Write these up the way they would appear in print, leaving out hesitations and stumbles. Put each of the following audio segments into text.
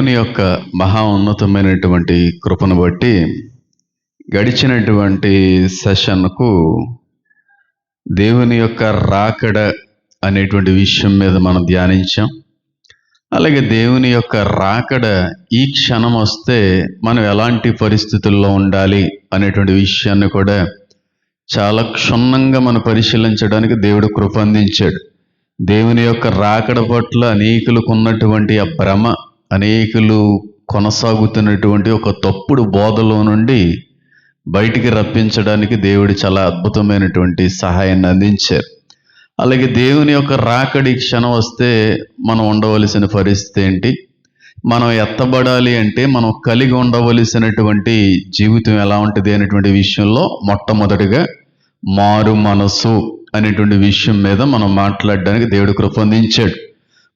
దేవుని యొక్క మహా ఉన్నతమైనటువంటి కృపను బట్టి గడిచినటువంటి సెషన్కు దేవుని యొక్క రాకడ అనేటువంటి విషయం మీద మనం ధ్యానించాం. అలాగే దేవుని యొక్క రాకడ ఈ క్షణం వస్తే మనం ఎలాంటి పరిస్థితుల్లో ఉండాలి అనేటువంటి విషయాన్ని కూడా చాలా క్షుణ్ణంగా మనం పరిశీలించడానికి దేవుడు కృప అందించాడు. దేవుని యొక్క రాకడ పట్ల అనేకులకు ఉన్నటువంటి ఆ భ్రమ, అనేకులు కొనసాగుతున్నటువంటి ఒక తప్పుడు బోధలో నుండి బయటికి రప్పించడానికి దేవుడు చాలా అద్భుతమైనటువంటి సహాయాన్ని అందించారు. అలాగే దేవుని యొక్క రాకడి క్షణం వస్తే మనం ఉండవలసిన పరిస్థితి ఏంటి, మనం ఎత్తబడాలి అంటే మనం కలిగి ఉండవలసినటువంటి జీవితం ఎలా ఉంటుంది అనేటువంటి విషయంలో మొట్టమొదటిగా మారు మనసు అనేటువంటి విషయం మీద మనం మాట్లాడడానికి దేవుడు కృప అందించాడు.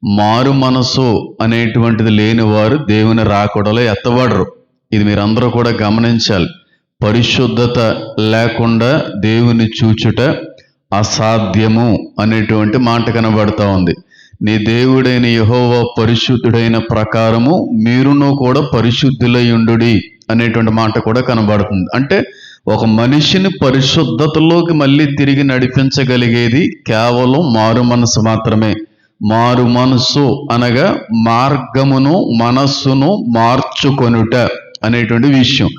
మారు మనసు అనేటువంటిది లేని వారు దేవుని రాకడలో ఎత్తబడరు. ఇది మీరందరూ కూడా గమనించాలి. పరిశుద్ధత లేకుండా దేవుని చూచుట అసాధ్యము అనేటువంటి మాట కనబడతా ఉంది. నీ దేవుడైన యెహోవా పరిశుద్ధుడైన ప్రకారము మీరును కూడా పరిశుద్ధులై ఉండుడి అనేటువంటి మాట కూడా కనబడుతుంది. అంటే ఒక మనిషిని పరిశుద్ధతలోకి మళ్ళీ తిరిగి నడిపించగలిగేది కేవలం మారు మనసు మాత్రమే. మారు మనసు అనగా మార్గమును మనస్సును మార్చుకొనుట అనేటువంటి విషయం.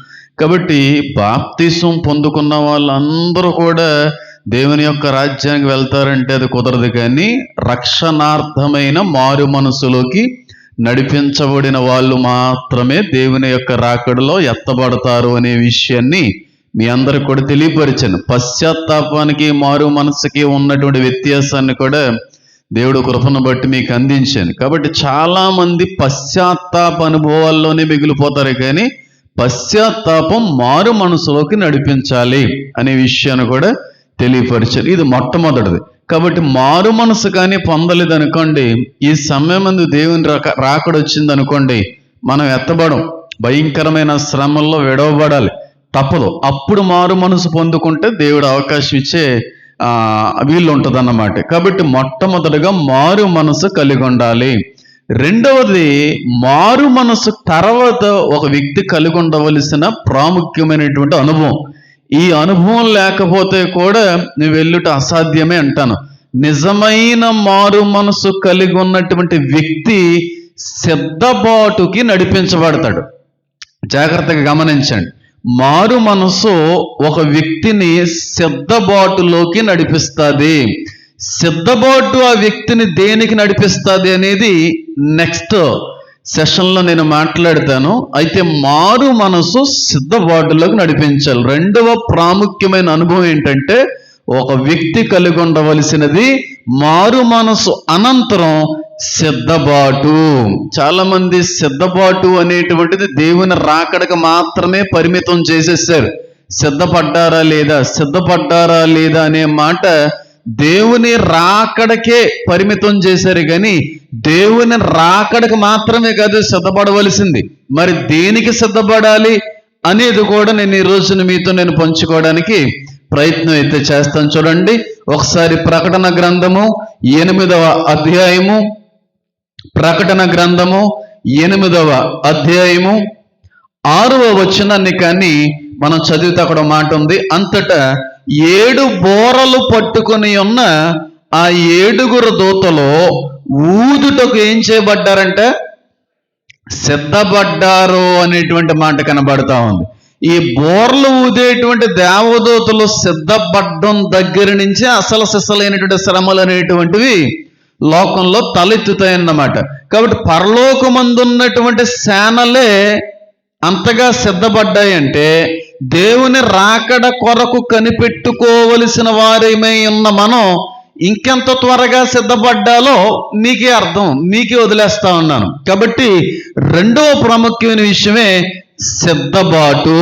కాబట్టి బాప్తిసం పొందుకున్న వాళ్ళందరూ కూడా దేవుని యొక్క రాజ్యానికి వెళ్తారంటే అది కుదరదు. కానీ రక్షణార్థమైన మారు మనసులోకి నడిపించబడిన వాళ్ళు మాత్రమే దేవుని యొక్క రాకడలో ఎత్తబడతారు అనే విషయాన్ని మీ అందరికి కూడా తెలియపరిచాను. పశ్చాత్తాపానికి మారు మనసుకి ఉన్నటువంటి వ్యత్యాసాన్ని కూడా దేవుడు కృపను బట్టి మీకు అందించాను. కాబట్టి చాలామంది పశ్చాత్తాప అనుభవాల్లోనే మిగిలిపోతారు, కానీ పశ్చాత్తాపం మారు మనసులోకి నడిపించాలి అనే విషయాన్ని కూడా తెలియపరిచాను. ఇది మొట్టమొదటిది. కాబట్టి మారు మనసు కానీ పొందలేదు అనుకోండి, ఈ సమయం ముందు దేవుని రాకడ వచ్చింది అనుకోండి, మనం ఎత్తబడం, భయంకరమైన శ్రమల్లో విడవబడాలి, తప్పదు. అప్పుడు మారు మనసు పొందుకుంటే దేవుడు అవకాశం ఇచ్చే వీళ్ళు ఉంటుంది అన్నమాట. కాబట్టి మొట్టమొదటిగా మారు మనసు కలిగి ఉండాలి. రెండవది, మారు మనసు తర్వాత ఒక వ్యక్తి కలిగి ఉండవలసిన ప్రాముఖ్యమైనటువంటి అనుభవం. ఈ అనుభవం లేకపోతే కూడా నువ్వు వెళ్ళుట అసాధ్యమే అంటాను. నిజమైన మారు మనసు కలిగి ఉన్నటువంటి వ్యక్తి సిద్ధబాటుకి నడిపించబడతాడు. జాగ్రత్తగా గమనించండి. మారు మనసు ఒక వ్యక్తిని సిద్ధబాటులోకి నడిపిస్తుంది. సిద్ధబాటు ఆ వ్యక్తిని దేనికి నడిపిస్తుంది అనేది నెక్స్ట్ సెషన్లో నేను మాట్లాడతాను. అయితే మారు మనసు సిద్ధబాటులోకి నడిపించాలి. రెండవ ప్రాముఖ్యమైన అనుభవం ఏంటంటే, ఒక వ్యక్తి కలిగి ఉండవలసినది మారు మనసు అనంతరం సిద్ధబాటు. చాలామంది సిద్ధబాటు అనేటువంటిది దేవుని రాకడకు మాత్రమే పరిమితం చేసేసారు. సిద్ధపడ్డారా లేదా అనే మాట దేవుని రాకడకే పరిమితం చేశారు, కానీ దేవుని రాకడకు మాత్రమే కాదు సిద్ధపడవలసింది. మరి దేనికి సిద్ధపడాలి అనేది కూడా నేను ఈ రోజున మీతో పంచుకోవడానికి ప్రయత్నం అయితే చేస్తాను. చూడండి ఒకసారి ప్రకటన గ్రంథము 8వ అధ్యాయము, ప్రకటన గ్రంథము 8వ అధ్యాయము 6వ వచనాన్ని కానీ మనం చదివితే అక్కడ మాట ఉంది. అంతటా 7 బోరలు పట్టుకొని ఉన్న ఆ 7 దూతలు ఊదుటకు ఏం చేయబడ్డారంటే సిద్ధపడ్డారు అనేటువంటి మాట కనబడతా ఉంది. ఈ బోర్లు ఊదేటువంటి దేవదూతలు సిద్ధపడ్డం దగ్గర నుంచి అసలు సిసలైనటువంటి శ్రమలు అనేటువంటివి లోకంలో తలెత్తుతాయన్నమాట. కాబట్టి పరలోకమందున్నటువంటి సేనలే అంతగా సిద్ధపడ్డాయంటే దేవుని రాకడ కొరకు కనిపెట్టుకోవలసిన వారేమై ఉన్న మనం ఇంకెంత త్వరగా సిద్ధపడ్డాలో మీకే అర్థం, మీకే వదిలేస్తా ఉన్నాను. కాబట్టి రెండవ ప్రాముఖ్యమైన విషయమే సిద్ధబాటు.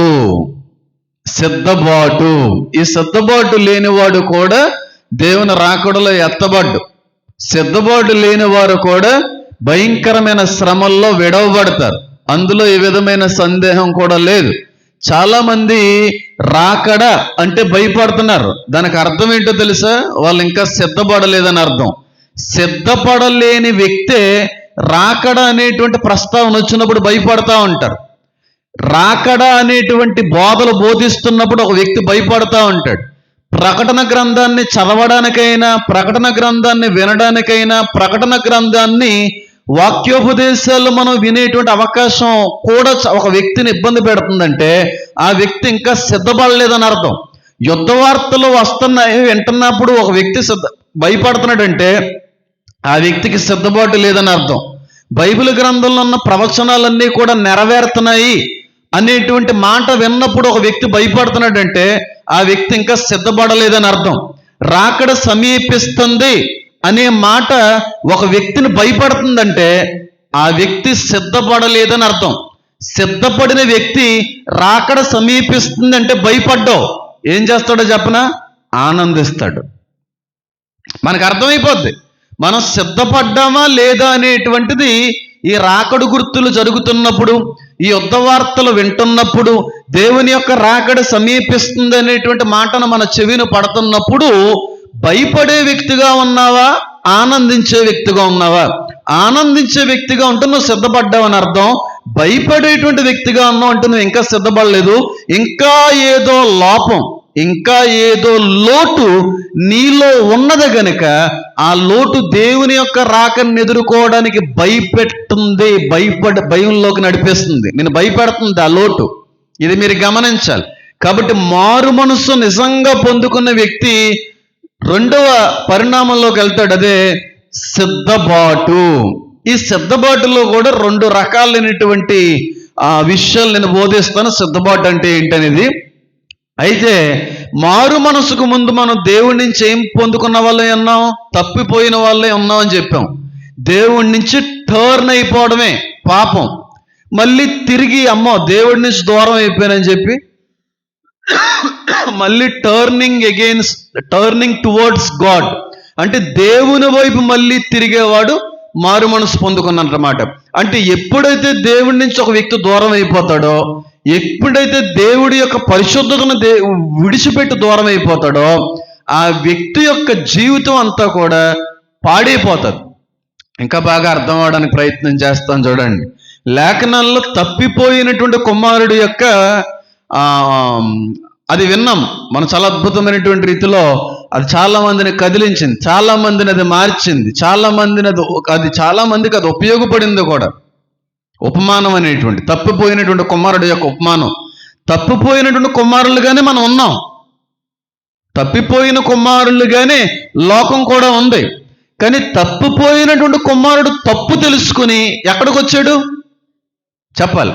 ఈ సిద్ధబాటు లేనివాడు కూడా దేవుని రాకడలో ఎత్తబడ్డు. సిద్ధబాటు లేని వారు కూడా భయంకరమైన శ్రమల్లో విడవబడతారు. అందులో ఏ విధమైన సందేహం కూడా లేదు. చాలామంది రాకడ అంటే భయపడుతున్నారు. దానికి అర్థం ఏంటో తెలుసా? వాళ్ళు ఇంకా సిద్ధపడలేదని అర్థం. సిద్ధపడలేని వ్యక్తే రాకడ అనేటువంటి ప్రస్తావన వచ్చినప్పుడు భయపడతా ఉంటారు. రాకడ అనేటువంటి బోధలు బోధిస్తున్నప్పుడు ఒక వ్యక్తి భయపడతా ఉంటాడు. ప్రకటన గ్రంథాన్ని చదవడానికైనా, ప్రకటన గ్రంథాన్ని వినడానికైనా, ప్రకటన గ్రంథాన్ని వాక్యోపదేశాలు మనం వినేటువంటి అవకాశం కూడా ఒక వ్యక్తిని ఇబ్బంది పెడుతుందంటే ఆ వ్యక్తి ఇంకా సిద్ధపడలేదని అర్థం. యుద్ధ వార్తలు వస్తున్నాయి వింటున్నప్పుడు ఒక వ్యక్తి భయపడుతున్నాడంటే ఆ వ్యక్తికి సిద్ధపాటు లేదని అర్థం. బైబిల్ గ్రంథంలో ఉన్న ప్రవచనాలన్నీ కూడా నెరవేరుతున్నాయి అనేటువంటి మాట విన్నప్పుడు ఒక వ్యక్తి భయపడుతున్నాడంటే ఆ వ్యక్తి ఇంకా సిద్ధపడలేదని అర్థం. రాకడ సమీపిస్తుంది అనే మాట ఒక వ్యక్తిని భయపడుతుందంటే ఆ వ్యక్తి సిద్ధపడలేదని అర్థం. సిద్ధపడిన వ్యక్తి రాకడ సమీపిస్తుందంటే భయపడ్డావు ఏం చేస్తాడో చెప్పనా? ఆనందిస్తాడు. మనకు అర్థమైపోద్ది మనం సిద్ధపడ్డామా లేదా అనేటువంటిది ఈ రాకడు గుర్తులు జరుగుతున్నప్పుడు, ఈ యుద్ధ వార్తలు వింటున్నప్పుడు, దేవుని యొక్క రాకడ సమీపిస్తుంది అనేటువంటి మాటను మన చెవిని పడుతున్నప్పుడు భయపడే వ్యక్తిగా ఉన్నావా, ఆనందించే వ్యక్తిగా ఉన్నావా? ఆనందించే వ్యక్తిగా ఉంటే నువ్వు సిద్ధపడ్డావని అర్థం. భయపడేటువంటి వ్యక్తిగా ఉన్నావు అంటే నువ్వు ఇంకా సిద్ధపడలేదు. ఇంకా ఏదో లోపం, ఇంకా ఏదో లోటు నీలో ఉన్నది గనుక ఆ లోటు దేవుని యొక్క రాకని ఎదుర్కోవడానికి భయపెడుతుంది, భయంలోకి నడిపేస్తుంది, నేను భయపెడుతుంది ఆ లోటు. ఇది మీరు గమనించాలి. కాబట్టి మారు మనసు నిజంగా పొందుకున్న వ్యక్తి రెండవ పరిణామంలోకి వెళ్తాడు, అదే సిద్ధపాటు. ఈ సిద్ధపాటులో కూడా రెండు రకాలైనటువంటి విషయాలు నేను బోధిస్తాను. సిద్ధపాటు అంటే ఏంటనేది. అయితే మారు మనసుకు ముందు మనం దేవుడి నుంచి ఏం పొందుకున్న వాళ్ళే ఉన్నాం? తప్పిపోయిన వాళ్ళే ఉన్నాం అని చెప్పాం. దేవుడి నుంచి టర్న్ అయిపోవడమే పాపం. మళ్ళీ తిరిగి అమ్మో దేవుడి నుంచి దూరం అయిపోయానని చెప్పి మళ్ళీ టర్నింగ్ టువర్డ్స్ గాడ్ అంటే దేవుని వైపు మళ్ళీ తిరిగేవాడు మారు మనసు పొందుకున్నమాట. అంటే ఎప్పుడైతే దేవుడి నుంచి ఒక వ్యక్తి దూరం అయిపోతాడో, ఎప్పుడైతే దేవుడి యొక్క పరిశుద్ధతను విడిచిపెట్టి దూరం అయిపోతాడో ఆ వ్యక్తి యొక్క జీవితం అంతా కూడా పాడైపోతుంది. ఇంకా బాగా అర్థం అవడానికి ప్రయత్నం చేస్తాం చూడండి. లేఖనాల్లో తప్పిపోయినటువంటి కుమారుడు యొక్క అది విన్నాం మనం చాలా అద్భుతమైనటువంటి రీతిలో. అది చాలా మందిని కదిలించింది, చాలా మందిని అది మార్చింది, చాలా మందికి అది ఉపయోగపడింది కూడా. ఉపమానం అనేటువంటి తప్పిపోయినటువంటి కుమారుడు యొక్క ఉపమానం. తప్పిపోయినటువంటి కుమారులుగానే మనం ఉన్నాం, తప్పిపోయిన కుమారులుగానే లోకం కూడా ఉంది. కానీ తప్పిపోయినటువంటి కుమారుడు తప్పు తెలుసుకుని ఎక్కడికి వచ్చాడు చెప్పాలి?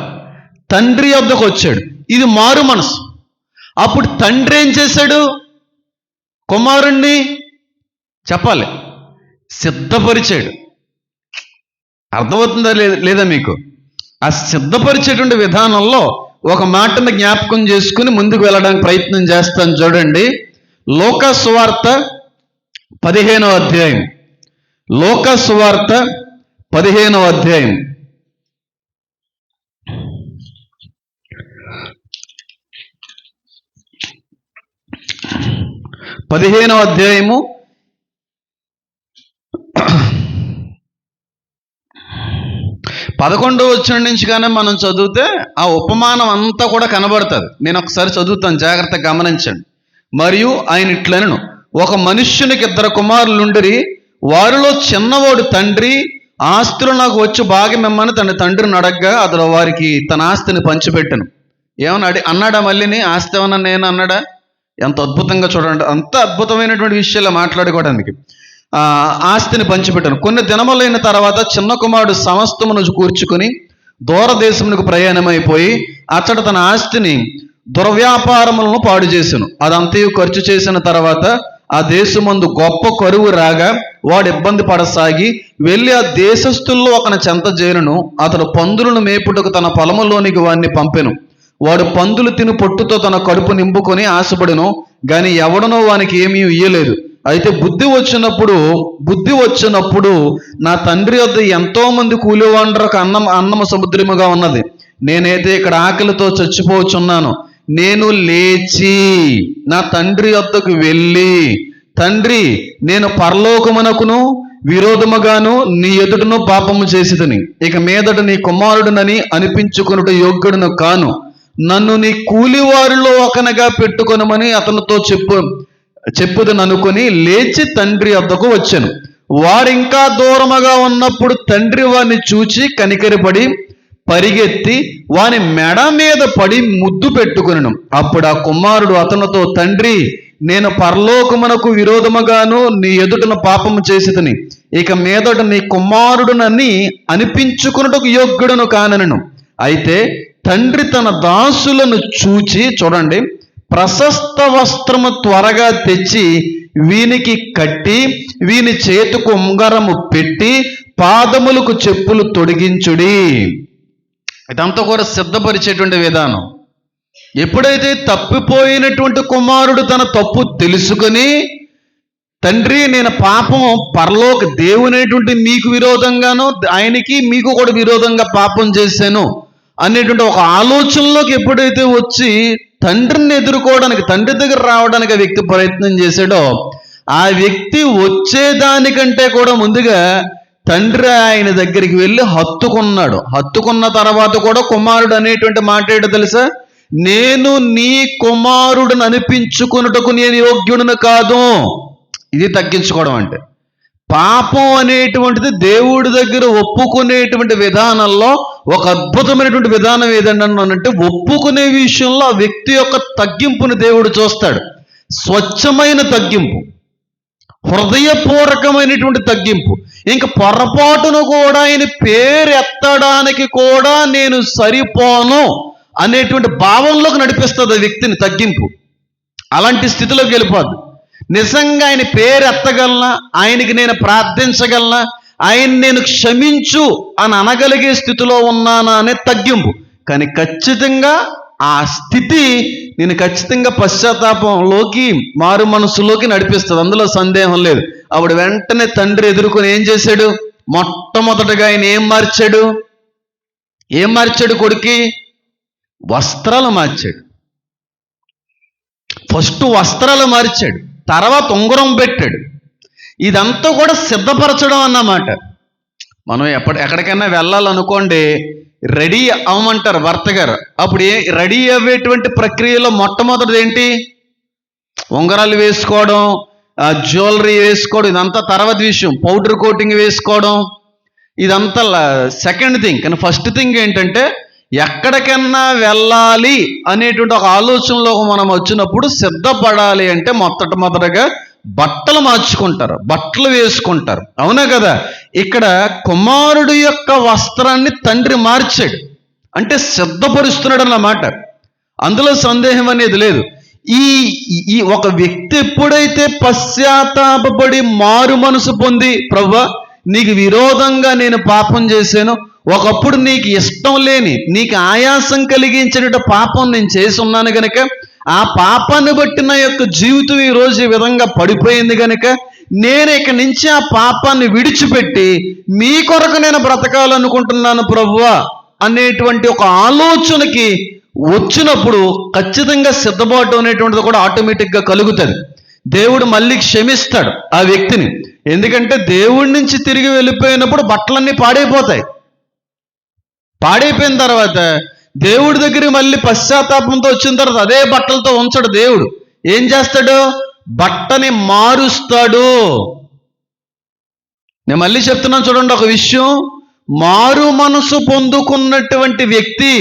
తండ్రి వద్దకు వచ్చాడు. ఇది మారు మనసు. అప్పుడు తండ్రి ఏం చేశాడు? కుమారుణ్ణి చెప్పాలి సిద్ధపరిచాడు. అర్థమవుతుందా లేదా మీకు? ఆ సిద్ధపరిచేటువంటి విధానంలో ఒక మాటను జ్ఞాపకం చేసుకుని ముందుకు వెళ్ళడానికి ప్రయత్నం చేస్తాను చూడండి. లూకా సువార్త 15వ అధ్యాయం. లూకా సువార్త 15వ అధ్యాయం. పదిహేనవ అధ్యాయము 11వ వచనం నుంచి కానీ మనం చదివితే ఆ ఉపమానం అంతా కూడా కనబడుతుంది. నేను ఒకసారి చదువుతాను, జాగ్రత్తగా గమనించండి. మరియు ఆయన ఇట్లనెను, ఒక మనుష్యునికి 2 కుమారులుండిరి. వారిలో చిన్నవాడు తండ్రి, ఆస్తులు నాకు వచ్చి భాగమిమ్మని తన తండ్రిని అడగ్గా అతడు వారికి తన ఆస్తిని పంచిపెట్టను. ఏమన్నా అన్నాడా? మళ్ళీని ఆస్తి ఏమన్నా నేను అన్నాడా? ఎంత అద్భుతంగా చూడండి, అంత అద్భుతమైనటువంటి విషయాలు మాట్లాడుకోవడానికి. ఆస్తిని పంచిపెట్టాను. కొన్ని దినములైన తర్వాత చిన్న కుమారుడు సమస్తమును కూర్చుకుని దూరదేశమునకు ప్రయాణమైపోయి అతడు తన ఆస్తిని దుర్వ్యాపారములను పాడు చేసెను. అదంతయు ఖర్చు చేసిన తర్వాత ఆ దేశమందు గొప్ప కరువు రాగా వాడు ఇబ్బంది పడసాగి వెళ్ళి ఆ దేశస్థుల్లో ఒకని చెంత చేరును. అతడు పందులను మేపుటకు తన పొలములోనికి వాడిని పంపెను. వాడు పందులు తిని పొట్టుతో తన కడుపు నింపుకొని ఆశపడెను, గాని ఎవడనో వానికి ఏమీ ఇయ్యలేదు. అయితే బుద్ధి వచ్చినప్పుడు నా తండ్రి వద్ద ఎంతో మంది కూలివాండ్రకు అన్నము సముద్రముగా ఉన్నది. నేనైతే ఇక్కడ ఆకలితో చచ్చిపోచున్నాను. నేను లేచి నా తండ్రి వద్దకు వెళ్ళి, తండ్రి, నేను పరలోకమునకును విరోధముగాను నీ ఎదుటను పాపము చేసిదని, ఇక మీదట నీ కుమారుడునని అనిపించుకొనుట యోగ్యుడును కాను, నన్ను నీ కూలివారిలో ఒకనగా పెట్టుకొనమని అతనితో చెప్పుదని అనుకుని లేచి తండ్రి వద్దకు వచ్చాను. వారింకా దూరముగా ఉన్నప్పుడు తండ్రి వారిని చూచి కనికరపడి పరిగెత్తి వాని మెడ మీద పడి ముద్దు పెట్టుకొనెను. అప్పుడు ఆ కుమారుడు అతనితో, తండ్రి, నేను పరలోకమునకు విరోధముగాను నీ ఎదుటను పాపము చేసితిని, ఇక మీదట నీ కుమారుడునని అనిపించుకున్నటకు యోగ్యుడును కానెను. అయితే తండ్రి తన దాసులను చూచి, చూడండి, ప్రశస్త వస్త్రము త్వరగా తెచ్చి వీనికి కట్టి వీని చేతుకు ఉంగరము పెట్టి పాదములకు చెప్పులు తొడిగించుడి. ఇదంతా కూడా సిద్ధపరిచేటువంటి విధానం. ఎప్పుడైతే తప్పిపోయినటువంటి కుమారుడు తన తప్పు తెలుసుకొని, తండ్రి, నేను పాపం పరలోక దేవునేటువంటి మీకు విరోధంగాను ఆయనకి మీకు కూడా విరోధంగా పాపం చేశాను అనేటువంటి ఒక ఆలోచనలోకి ఎప్పుడైతే వచ్చి తండ్రిని ఎదుర్కోవడానికి, తండ్రి దగ్గర రావడానికి ఆ వ్యక్తి ప్రయత్నం చేశాడో, ఆ వ్యక్తి వచ్చేదానికంటే కూడా ముందుగా తండ్రి ఆయన దగ్గరికి వెళ్ళి హత్తుకున్నాడు. హత్తుకున్న తర్వాత కూడా కుమారుడు అనేటువంటి మాట ఏంటో తెలుసా? నేను నీ కుమారుడిని అనిపించుకున్నటకు నేను యోగ్యుడిని కాదు. ఇది తగ్గించుకోవడం అంటే. పాపం అనేటువంటిది దేవుడి దగ్గర ఒప్పుకునేటువంటి విధానంలో ఒక అద్భుతమైనటువంటి విధానం ఏదంటే, ఒప్పుకునే విషయంలో ఆ వ్యక్తి యొక్క తగ్గింపుని దేవుడు చూస్తాడు. స్వచ్ఛమైన తగ్గింపు, హృదయపూర్వకమైనటువంటి తగ్గింపు. ఇంక పొరపాటును కూడా ఆయన పేరు ఎత్తడానికి కూడా నేను సరిపోను అనేటువంటి భావంలోకి నడిపిస్తుంది ఆ వ్యక్తిని తగ్గింపు. అలాంటి స్థితిలోకి వెళ్ళిపోద్ది. నిజంగా ఆయన పేరు ఎత్తగలనా, ఆయనకి నేను ప్రార్థించగలనా, ఆయన నేను క్షమించు అని అనగలిగే స్థితిలో ఉన్నానా అనే తగ్గింపు. కానీ ఖచ్చితంగా ఆ స్థితి నేను ఖచ్చితంగా పశ్చాత్తాపంలోకి, మారు మనసులోకి నడిపిస్తుంది, అందులో సందేహం లేదు. అప్పుడు వెంటనే తండ్రి ఎదుర్కొని ఏం చేశాడు? మొట్టమొదటగా ఆయన ఏం మార్చాడు? కొడుకి వస్త్రాలు మార్చాడు. ఫస్ట్ వస్త్రాలు మార్చాడు, తర్వాత ఉంగరం పెట్టాడు. ఇదంతా కూడా సిద్ధపరచడం అన్నమాట. మనం ఎక్కడికైనా వెళ్ళాలనుకోండి, రెడీ అవ్వమంటారు భర్త గారు. అప్పుడు రెడీ అయ్యేటువంటి ప్రక్రియలో మొట్టమొదటిది ఏంటి? ఉంగరాలు వేసుకోవడం, జ్యువెలరీ వేసుకోవడం, ఇదంతా తర్వాత విషయం. పౌడర్ కోటింగ్ వేసుకోవడం ఇదంతా సెకండ్ థింగ్. కానీ ఫస్ట్ థింగ్ ఏంటంటే, ఎక్కడికన్నా వెళ్ళాలి అనేటువంటి ఒక ఆలోచనలో మనం వచ్చినప్పుడు సిద్ధపడాలి అంటే మొదటగా బట్టలు మార్చుకుంటారు, బట్టలు వేసుకుంటారు. అవునా కదా? ఇక్కడ కుమారుడు యొక్క వస్త్రాన్ని తండ్రి మార్చాడు అంటే సిద్ధపరుస్తున్నాడు అన్నమాట. అందులో సందేహం అనేది లేదు. ఈ ఒక వ్యక్తి ఎప్పుడైతే పశ్చాత్తాపపడి మారు మనసు పొంది, ప్రభువా, నీకు విరోధంగా నేను పాపం చేశాను, ఒకప్పుడు నీకు ఇష్టం లేని, నీకు ఆయాసం కలిగించిన పాపం నేను చేసి ఉన్నాను గనక, ఆ పాపాన్ని బట్టి నా యొక్క జీవితం ఈరోజు ఈ విధంగా పడిపోయింది గనక, నేను ఇక నుంచి ఆ పాపాన్ని విడిచిపెట్టి మీ కొరకు నేను బ్రతకాలనుకుంటున్నాను ప్రభువా అనేటువంటి ఒక ఆలోచనకి వచ్చినప్పుడు ఖచ్చితంగా సిద్ధపాటు అనేటువంటిది కూడా ఆటోమేటిక్గా కలుగుతుంది. దేవుడు మళ్ళీ క్షమిస్తాడు ఆ వ్యక్తిని. ఎందుకంటే దేవుడి నుంచి తిరిగి వెళ్ళిపోయినప్పుడు బట్టలన్నీ పాడైపోతాయి. పాడైపోయిన తర్వాత దేవుడి దగ్గరికి మళ్ళీ పశ్చాత్తాపంతో వచ్చిన తర్వాత అదే బట్టలతో ఉంచడు. దేవుడు ఏం చేస్తాడు? బట్టని మారుస్తాడు. నేను మళ్ళీ చెప్తున్నాను చూడండి ఒక విషయం. మారు మనసు పొందుకున్నటువంటి వ్యక్తి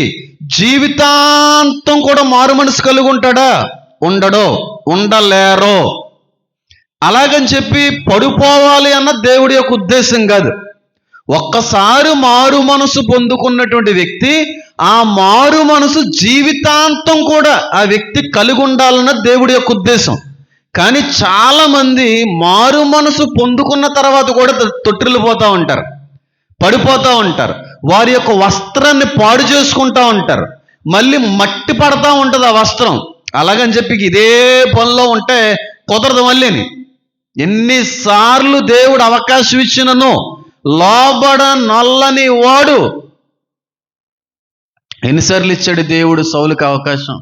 జీవితాంతం కూడా మారు మనసు కలిగి ఉంటాడా? ఉండలేరో. అలాగని చెప్పి పడిపోవాలి అన్న దేవుడి యొక్క ఉద్దేశం కాదు. ఒక్కసారి మారు మనసు పొందుకున్నటువంటి వ్యక్తి ఆ మారు మనసు జీవితాంతం కూడా ఆ వ్యక్తి కలిగి ఉండాలన్న దేవుడి యొక్క ఉద్దేశం. కానీ చాలామంది మారు మనసు పొందుకున్న తర్వాత కూడా తొట్టిల్లిపోతూ ఉంటారు, పడిపోతూ ఉంటారు, వారి యొక్క వస్త్రాన్ని పాడు చేసుకుంటూ ఉంటారు, మళ్ళీ మట్టి పడతా ఉంటుంది ఆ వస్త్రం. అలాగని చెప్పి ఇదే పనిలో ఉంటే కుదరదు. మళ్ళీని ఎన్నిసార్లు దేవుడు అవకాశం ఇచ్చినను లోబడ నల్లని వాడు. ఎన్నిసార్లు ఇచ్చాడు దేవుడు సౌలుకి అవకాశం?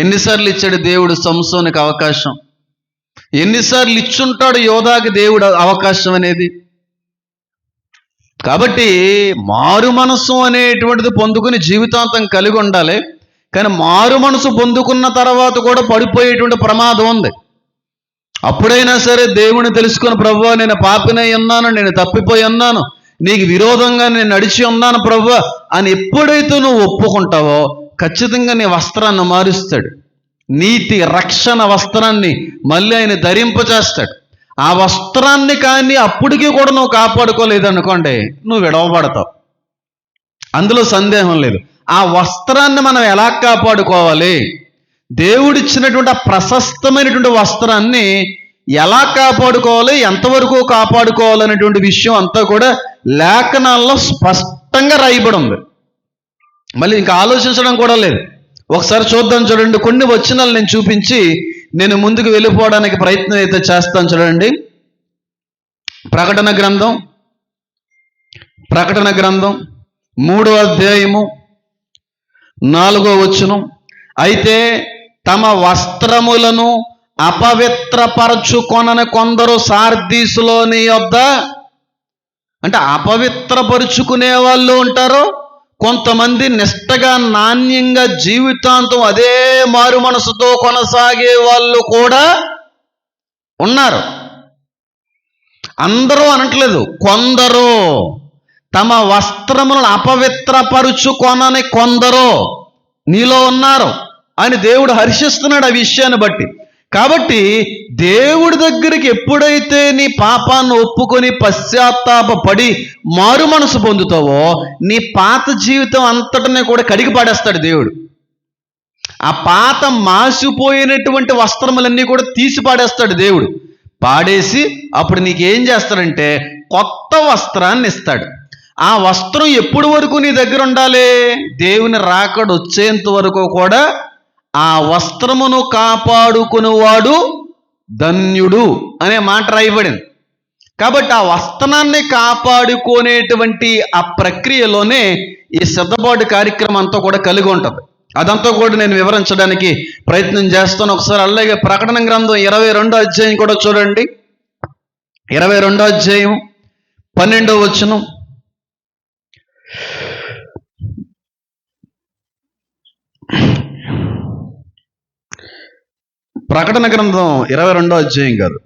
ఎన్నిసార్లు ఇచ్చాడు దేవుడు సంసోనికి అవకాశం? ఎన్నిసార్లు ఇచ్చుంటాడు యోధాకి దేవుడు అవకాశం అనేది. కాబట్టి మారు మనసు అనేటువంటిది పొందుకుని జీవితాంతం కలిగి ఉండాలి. కానీ మారు మనసు పొందుకున్న తర్వాత కూడా పడిపోయేటువంటి ప్రమాదం ఉంది. అప్పుడైనా సరే దేవుని తెలుసుకుని, ప్రభువా నేను పాపినై ఉన్నాను, నేను తప్పిపోయి ఉన్నాను, నీకు విరోధంగా నేను నడిచి ఉన్నాను ప్రభువా అని ఎప్పుడైతే నువ్వు ఒప్పుకుంటావో ఖచ్చితంగా నీ వస్త్రాన్ని మారుస్తాడు. నీతి రక్షణ వస్త్రాన్ని మళ్ళీ ఆయన ధరింపచేస్తాడు. ఆ వస్త్రాన్ని కానీ అప్పటికీ కూడా నువ్వు కాపాడుకోలేదనుకోండి, నువ్వు విడవబడతావు, అందులో సందేహం లేదు. ఆ వస్త్రాన్ని మనం ఎలా కాపాడుకోవాలి, దేవుడిచ్చినటువంటి ఆ ప్రశస్తమైనటువంటి వస్త్రాన్ని ఎలా కాపాడుకోవాలి, ఎంతవరకు కాపాడుకోవాలనేటువంటి విషయం అంతా కూడా లేఖనాల్లో స్పష్టంగా రాయబడి ఉంది. మళ్ళీ ఇంకా ఆలోచించడం కూడా లేదు. ఒకసారి చూద్దాం, చూడండి. కొన్ని వచనాలు నేను చూపించి నేను ముందుకు వెళ్ళిపోవడానికి ప్రయత్నం అయితే చేస్తాను. చూడండి, ప్రకటన గ్రంథం 3వ అధ్యాయము 4వ వచనం. అయితే తమ వస్త్రములను అపవిత్రపరచుకొనని కొందరు సార్దీసులోని యొద్ద, అంటే అపవిత్రపరుచుకునే వాళ్ళు ఉంటారు, కొంతమంది నిష్టగా నాణ్యంగా జీవితాంతం అదే మారు మనసుతో కొనసాగే వాళ్ళు కూడా ఉన్నారు. అందరూ అనట్లేదు, కొందరు. తమ వస్త్రములను అపవిత్రపరుచుకొనని కొందరు నీలో ఉన్నారు అని దేవుడు హర్షిస్తున్నాడు ఆ విషయాన్ని బట్టి. కాబట్టి దేవుడి దగ్గరికి ఎప్పుడైతే నీ పాపాన్ని ఒప్పుకొని పశ్చాత్తాపడి మారు మనసు పొందుతావో నీ పాత జీవితం అంతటినీ కూడా కడిగి పాడేస్తాడు దేవుడు. ఆ పాత మాసిపోయినటువంటి వస్త్రములన్నీ కూడా తీసి పాడేస్తాడు దేవుడు. పాడేసి అప్పుడు నీకేం చేస్తాడంటే కొత్త వస్త్రాన్ని ఇస్తాడు. ఆ వస్త్రం ఎప్పుడు వరకు నీ దగ్గర ఉండాలి? దేవుని రాకడ వచ్చేంత వరకు కూడా ఆ వస్త్రమును కాపాడుకునేవాడు ధన్యుడు అనే మాట రాయబడింది. కాబట్టి ఆ వస్త్రాన్ని కాపాడుకునేటువంటి ఆ ప్రక్రియలోనే ఈ సిద్ధపాటు కార్యక్రమం అంతా కూడా కలిగి ఉంటుంది. అదంతా కూడా నేను వివరించడానికి ప్రయత్నం చేస్తాను. ఒకసారి అలాగే ప్రకటన గ్రంథం 22వ అధ్యాయం కూడా చూడండి. 22వ అధ్యాయం 12వ వచనం. ప్రకటన గ్రంథం 22వ అధ్యాయం కాదు,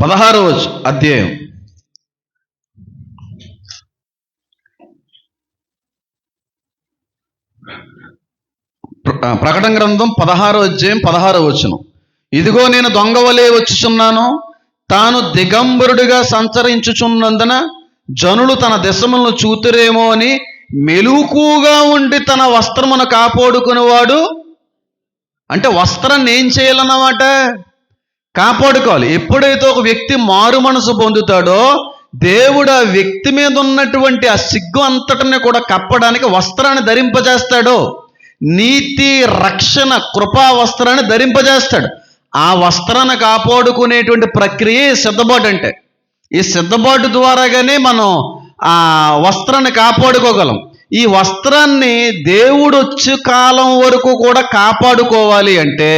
16వ అధ్యాయం. ప్రకటన గ్రంథం 16వ అధ్యాయం 16వ వచనం. ఇదిగో నేను దొంగవలే వచ్చుచున్నాను, తాను దిగంబరుడిగా సంచరించుచున్నందున జనులు తన దశములను చూతురేమో అని మెలకుగా ఉండి తన వస్త్రమును కాపాడుకునేవాడు. అంటే వస్త్రాన్ని ఏం చేయాలన్నమాట? కాపాడుకోవాలి. ఎప్పుడైతే ఒక వ్యక్తి మారు మనసు పొందుతాడో దేవుడు ఆ వ్యక్తి మీద ఉన్నటువంటి ఆ సిగ్గు అంతటిని కూడా కప్పడానికి వస్త్రాన్ని ధరింపజేస్తాడు. నీతి రక్షణ కృపా వస్త్రాన్ని ధరింపజేస్తాడు. ఆ వస్త్రాన్ని కాపాడుకునేటువంటి ప్రక్రియ సిద్ధపాటు. అంటే ఈ సిద్ధపాటు ద్వారాగానే మనం ఆ వస్త్రాన్ని కాపాడుకోగలం. ఈ వస్త్రాన్ని దేవుడు వచ్చే కాలం వరకు కూడా కాపాడుకోవాలి అంటే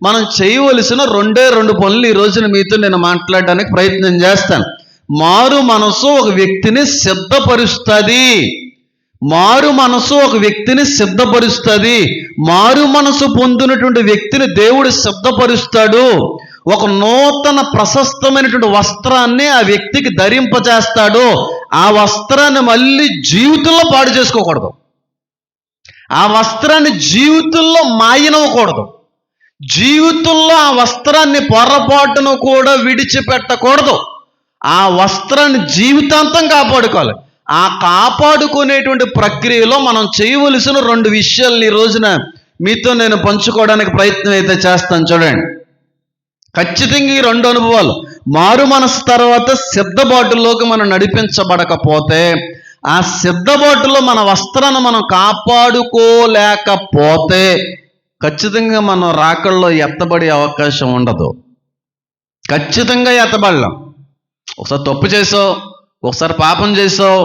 మనం చేయవలసిన 2 పనులు ఈ రోజున మీతో నేను మాట్లాడడానికి ప్రయత్నం చేస్తాను. మారు మనసు ఒక వ్యక్తిని సిద్ధపరుస్తుంది. మారు మనసు ఒక వ్యక్తిని సిద్ధపరుస్తుంది. మారు మనసు పొందినటువంటి వ్యక్తిని దేవుడు సిద్ధపరుస్తాడు. ఒక నూతన ప్రశస్తమైనటువంటి వస్త్రాన్ని ఆ వ్యక్తికి ధరింపజేస్తాడు. ఆ వస్త్రాన్ని మళ్ళీ జీవితంలో పాడు చేసుకోకూడదు. ఆ వస్త్రాన్ని జీవితంలో మాయనవ్వకూడదు. జీవితంలో ఆ వస్త్రాన్ని పొరపాటును కూడా విడిచిపెట్టకూడదు. ఆ వస్త్రాన్ని జీవితాంతం కాపాడుకోవాలి. ఆ కాపాడుకునేటువంటి ప్రక్రియలో మనం చేయవలసిన 2 విషయాలు ఈ రోజున మీతో నేను పంచుకోవడానికి ప్రయత్నం అయితే చేస్తాను. చూడండి, ఖచ్చితంగా ఈ 2 అనుభవాలు మారు మనసు తర్వాత సిద్ధబాటులోకి మనం నడిపించబడకపోతే, ఆ సిద్ధబాటులో మన వస్త్రాన్ని మనం కాపాడుకోలేకపోతే ఖచ్చితంగా మనం రాకల్లో ఎత్తబడే అవకాశం ఉండదు. ఖచ్చితంగా ఎత్తబడలేం. ఒకసారి తప్పు చేసావు, ఒకసారి పాపం చేసావు,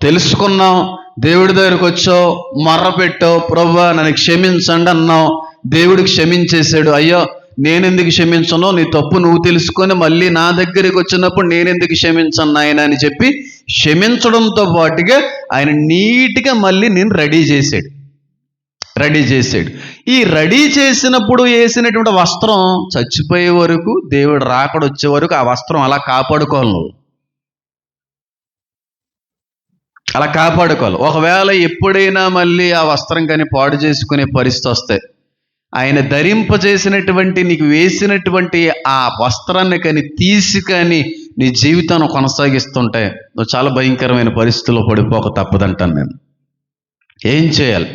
తెలుసుకున్నావు, దేవుడి దగ్గరికి వచ్చావు, మొర్ర పెట్టావు, ప్రభువా నన్ను క్షమించండి అన్నావు, దేవుడికి క్షమించేశాడు. అయ్యో నేనెందుకు క్షమించను, నీ తప్పు నువ్వు తెలుసుకొని మళ్ళీ నా దగ్గరికి వచ్చినప్పుడు నేనెందుకు క్షమించను నాయన అని చెప్పి క్షమించడంతో పాటుగా ఆయన నీట్గా మళ్ళీ నేను రెడీ చేశాడు. ఈ రెడీ చేసినప్పుడు వేసినటువంటి వస్త్రం చచ్చిపోయే వరకు, దేవుడు రాకడ వచ్చే వరకు ఆ వస్త్రం అలా కాపాడుకోవాలి. నువ్వు అలా కాపాడుకోవాలి. ఒకవేళ ఎప్పుడైనా మళ్ళీ ఆ వస్త్రం కానీ పాడు చేసుకునే పరిస్థితి వస్తే, ఆయన ధరింపజేసినటువంటి నీకు వేసినటువంటి ఆ వస్త్రాన్ని కానీ తీసి కానీ నీ జీవితాన్ని కొనసాగిస్తుంటే నువ్వు చాలా భయంకరమైన పరిస్థితుల్లో పడిపోక తప్పదంటాను నేను. ఏం చేయాలి?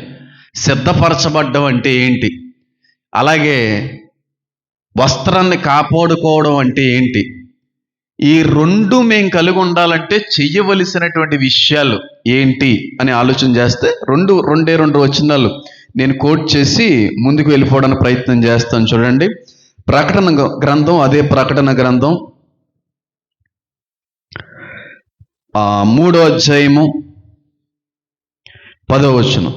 సిద్ధపరచబడ్డం అంటే ఏంటి, అలాగే వస్త్రాన్ని కాపాడుకోవడం అంటే ఏంటి, ఈ రెండు మేము కలిగి ఉండాలంటే చెయ్యవలసినటువంటి విషయాలు ఏంటి అని ఆలోచన చేస్తే రెండు వచనాలు నేను కోట్ చేసి ముందుకు వెళ్ళిపోవడానికి ప్రయత్నం చేస్తాను. చూడండి, ప్రకటన గ్రంథం, అదే ప్రకటన గ్రంథం 3వ అధ్యాయము 10వ వచనం.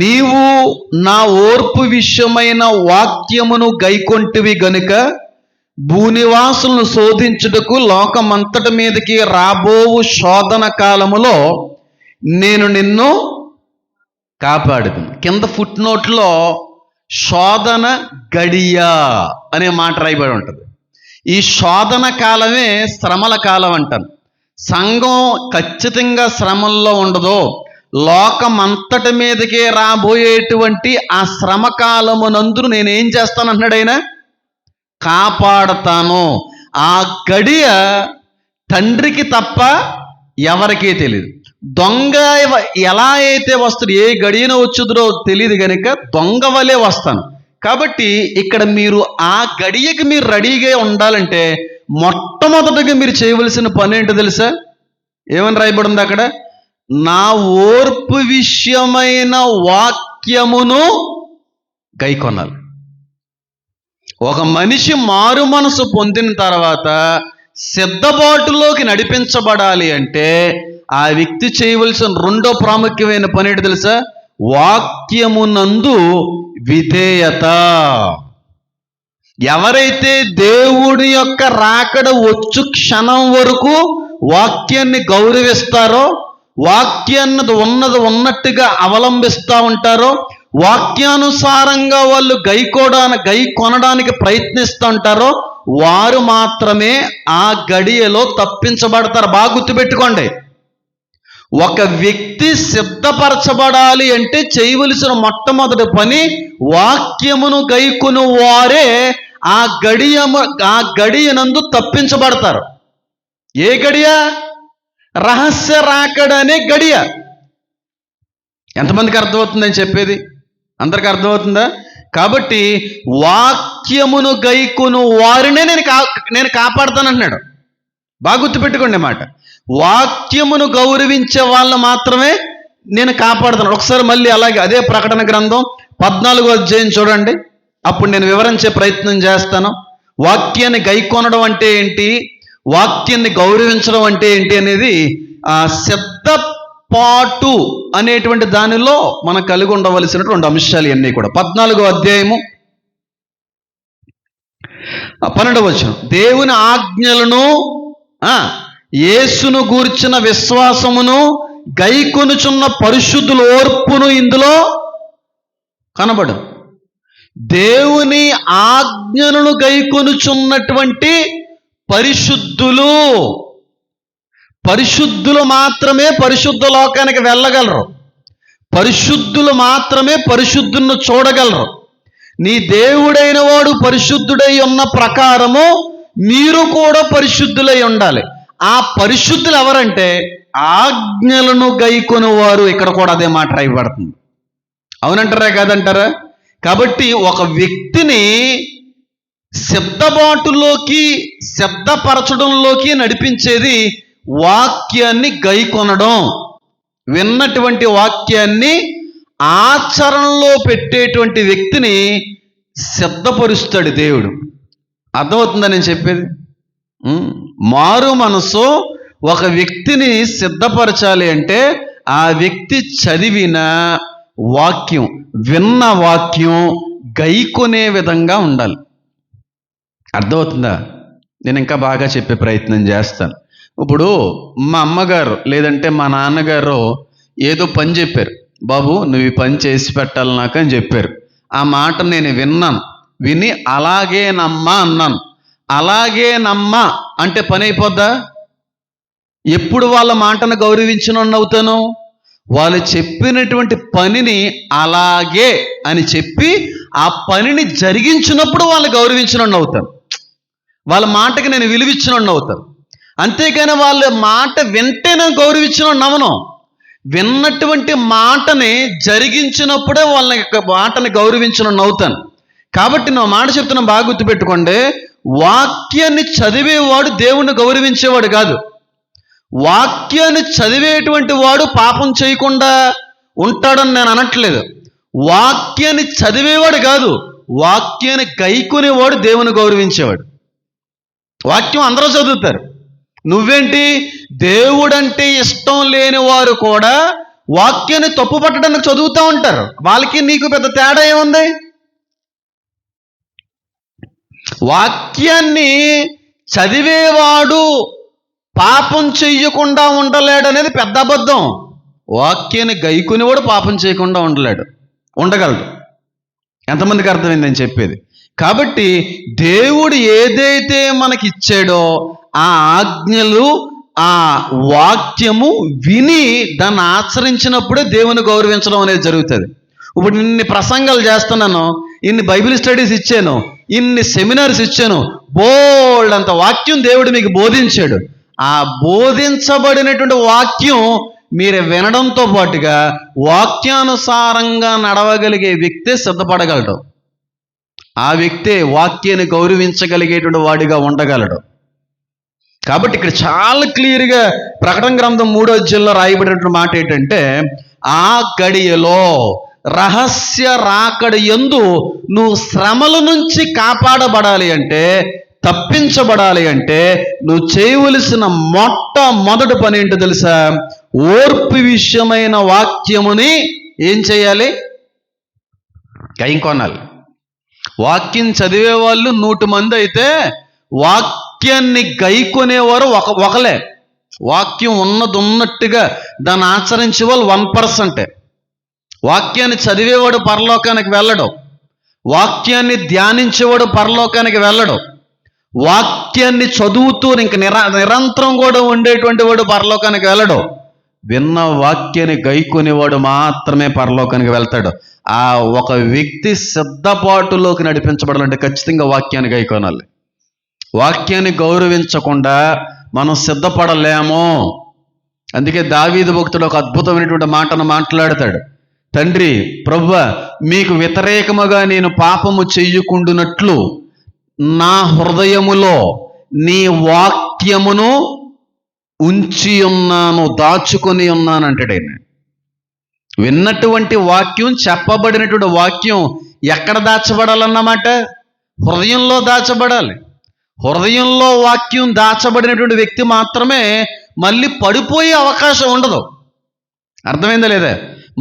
నీవు నా ఓర్పు విషయమైన వాక్యమును గైకొంటివి గనుక భూనివాసులను శోధించుటకు లోకమంతటి మీదకి రాబోవు శోధన కాలములో నేను నిన్ను కాపాడుదును. కింద ఫుట్ నోట్లో శోధన గడియ అనే మాట రాయబడి ఉంటుంది. ఈ శోధన కాలమే శ్రమల కాలం అంటాను. సంఘం ఖచ్చితంగా శ్రమల్లో ఉండదు. లోకమంతటి మీదకే రాబోయేటువంటి ఆ శ్రమ కాలమునందు నేనేం చేస్తానంటున్నాడు ఆయన, కాపాడతాను. ఆ గడియ తండ్రికి తప్ప ఎవరికీ తెలియదు. దొంగ ఎలా అయితే వస్తాడు, ఏ గడియన వచ్చుదో తెలియదు కనుక దొంగ వలే వస్తాను. కాబట్టి ఇక్కడ మీరు ఆ గడియకి మీరు రెడీగా ఉండాలంటే మొట్టమొదటిగా మీరు చేయవలసిన పని ఏంటో తెలుసా? ఏమని రాయబడి ఉంది అక్కడ? నా ఓర్పు విషయమైన వాక్యమును గైకొనాలి. ఒక మనిషి మారు మనసు పొందిన తర్వాత సిద్ధపాటులోకి నడిపించబడాలి అంటే ఆ వ్యక్తి చేయవలసిన రెండో ప్రాముఖ్యమైన పని ఏంటి తెలుసా? వాక్యమునందు విధేయత. ఎవరైతే దేవుడి యొక్క రాకడ వచ్చు క్షణం వరకు వాక్యాన్ని గౌరవిస్తారో, వాక్యాన్ని ఉన్నట్టుగా అవలంబిస్తూ ఉంటారో, వాక్యానుసారంగా వాళ్ళు గై కొనడానికి ప్రయత్నిస్తూ ఉంటారో వారు మాత్రమే ఆ గడియలో తప్పించబడతారు. బాగా గుర్తుపెట్టుకోండి, ఒక వ్యక్తి సిద్ధపరచబడాలి అంటే చేయవలసిన మొట్టమొదటి పని వాక్యమును గైకొను వారే ఆ గడియనందు తప్పించబడతారు. ఏ గడియ? రహస్య రాకడ అనే గడియ. ఎంతమందికి అర్థమవుతుందని చెప్పేది? అందరికి అర్థమవుతుందా? కాబట్టి వాక్యమును గైకొను వారినే నేను కాపాడుతానంటున్నాడు. బాగా గుర్తుపెట్టుకోండి మాట. వాక్యమును గౌరవించే వాళ్ళని మాత్రమే నేను కాపాడుతాను. ఒకసారి మళ్ళీ అలాగే అదే ప్రకటన గ్రంథం 14వ అధ్యాయం చూడండి. అప్పుడు నేను వివరించే ప్రయత్నం చేస్తాను. వాక్యాన్ని గైకొనడం అంటే ఏంటి, వాక్యాన్ని గౌరవించడం అంటే ఏంటి అనేది సిద్ధపాటు అనేటువంటి దానిలో మనం కలిగి ఉండవలసినటువంటి అంశాలు ఇవన్నీ కూడా. 14వ అధ్యాయము 12వ వచనం. దేవుని ఆజ్ఞలను యేసును గూర్చిన విశ్వాసమును గైకొనుచున్న పరిశుద్ధుల ఓర్పును ఇందులో కనబడు. దేవుని ఆజ్ఞలను గైకొనుచున్నటువంటి పరిశుద్ధులు మాత్రమే పరిశుద్ధ లోకానికి వెళ్ళగలరు. పరిశుద్ధులు మాత్రమే పరిశుద్ధులను చూడగలరు. నీ దేవుడైన వాడు పరిశుద్ధుడై ఉన్న ప్రకారము మీరు కూడా పరిశుద్ధులై ఉండాలి. ఆ పరిశుద్ధులు ఎవరంటే ఆజ్ఞలను గైకొను వారు. ఇక్కడ కూడా అదే మాట రాయబడుతుంది. అవునంటారా కాదంటారా? కాబట్టి ఒక వ్యక్తిని సిద్ధపాటులోకి సిద్ధపరచడంలోకి నడిపించేది వాక్యాన్ని గైకొనడం. విన్నటువంటి వాక్యాన్ని ఆచరణలో పెట్టేటువంటి వ్యక్తిని సిద్ధపరుస్తాడు దేవుడు. అర్థమవుతుందా నేను చెప్పేది? మారు మనసు ఒక వ్యక్తిని సిద్ధపరచాలి అంటే ఆ వ్యక్తి చదివిన వాక్యం, విన్న వాక్యం, గైకొనే విధంగా ఉండాలి. అర్థమవుతుందా? నేను ఇంకా బాగా చెప్పే ప్రయత్నం చేస్తాను. ఇప్పుడు మా అమ్మగారు లేదంటే మా నాన్నగారు ఏదో పని చెప్పారు, బాబు నువ్వు ఈ పని చేసి పెట్టాలి నాకు అని చెప్పారు. ఆ మాట నేను విన్నాను, విని అలాగేనమ్మా అన్నాను. అలాగేనమ్మా అంటే పని అయిపోద్దా? ఎప్పుడు వాళ్ళ మాటను గౌరవించినోడిని అవుతాను? వాళ్ళు చెప్పినటువంటి పనిని అలాగే అని చెప్పి ఆ పనిని జరిగించినప్పుడు వాళ్ళు గౌరవించినోడిని అవుతాను. వాళ్ళ మాటకి నేను విలువిచ్చినోడిని అవుతాను. అంతేకాని వాళ్ళ మాట వింటే నేను గౌరవించినోడిని అవను. విన్నటువంటి మాటని జరిగించినప్పుడే వాళ్ళ యొక్క మాటని గౌరవించినోడిని అవుతాను. కాబట్టి నా మాట చెప్తున్నా, బాగా గుర్తుపెట్టుకోండి. వాక్యాన్ని చదివేవాడు దేవుణ్ణి గౌరవించేవాడు కాదు. వాక్యాన్ని చదివేటువంటి వాడు పాపం చేయకుండా ఉంటాడని నేను అనట్లేదు. వాక్యాన్ని చదివేవాడు కాదు, వాక్యాన్ని గైకొనేవాడు దేవుని గౌరవించేవాడు. వాక్యం అందరూ చదువుతారు. నువ్వేంటి, దేవుడంటే ఇష్టం లేని వారు కూడా వాక్యాన్ని తప్పు పట్టడానికి చదువుతూ ఉంటారు. వాళ్ళకి నీకు పెద్ద తేడా ఏముంది? వాక్యాన్ని చదివేవాడు పాపం చెయ్యకుండా ఉండలేడనేది పెద్ద అబద్ధం. వాక్యాన్ని గైకొనేవాడు పాపం చేయకుండా ఉండగలడు. ఎంతమందికి అర్థమైందని చెప్పేది? కాబట్టి దేవుడు ఏదైతే మనకి ఇచ్చాడో ఆ ఆజ్ఞలు, ఆ వాక్యము విని దాన్ని ఆచరించినప్పుడే దేవుని గౌరవించడం అనేది జరుగుతుంది. ఇప్పుడు ఇన్ని ప్రసంగాలు చేస్తున్నాను, ఇన్ని బైబిల్ స్టడీస్ ఇచ్చాను, ఇన్ని సెమినార్స్ ఇచ్చాను, బోల్డ్ అంత వాక్యం దేవుడు మీకు బోధించాడు. ఆ బోధించబడినటువంటి వాక్యం మీరు వినడంతో పాటుగా వాక్యానుసారంగా నడవగలిగే వ్యక్తే సిద్ధపడగలడు. ఆ వ్యక్తే వాక్యాన్ని గౌరవించగలిగేటువంటి వాడిగా ఉండగలడు. కాబట్టి ఇక్కడ చాలా క్లియర్గా ప్రకటన గ్రంథం 3వ అధ్యాయంలో రాయబడినటువంటి మాట ఏంటంటే, ఆ గడియలో రహస్య రాకడ యందు నువ్వు శ్రమల నుంచి కాపాడబడాలి అంటే, తప్పించబడాలి అంటే నువ్వు చేయవలసిన మొట్టమొదటి పని ఏంటో తెలుసా? ఓర్పు విషయమైన వాక్యముని ఏం చేయాలి? గైకొనాలి. వాక్యం చదివే వాళ్ళు 100 మంది అయితే వాక్యాన్ని గైకొనేవారు ఒకలే. వాక్యం ఉన్నట్టుగా దాన్ని ఆచరించే వాళ్ళు 1%. వాక్యాన్ని చదివేవాడు పరలోకానికి వెళ్ళడు. వాక్యాన్ని ధ్యానించేవాడు పరలోకానికి వెళ్ళడు. వాక్యాన్ని చదువుతూ ఇంక నిరంతరం కూడా ఉండేటువంటి వాడు పరలోకానికి వెళ్ళడు. విన్న వాక్యాన్ని గైకొనేవాడు మాత్రమే పరలోకానికి వెళ్తాడు. ఆ ఒక వ్యక్తి సిద్ధపాటులోకి నడిపించబడాలంటే ఖచ్చితంగా వాక్యాన్ని గైకొనాలి. వాక్యాన్ని గౌరవించకుండా మనం సిద్ధపడలేము. అందుకే దావీదు భక్తుడు ఒక అద్భుతమైనటువంటి మాటను మాట్లాడతాడు. తండ్రి, ప్రభువా, మీకు వ్యతిరేకముగా నేను పాపము చెయ్యకుండునట్లు నా హృదయములో నీ వాక్యమును ఉంచి ఉన్నాను, దాచుకొని ఉన్నాను అంటాడు ఆయన. విన్నటువంటి వాక్యం, చెప్పబడినటువంటి వాక్యం ఎక్కడ దాచబడాలన్నమాట? హృదయంలో దాచబడాలి. హృదయంలో వాక్యం దాచబడినటువంటి వ్యక్తి మాత్రమే మళ్ళీ పడిపోయే అవకాశం ఉండదు. అర్థమైందా లేదా?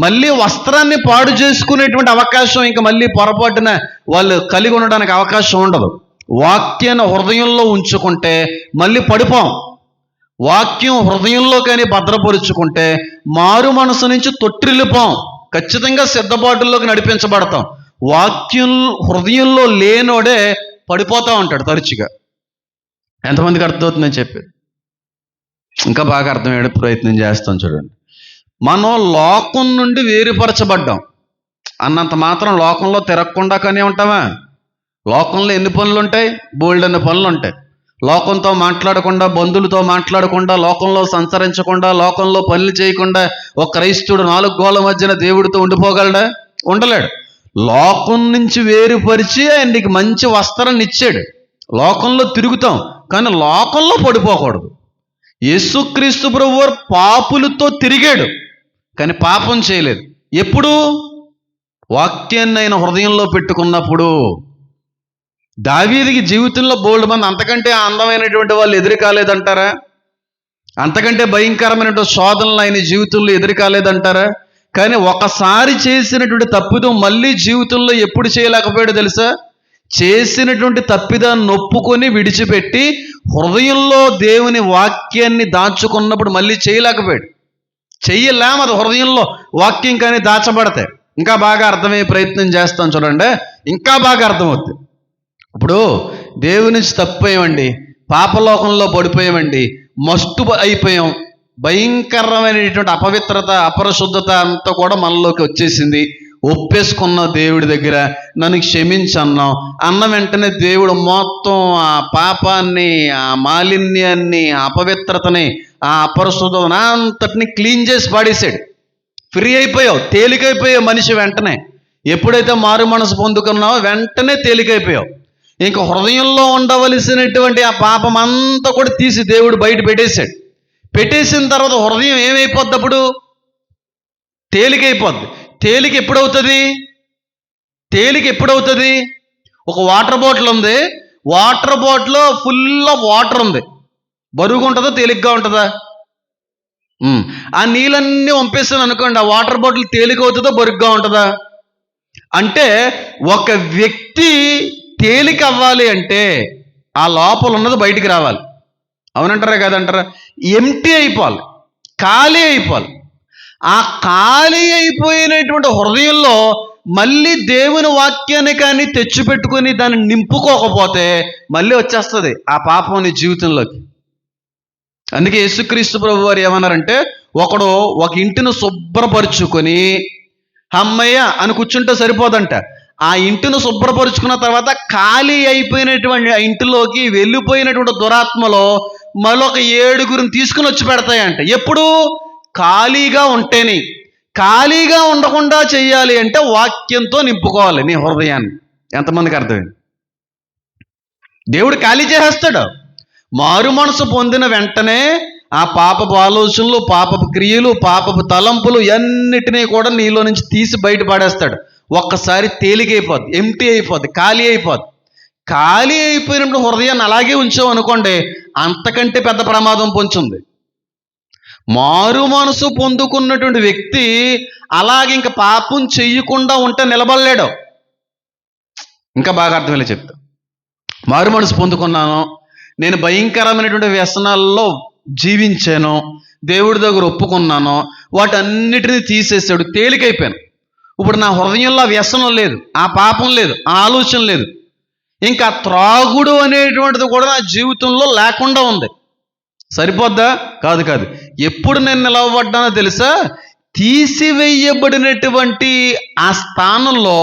మళ్ళీ వస్త్రాన్ని పాడు చేసుకునేటువంటి అవకాశం ఇంకా మళ్ళీ పొరపాటున వాళ్ళు కలిగి ఉండడానికి అవకాశం ఉండదు. వాక్యాన్ని హృదయంలో ఉంచుకుంటే మళ్ళీ పడిపోం. వాక్యం హృదయంలో కానీ భద్రపరుచుకుంటే మారు మనసు నుంచి తొట్టిల్లిపోం. ఖచ్చితంగా సిద్ధపాటుల్లోకి నడిపించబడతాం. వాక్యం హృదయంలో లేనోడే పడిపోతూ ఉంటాడు తరచుగా. ఎంతమందికి అర్థమవుతుందని చెప్పేది? ఇంకా బాగా అర్థమయ్యే ప్రయత్నం చేస్తాం. చూడండి, మనం లోకం నుండి వేరుపరచబడ్డాం అన్నంత మాత్రం లోకంలో తిరగకుండా కానీ ఉంటామా? లోకంలో ఎన్ని పనులు ఉంటాయి? బోల్డ్ అన్ని పనులు ఉంటాయి. లోకంతో మాట్లాడకుండా, బంధువులతో మాట్లాడకుండా, లోకంలో సంచరించకుండా, లోకంలో పనులు చేయకుండా ఒక క్రైస్తవుడు 4 గోళ్ల మధ్యన దేవుడితో ఉండిపోగలడా? ఉండలేడు. లోకం నుంచి వేరుపరిచి ఆయనకి మంచి వస్త్రాన్ని ఇచ్చాడు. లోకంలో తిరుగుతాం కానీ లోకంలో పడిపోకూడదు. యేసుక్రీస్తు ప్రభువు పాపులతో తిరిగాడు కానీ పాపం చేయలేదు. ఎప్పుడు? వాక్యాన్ని ఆయన హృదయంలో పెట్టుకున్నప్పుడు. దావీదుకి జీవితంలో బోల్డ్ మంది అంతకంటే అందమైనటువంటి వాళ్ళు ఎదురు కాలేదంటారా? అంతకంటే భయంకరమైనటువంటి శోధనలు ఆయన జీవితంలో ఎదురు కాలేదంటారా? కానీ ఒకసారి చేసినటువంటి తప్పిదం మళ్ళీ జీవితంలో ఎప్పుడు చేయలేకపోయాడో తెలుసా? చేసినటువంటి తప్పిదాన్ని ఒప్పుకొని విడిచిపెట్టి హృదయంలో దేవుని వాక్యాన్ని దాచుకున్నప్పుడు మళ్ళీ చేయలేకపోయాడు. చెయ్యలేం, అది హృదయంలో వాక్యం కానీ దాచబడతాయి. ఇంకా బాగా అర్థమయ్యే ప్రయత్నం చేస్తాం చూడండి, ఇంకా బాగా అర్థమవుతుంది. ఇప్పుడు దేవుని నుంచి తప్పిపోయామండి, పాపలోకంలో పడిపోయామండి, మస్తు అయిపోయాం, భయంకరమైనటువంటి అపవిత్రత అపరిశుద్ధత అంతా కూడా మనలోకి వచ్చేసింది. ఒప్పేసుకున్న దేవుడి దగ్గర నన్ను క్షమించన్నాం అన్న వెంటనే దేవుడు మొత్తం ఆ పాపాన్ని, ఆ మాలిన్యాన్ని, ఆ అపవిత్రతని, ఆ అపరిశుద్ధత అంతటిని క్లీన్ చేసి పాడేశాడు. ఫ్రీ అయిపోయావు, తేలికైపోయావు మనిషి వెంటనే. ఎప్పుడైతే మారు మనసు పొందుకున్నావో వెంటనే తేలికైపోయావు. ఇంక హృదయంలో ఉండవలసినటువంటి ఆ పాపం అంతా కూడా తీసి దేవుడు బయట పెట్టేశాడు. పెట్టేసిన తర్వాత హృదయం ఏమైపోద్ది? అప్పుడు తేలికైపోద్ది. తేలిక ఎప్పుడవుతుంది? ఒక వాటర్ బాటిల్ ఉంది, water bottle full of water ఉంది, బరువుగా ఉంటుందా తేలిగ్గా ఉంటుందా? ఆ నీళ్ళన్నీ పంపిస్తాను అనుకోండి, ఆ వాటర్ బాటిల్ తేలిక అవుతుందా బరుగ్గా ఉంటుందా? అంటే ఒక వ్యక్తి తేలిక అవ్వాలి అంటే ఆ లోపల ఉన్నది బయటికి రావాలి. అవునంటారా కాదంటారా? ఎంటీ అయిపోవాలి, ఖాళీ అయిపోవాలి. ఆ ఖాళీ అయిపోయినటువంటి హృదయంలో మళ్ళీ దేవుని వాక్యాన్ని కానీ తెచ్చిపెట్టుకొని దాన్ని నింపుకోకపోతే మళ్ళీ వచ్చేస్తుంది ఆ పాపం నీ జీవితంలోకి. అందుకే యేసుక్రీస్తు ప్రభు వారు ఏమన్నారంటే, ఒకడు ఒక ఇంటిని శుభ్రపరుచుకొని అమ్మయ్య అని కూర్చుంటే సరిపోదంట. ఆ ఇంటిని శుభ్రపరుచుకున్న తర్వాత ఖాళీ అయిపోయినటువంటి ఆ ఇంటిలోకి వెళ్ళిపోయినటువంటి దురాత్మలో మరొక 7 తీసుకుని వచ్చి పెడతాయంట. ఎప్పుడు? ఖాళీగా ఉంటేనే. ఖాళీగా ఉండకుండా చెయ్యాలి అంటే వాక్యంతో నింపుకోవాలి నీ హృదయాన్ని. ఎంతమందికి అర్థమైంది? దేవుడు ఖాళీ చేసేస్తాడు. మారు మనసు పొందిన వెంటనే ఆ పాపపు ఆలోచనలు, పాపపు క్రియలు, పాపపు తలంపులు అన్నిటినీ కూడా నీలో నుంచి తీసి బయట పడేస్తాడు. ఒక్కసారి తేలికైపోద్ది, ఎంటీ అయిపోద్ది, ఖాళీ అయిపోద్ది. ఖాళీ అయిపోయినప్పుడు హృదయాన్ని అలాగే ఉంచావు అనుకోండి, అంతకంటే పెద్ద ప్రమాదం పొంచుంది. మారు మనసు పొందుకున్నటువంటి వ్యక్తి అలాగే ఇంకా పాపం చెయ్యకుండా ఉంటే నిలబడలేడు. ఇంకా బాగా అర్థమయ్యేలా చెప్తా. మారు మనసు పొందుకున్నాను, నేను భయంకరమైనటువంటి వ్యసనాల్లో జీవించాను, దేవుడి దగ్గర ఒప్పుకున్నాను, వాటన్నిటిని తీసేసాడు, తేలికైపోయాను. ఇప్పుడు నా హృదయంలో వ్యసనం లేదు, ఆ పాపం లేదు, ఆ ఆలోచన లేదు. ఇంకా త్రాగుడు అనేటువంటిది కూడా నా జీవితంలో లేకుండా ఉంది. సరిపోద్దా? కాదు. ఎప్పుడు నేను నిలవబడ్డానో తెలుసా? తీసివేయబడినటువంటి ఆ స్థానంలో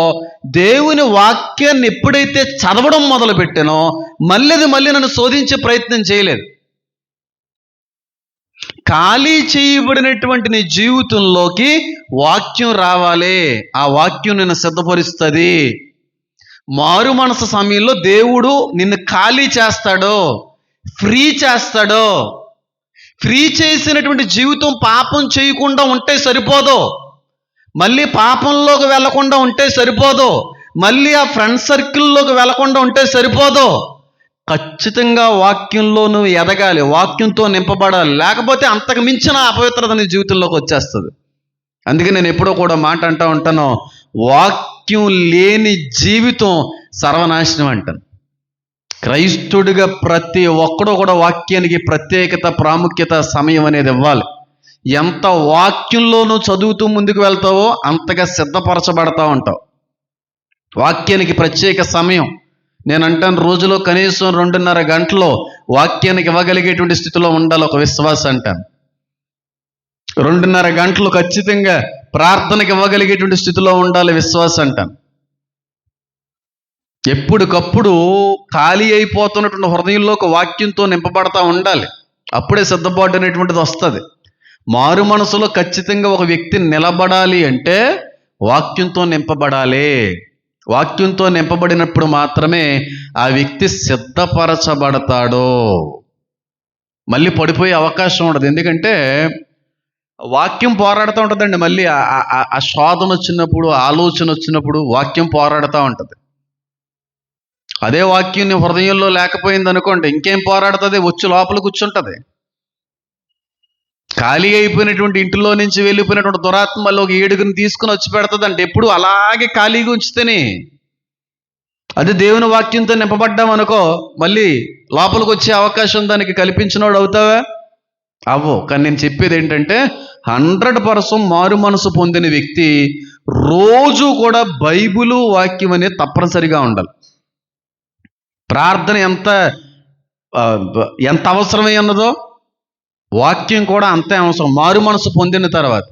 దేవుని వాక్యాన్ని ఎప్పుడైతే చదవడం మొదలు పెట్టానో మళ్ళీ నన్ను శోధించే ప్రయత్నం చేయలేదు. ఖాళీ చేయబడినటువంటి నీ జీవితంలోకి వాక్యం రావాలి. ఆ వాక్యం నిన్ను సిద్ధపరుస్తుంది. మారు మనసు సమయంలో దేవుడు నిన్ను ఖాళీ చేస్తాడు, ఫ్రీ చేస్తాడు. ఫ్రీ చేసినటువంటి జీవితం పాపం చేయకుండా ఉంటే సరిపోదు, మళ్ళీ పాపంలోకి వెళ్లకుండా ఉంటే సరిపోదు, మళ్ళీ ఆ ఫ్రెండ్ సర్కిల్లోకి వెళ్లకుండా ఉంటే సరిపోదు. ఖచ్చితంగా వాక్యంలో నువ్వు ఎదగాలి, వాక్యంతో నింపబడాలి. లేకపోతే అంతకు మించిన అపవిత్రత నీ జీవితంలోకి వచ్చేస్తుంది. అందుకే నేను ఎప్పుడో కూడా మాట అంటూ ఉంటాను, వాక్యం లేని జీవితం సర్వనాశనం అంటాను. క్రైస్తుడిగా ప్రతి ఒక్కడూ కూడా వాక్యానికి ప్రత్యేకత, ప్రాముఖ్యత, సమయం అనేది ఇవ్వాలి. ఎంత వాక్యంలో నువ్వు చదువుతూ ముందుకు వెళ్తావో అంతగా సిద్ధపరచబడతా ఉంటావు. వాక్యానికి ప్రత్యేక సమయం. నేను అంటాను, రోజులో కనీసం 2.5 గంటలు వాక్యానికి ఇవ్వగలిగేటువంటి స్థితిలో ఉండాలి ఒక విశ్వాసం అంటాను. 2.5 గంటలు ఖచ్చితంగా ప్రార్థనకి ఇవ్వగలిగేటువంటి స్థితిలో ఉండాలి విశ్వాసం అంటాను. ఎప్పటికప్పుడు ఖాళీ అయిపోతున్నటువంటి హృదయంలో ఒక వాక్యంతో నింపబడతా ఉండాలి. అప్పుడే సిద్ధపాటు అనేటువంటిది వస్తుంది. మారు మనసులో ఖచ్చితంగా ఒక వ్యక్తి నిలబడాలి అంటే వాక్యంతో నింపబడాలి. వాక్యంతో నింపబడినప్పుడు మాత్రమే ఆ వ్యక్తి సిద్ధపరచబడతాడు. మళ్ళీ పడిపోయే అవకాశం ఉండదు. ఎందుకంటే వాక్యం పోరాడుతూ ఉంటుందండి. మళ్ళీ ఆ శోధన వచ్చినప్పుడు, ఆలోచన వచ్చినప్పుడు వాక్యం పోరాడుతూ ఉంటుంది. అదే వాక్యం నీ హృదయంలో లేకపోయింది అనుకోండి, ఇంకేం పోరాడుతుంది? వచ్చి లోపల కూర్చుంటుంది. ఖాళీ అయిపోయినటువంటి ఇంటిలో నుంచి వెళ్ళిపోయినటువంటి దురాత్మలో ఒక 7గురిని తీసుకుని వచ్చి పెడుతుంది అంటే ఎప్పుడు అలాగే ఖాళీగా ఉంచితేనే. అదే దేవుని వాక్యంతో నింపబడ్డాం అనుకో, మళ్ళీ లోపలికి వచ్చే అవకాశం దానికి కల్పించినోడు అవుతావా? అవ్వో. కానీ నేను చెప్పేది ఏంటంటే 100% మారు మనసు పొందిన వ్యక్తి రోజు కూడా బైబిలు వాక్యం అనేది తప్పనిసరిగా ఉండాలి. ప్రార్థన ఎంత అవసరమై ఉన్నదో వాక్యం కూడా అంతే అవసరం మారు మనసు పొందిన తర్వాత.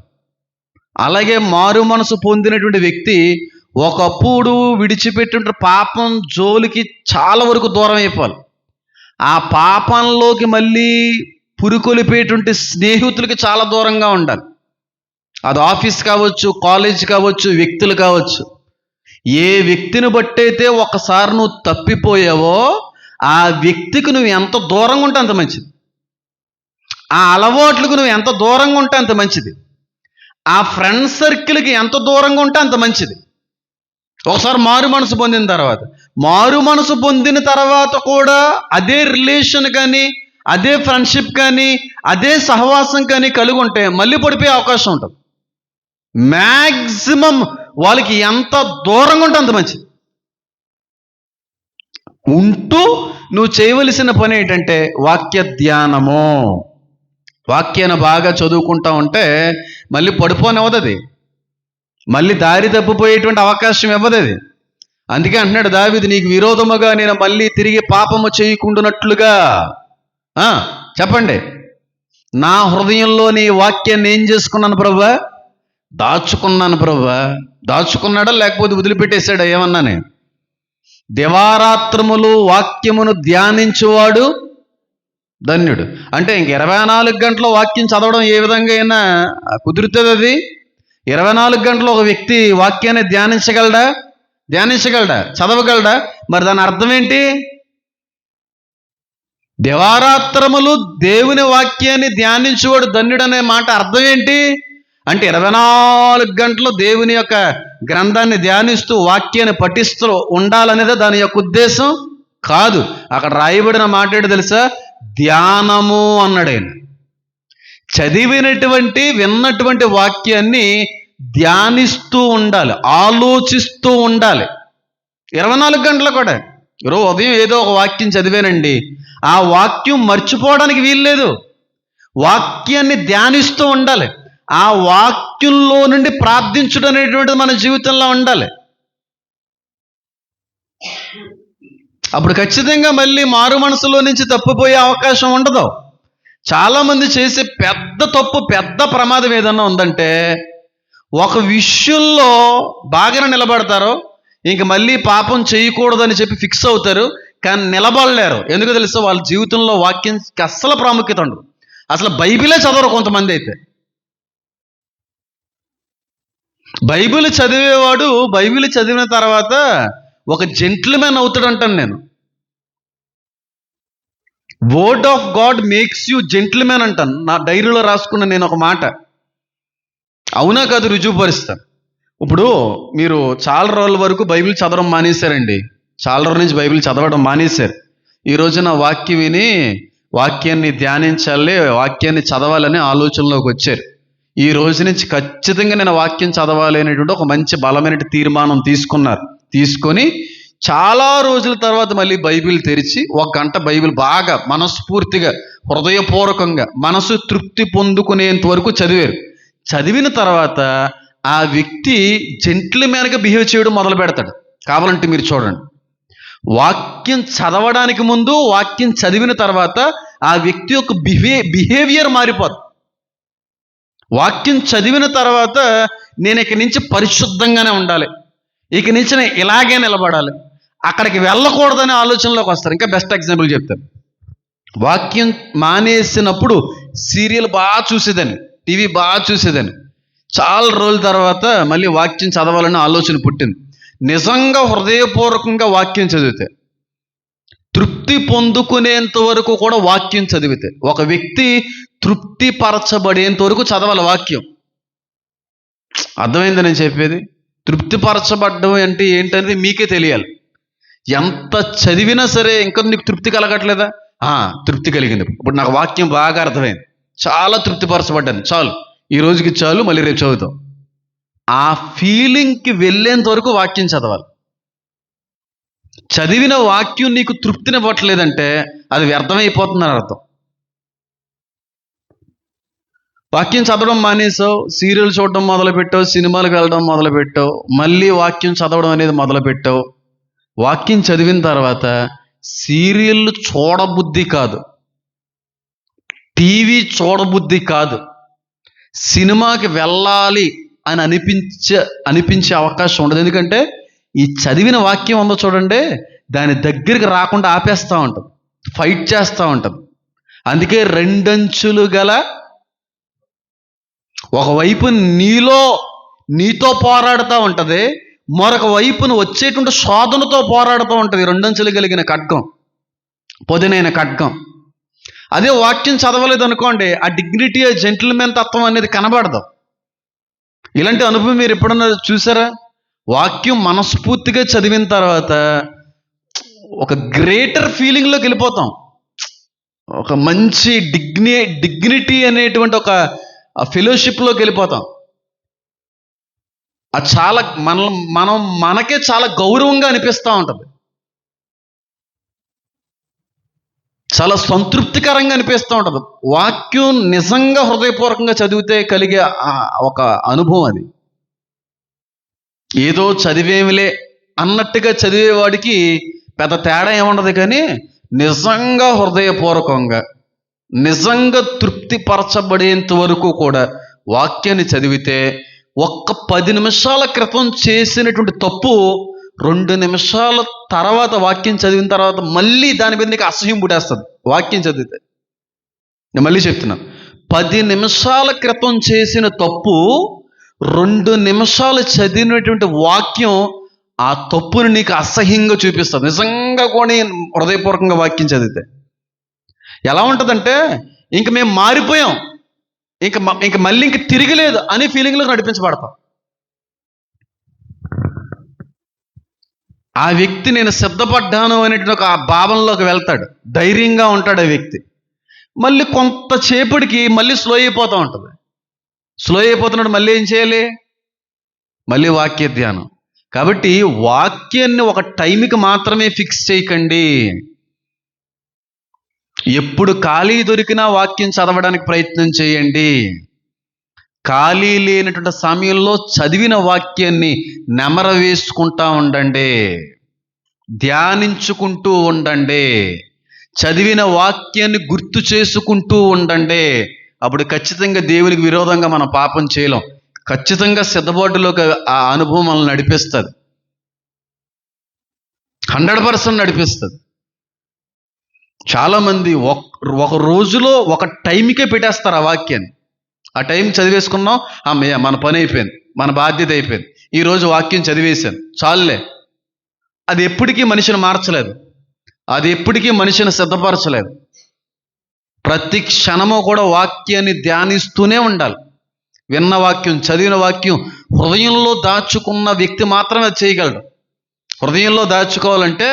అలాగే మారు మనసు పొందినటువంటి వ్యక్తి ఒకప్పుడు విడిచిపెట్టిన పాపం జోలికి చాలా వరకు దూరం అయిపోవాలి. ఆ పాపంలోకి మళ్ళీ పురికొలిపేటువంటి స్నేహితులకి చాలా దూరంగా ఉండాలి. అది ఆఫీస్ కావచ్చు, కాలేజ్ కావచ్చు, వ్యక్తులు కావచ్చు. ఏ వ్యక్తిని బట్టయితే ఒకసారి నువ్వు తప్పిపోయావో ఆ వ్యక్తికి నువ్వు ఎంత దూరంగా ఉంటే అంత మంచిది. ఆ అలవాట్లకు నువ్వు ఎంత దూరంగా ఉంటే అంత మంచిది. ఆ ఫ్రెండ్ సర్కిల్కి ఎంత దూరంగా ఉంటే అంత మంచిది. ఒకసారి మారు మనసు పొందిన తర్వాత కూడా అదే రిలేషన్ కానీ, అదే ఫ్రెండ్షిప్ కానీ, అదే సహవాసం కానీ కలిగి ఉంటే మళ్ళీ పడిపోయే అవకాశం ఉంటుంది. మ్యాక్సిమం వాళ్ళకి ఎంత దూరంగా ఉంటే అంత మంచిది. ఉంటూ నువ్వు చేయవలసిన పని ఏంటంటే వాక్య ధ్యానము. వాక్యాన్ని బాగా చదువుకుంటా ఉంటే మళ్ళీ పడిపోనివ్వదు అది, మళ్ళీ దారి తప్పిపోయేటువంటి అవకాశం ఇవ్వదు అది. అందుకే అంటున్నాడు దావీదు, నీకు విరోధముగా నేను మళ్ళీ తిరిగి పాపము చేయకుండానట్లుగా. చెప్పండి, నా హృదయంలో నీ వాక్యాన్ని ఏం చేసుకున్నాను ప్రభువా? దాచుకున్నాను ప్రభువా. దాచుకున్నాడా లేకపోతే వదిలిపెట్టేశాడా? ఏమన్నానే, దివారాత్రములు వాక్యమును ధ్యానించువాడు ధన్యుడు. అంటే ఇంక 24 గంటలు వాక్యం చదవడం ఏ విధంగా అయినా కుదురుతుంది అది? 24 గంటలు ఒక వ్యక్తి వాక్యాన్ని ధ్యానించగలడా? చదవగలడా? మరి దాని అర్థం ఏంటి? దివారాత్రములు దేవుని వాక్యాన్ని ధ్యానించువాడు ధన్యుడు అనే మాట అర్థం ఏంటి అంటే 24 గంటలు దేవుని యొక్క గ్రంథాన్ని ధ్యానిస్తూ వాక్యాన్ని పఠిస్తూ ఉండాలనేది దాని యొక్క ఉద్దేశం కాదు. అక్కడ రాయబడిన మాట ఏంటో తెలుసా? ధ్యానము అన్నాడు ఆయన. విన్నటువంటి వాక్యాన్ని ధ్యానిస్తూ ఉండాలి, ఆలోచిస్తూ ఉండాలి 24 గంటలు కూడా. ఈరోజు ఉదయం ఏదో ఒక వాక్యం చదివానండి, ఆ వాక్యం మర్చిపోవడానికి వీల్లేదు. వాక్యాన్ని ధ్యానిస్తూ ఉండాలి. ఆ వాక్యంలో నుండి ప్రార్థించడం అనేటువంటిది మన జీవితంలో ఉండాలి. అప్పుడు ఖచ్చితంగా మళ్ళీ మారు మనసులో నుంచి తప్పిపోయే అవకాశం ఉండదు. చాలామంది చేసే పెద్ద తప్పు, పెద్ద ప్రమాదం ఏదన్నా ఉందంటే, ఒక విషయంలో బాగానే నిలబడతారు, ఇంక మళ్ళీ పాపం చేయకూడదని చెప్పి ఫిక్స్ అవుతారు, కానీ నిలబడలేరు. ఎందుకు తెలుసా? వాళ్ళ జీవితంలో వాక్యంకి అస్సలు ప్రాముఖ్యత ఉండదు. అసలు బైబిలే చదవరు కొంతమంది అయితే. బైబిల్ చదివేవాడు బైబిల్ చదివిన తర్వాత ఒక జెంటిల్మెన్ అవుతాడంటాను నేను. Word of God makes you gentleman అంటాను. నా డైరీలో రాసుకున్న నేను ఒక మాట. అవునా కాదు రుజువుపరుస్తాను. ఇప్పుడు మీరు చాలా రోజుల వరకు బైబిల్ చదవడం మానేశారండి. చాలా రోజుల నుంచి బైబిల్ చదవడం మానేశారు. ఈ రోజున వాక్యం విని వాక్యాన్ని ధ్యానించాలి, వాక్యాన్ని చదవాలని ఆలోచనలోకి వచ్చారు. ఈ రోజు నుంచి ఖచ్చితంగా నేను వాక్యం చదవాలి అనేటువంటి ఒక మంచి బలమైన తీర్మానం తీసుకొని చాలా రోజుల తర్వాత మళ్ళీ బైబిల్ తెరిచి 1 గంట బైబిల్ బాగా మనస్ఫూర్తిగా, హృదయపూర్వకంగా, మనసు తృప్తి పొందుకునేంత వరకు చదివారు. చదివిన తర్వాత ఆ వ్యక్తి జెంటిల్మెన్గా బిహేవ్ చేయడం మొదలు పెడతాడు. కావాలంటే మీరు చూడండి, వాక్యం చదవడానికి ముందు, వాక్యం చదివిన తర్వాత ఆ వ్యక్తి యొక్క బిహేవియర్ మారిపోతుంది. వాక్యం చదివిన తర్వాత నేను ఇక నుంచి పరిశుద్ధంగానే ఉండాలి, ఇక నుంచి నేను ఇలాగే నిలబడాలి, అక్కడికి వెళ్ళకూడదనే ఆలోచనలోకి వస్తారు. ఇంకా బెస్ట్ ఎగ్జాంపుల్ చెప్తాను. వాక్యం మానేసినప్పుడు సీరియల్ బాగా చూసేదని, టీవీ బాగా చూసేదని. చాలా రోజుల తర్వాత మళ్ళీ వాక్యం చదవాలనే ఆలోచన పుట్టింది. నిజంగా హృదయపూర్వకంగా వాక్యం చదివితే, తృప్తి పొందుకునేంత వరకు కూడా వాక్యం చదివితే, ఒక వ్యక్తి తృప్తి పరచబడేంత వరకు చదవాలి వాక్యం. అర్థమైంది నేను చెప్పేది? తృప్తిపరచబడ్డం అంటే ఏంటనేది మీకే తెలియాలి. ఎంత చదివినా సరే ఇంకా నీకు తృప్తి కలగట్లేదా? తృప్తి కలిగింది. ఇప్పుడు నాకు వాక్యం బాగా అర్థమైంది. చాలా తృప్తిపరచబడ్డాను, చాలు ఈ రోజుకి చాలు, మళ్ళీ రేపు చదువుతాం. ఆ ఫీలింగ్కి వెళ్ళేంత వరకు వాక్యం చదవాలి. చదివిన వాక్యం నీకు తృప్తినివ్వట్లేదంటే అది వ్యర్థమైపోతుందని అర్థం. వాక్యం చదవడం మానేసావు, సీరియల్ చూడడం మొదలుపెట్టావు, సినిమాలకు వెళ్ళడం మొదలుపెట్టావు, మళ్ళీ వాక్యం చదవడం అనేది మొదలుపెట్టావు. వాక్యం చదివిన తర్వాత సీరియల్ చూడబుద్ధి కాదు, టీవీ చూడబుద్ధి కాదు, సినిమాకి వెళ్ళాలి అని అనిపించే అవకాశం ఉండదు. ఎందుకంటే ఈ చదివిన వాక్యం ఉందో చూడండి, దాని దగ్గరికి రాకుండా ఆపేస్తూ ఉంటుంది, ఫైట్ చేస్తూ ఉంటుంది. అందుకే రెండంచులు గల, ఒకవైపు నీతో పోరాడుతూ ఉంటుంది, మరొక వైపును వచ్చేటువంటి శోధనతో పోరాడుతూ ఉంటుంది. రెండంచులు కలిగిన ఖడ్గం, పొదునైన ఖడ్గం. అదే వాక్యం చదవలేదు అనుకోండి, ఆ డిగ్నిటీ, ఆ జెంటిల్మెన్ తత్వం అనేది కనబడదు. ఇలాంటి అనుభవం మీరు ఎప్పుడన్నా చూసారా? వాక్యం మనస్ఫూర్తిగా చదివిన తర్వాత ఒక గ్రేటర్ ఫీలింగ్లోకి వెళ్ళిపోతాం, ఒక మంచి డిగ్నిటీ అనేటువంటి ఒక ఫెలోషిప్లోకి వెళ్ళిపోతాం. అది చాలా మనకే చాలా గౌరవంగా అనిపిస్తూ ఉంటుంది, చాలా సంతృప్తికరంగా అనిపిస్తూ ఉంటుంది. వాక్యం నిజంగా హృదయపూర్వకంగా చదివితే కలిగే ఒక అనుభవం అది. ఏదో చదివేమిలే అన్నట్టుగా చదివేవాడికి పెద్ద తేడా ఏముండదు, కానీ నిజంగా హృదయపూర్వకంగా, నిజంగా తృప్తిపరచబడేంత వరకు కూడా వాక్యాన్ని చదివితే ఒక్క 10 నిమిషాల క్రితం చేసినటువంటి తప్పు 2 నిమిషాల తర్వాత వాక్యం చదివిన తర్వాత మళ్ళీ దాని మీద నీకు అసహ్యం పుట్టేస్తుంది. వాక్యం చదివితే, నేను మళ్ళీ చెప్తున్నాను, 10 నిమిషాల క్రితం చేసిన తప్పు 2 నిమిషాలు చదివినటువంటి వాక్యం ఆ తప్పుని నీకు అసహ్యంగా చూపిస్తుంది. నిజంగా కూడా హృదయపూర్వకంగా వాక్యం చదివితే ఎలా ఉంటుందంటే, ఇంక మేము మారిపోయాం, ఇంక మళ్ళీ తిరగలేదు అనే ఫీలింగ్లోకి నడిపించబడతాం. ఆ వ్యక్తి నేను సిద్ధపడ్డాను అనేటువంటి ఒక భావనలోకి వెళ్తాడు, ధైర్యంగా ఉంటాడు ఆ వ్యక్తి. మళ్ళీ కొంతసేపటికి మళ్ళీ స్లో అయిపోతూ ఉంటుంది. స్లో అయిపోతున్నాడు, మళ్ళీ ఏం చేయాలి? మళ్ళీ వాక్య ధ్యానం. కాబట్టి వాక్యాన్ని ఒక టైంకి మాత్రమే ఫిక్స్ చేయకండి. ఎప్పుడు ఖాళీ దొరికినా వాక్యం చదవడానికి ప్రయత్నం చేయండి. ఖాళీ లేనటువంటి సమయంలో చదివిన వాక్యాన్ని నెమర వేసుకుంటూ ఉండండి, ధ్యానించుకుంటూ ఉండండి, చదివిన వాక్యాన్ని గుర్తు చేసుకుంటూ ఉండండి. అప్పుడు ఖచ్చితంగా దేవునికి విరోధంగా మనం పాపం చేయలేం. ఖచ్చితంగా సిద్ధపాటులోకి ఆ అనుభవం మనల్ని నడిపిస్తుంది, 100% నడిపిస్తుంది. చాలామంది ఒక రోజులో ఒక టైంకే పెట్టేస్తారు ఆ వాక్యాన్ని. ఆ టైం చదివేసుకున్నాం, అమ్మయ్య మన పని అయిపోయింది, మన బాధ్యత అయిపోయింది, ఈరోజు వాక్యం చదివేశాను చాలులే. అది ఎప్పటికీ మనిషిని మార్చలేదు, అది ఎప్పటికీ మనిషిని సిద్ధపరచలేదు. ప్రతి క్షణము కూడా వాక్యాన్ని ధ్యానిస్తూనే ఉండాలి. విన్న వాక్యం, చదివిన వాక్యం హృదయంలో దాచుకున్న వ్యక్తి మాత్రమే అది చేయగలడు. హృదయంలో దాచుకోవాలంటే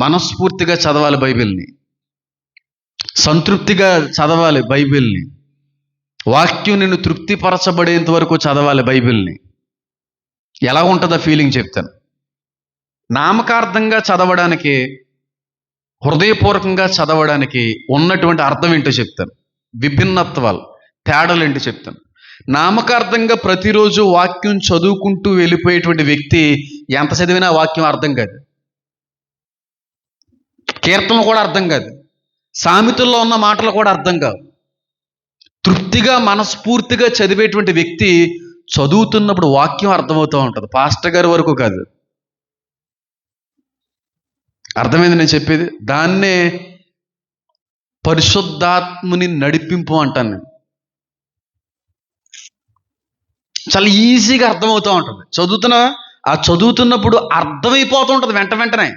మనస్ఫూర్తిగా చదవాలి బైబిల్ని, సంతృప్తిగా చదవాలి బైబిల్ని, వాక్యం నిన్ను తృప్తిపరచబడేంత వరకు చదవాలి బైబిల్ని. ఎలా ఉంటుందో ఫీలింగ్ చెప్తాను. నామకార్థంగా చదవడానికి, హృదయపూర్వకంగా చదవడానికి ఉన్నటువంటి అర్థం ఏంటో చెప్తాను, విభిన్నత్వాలు, తేడాలు ఏంటో చెప్తాను. నామకార్థంగా ప్రతిరోజు వాక్యం చదువుకుంటూ వెళ్ళిపోయేటువంటి వ్యక్తి ఎంత చదివినా వాక్యం అర్థం కాదు, కీర్తనలు కూడా అర్థం కాదు, సామెతల్లో ఉన్న మాటలు కూడా అర్థం కావు. తృప్తిగా మనస్ఫూర్తిగా చదివేటువంటి వ్యక్తి చదువుతున్నప్పుడు వాక్యం అర్థమవుతూ ఉంటుంది, పాస్టర్ గారి వరకు కాదు. అర్థమైంది నేను చెప్పేది? దాన్నే పరిశుద్ధాత్ముని నడిపింపు అంటాను నేను. చాలా ఈజీగా అర్థమవుతూ ఉంటుంది. చదువుతున్నప్పుడు అర్థమైపోతూ ఉంటుంది, వెంటనే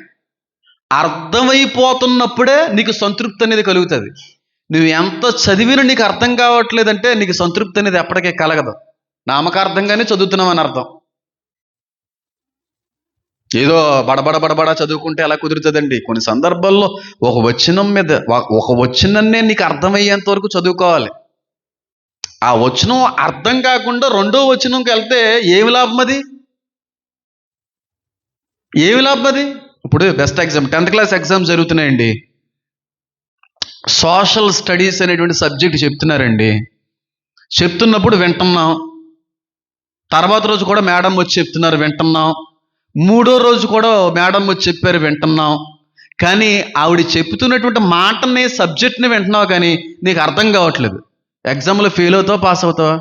అర్థమైపోతున్నప్పుడే నీకు సంతృప్తి అనేది కలుగుతుంది. నువ్వు ఎంత చదివినా నీకు అర్థం కావట్లేదంటే నీకు సంతృప్తి అనేది ఎప్పటికీ కలగదు. నామకార్థంగానే చదువుతున్నామని అర్థం. ఏదో బడబడ చదువుకుంటే ఎలా కుదురుతుందండి? కొన్ని సందర్భాల్లో ఒక వచనాన్నే నీకు అర్థమయ్యేంత వరకు చదువుకోవాలి. ఆ వచనం అర్థం కాకుండా రెండో వచనంకి వెళ్తే ఏమి లాభం అది? ఏమి లాభం అది? ఇప్పుడు best exam 10th class exams జరుగుతున్నాయండి. సోషల్ స్టడీస్ అనేటువంటి సబ్జెక్ట్ చెప్తున్నారండి. చెప్తున్నప్పుడు వింటున్నాం. తర్వాత రోజు కూడా మేడం వచ్చి చెప్తున్నారు, వింటున్నాం. మూడో రోజు కూడా మేడం వచ్చి చెప్పారు, వింటున్నాం. కానీ ఆవిడ చెప్తున్నటువంటి మాటని, సబ్జెక్ట్ని వింటున్నావు, కానీ నీకు అర్థం కావట్లేదు. ఎగ్జామ్లో ఫెయిల్ అవుతావు, పాస్ అవుతావా?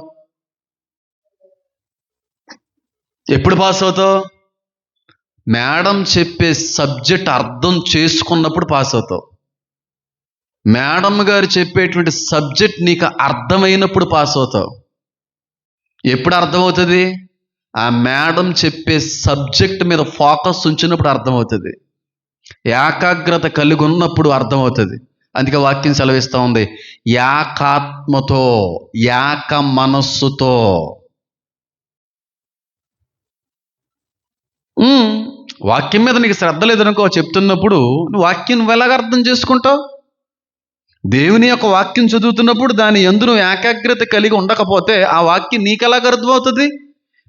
ఎప్పుడు పాస్ అవుతావు? మేడం చెప్పే సబ్జెక్ట్ అర్థం చేసుకున్నప్పుడు పాస్ అవుతావు. మేడం గారు చెప్పేటువంటి సబ్జెక్ట్ నీకు అర్థమైనప్పుడు పాస్ అవుతావు. ఎప్పుడు అర్థమవుతుంది? ఆ మేడం చెప్పే సబ్జెక్ట్ మీద ఫోకస్ ఉంచినప్పుడు అర్థమవుతుంది. ఏకాగ్రత కలిగి ఉన్నప్పుడు అర్థమవుతుంది. అందుకే వాక్యం సెలవిస్తూ ఉంది, ఏకాత్మతో, ఏక మనస్సుతో. వాక్యం మీద నీకు శ్రద్ధ లేదనుకో, చెప్తున్నప్పుడు నువ్వు వాక్యం నువ్వు ఎలాగ అర్థం చేసుకుంటావు? దేవుని యొక్క వాక్యం చదువుతున్నప్పుడు దాని యందు నువ్వు ఏకాగ్రత కలిగి ఉండకపోతే ఆ వాక్యం నీకు ఎలాగ అర్థమవుతుంది?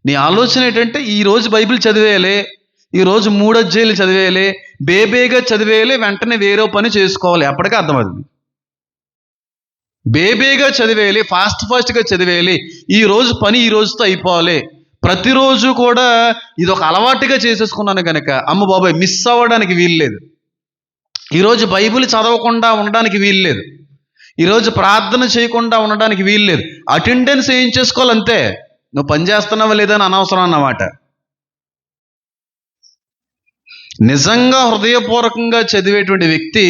నీ ఆలోచన ఏంటంటే ఈరోజు బైబిల్ చదివేయాలి, ఈరోజు 3 అధ్యాయాలు చదివేయాలి, బేబేగా చదివేయాలి, వెంటనే వేరే పని చేసుకోవాలి. ఎప్పటికీ అర్థమవుతుంది. బేబేగా చదివేయాలి, ఫాస్ట్గా చదివేయాలి, ఈ రోజు పని ఈ రోజుతో అయిపోవాలి. ప్రతిరోజు కూడా ఇది ఒక అలవాటుగా చేసేసుకున్నాను కనుక అమ్మ బాబాయ్ మిస్ అవ్వడానికి వీల్లేదు. ఈరోజు బైబిల్ చదవకుండా ఉండడానికి వీల్లేదు. ఈరోజు ప్రార్థన చేయకుండా ఉండడానికి వీల్లేదు. అటెండెన్స్ ఏం చేసుకోవాలంతే. నువ్వు పని చేస్తున్నావా లేదా అని అనవసరం అన్నమాట. నిజంగా హృదయపూర్వకంగా చదివేటువంటి వ్యక్తి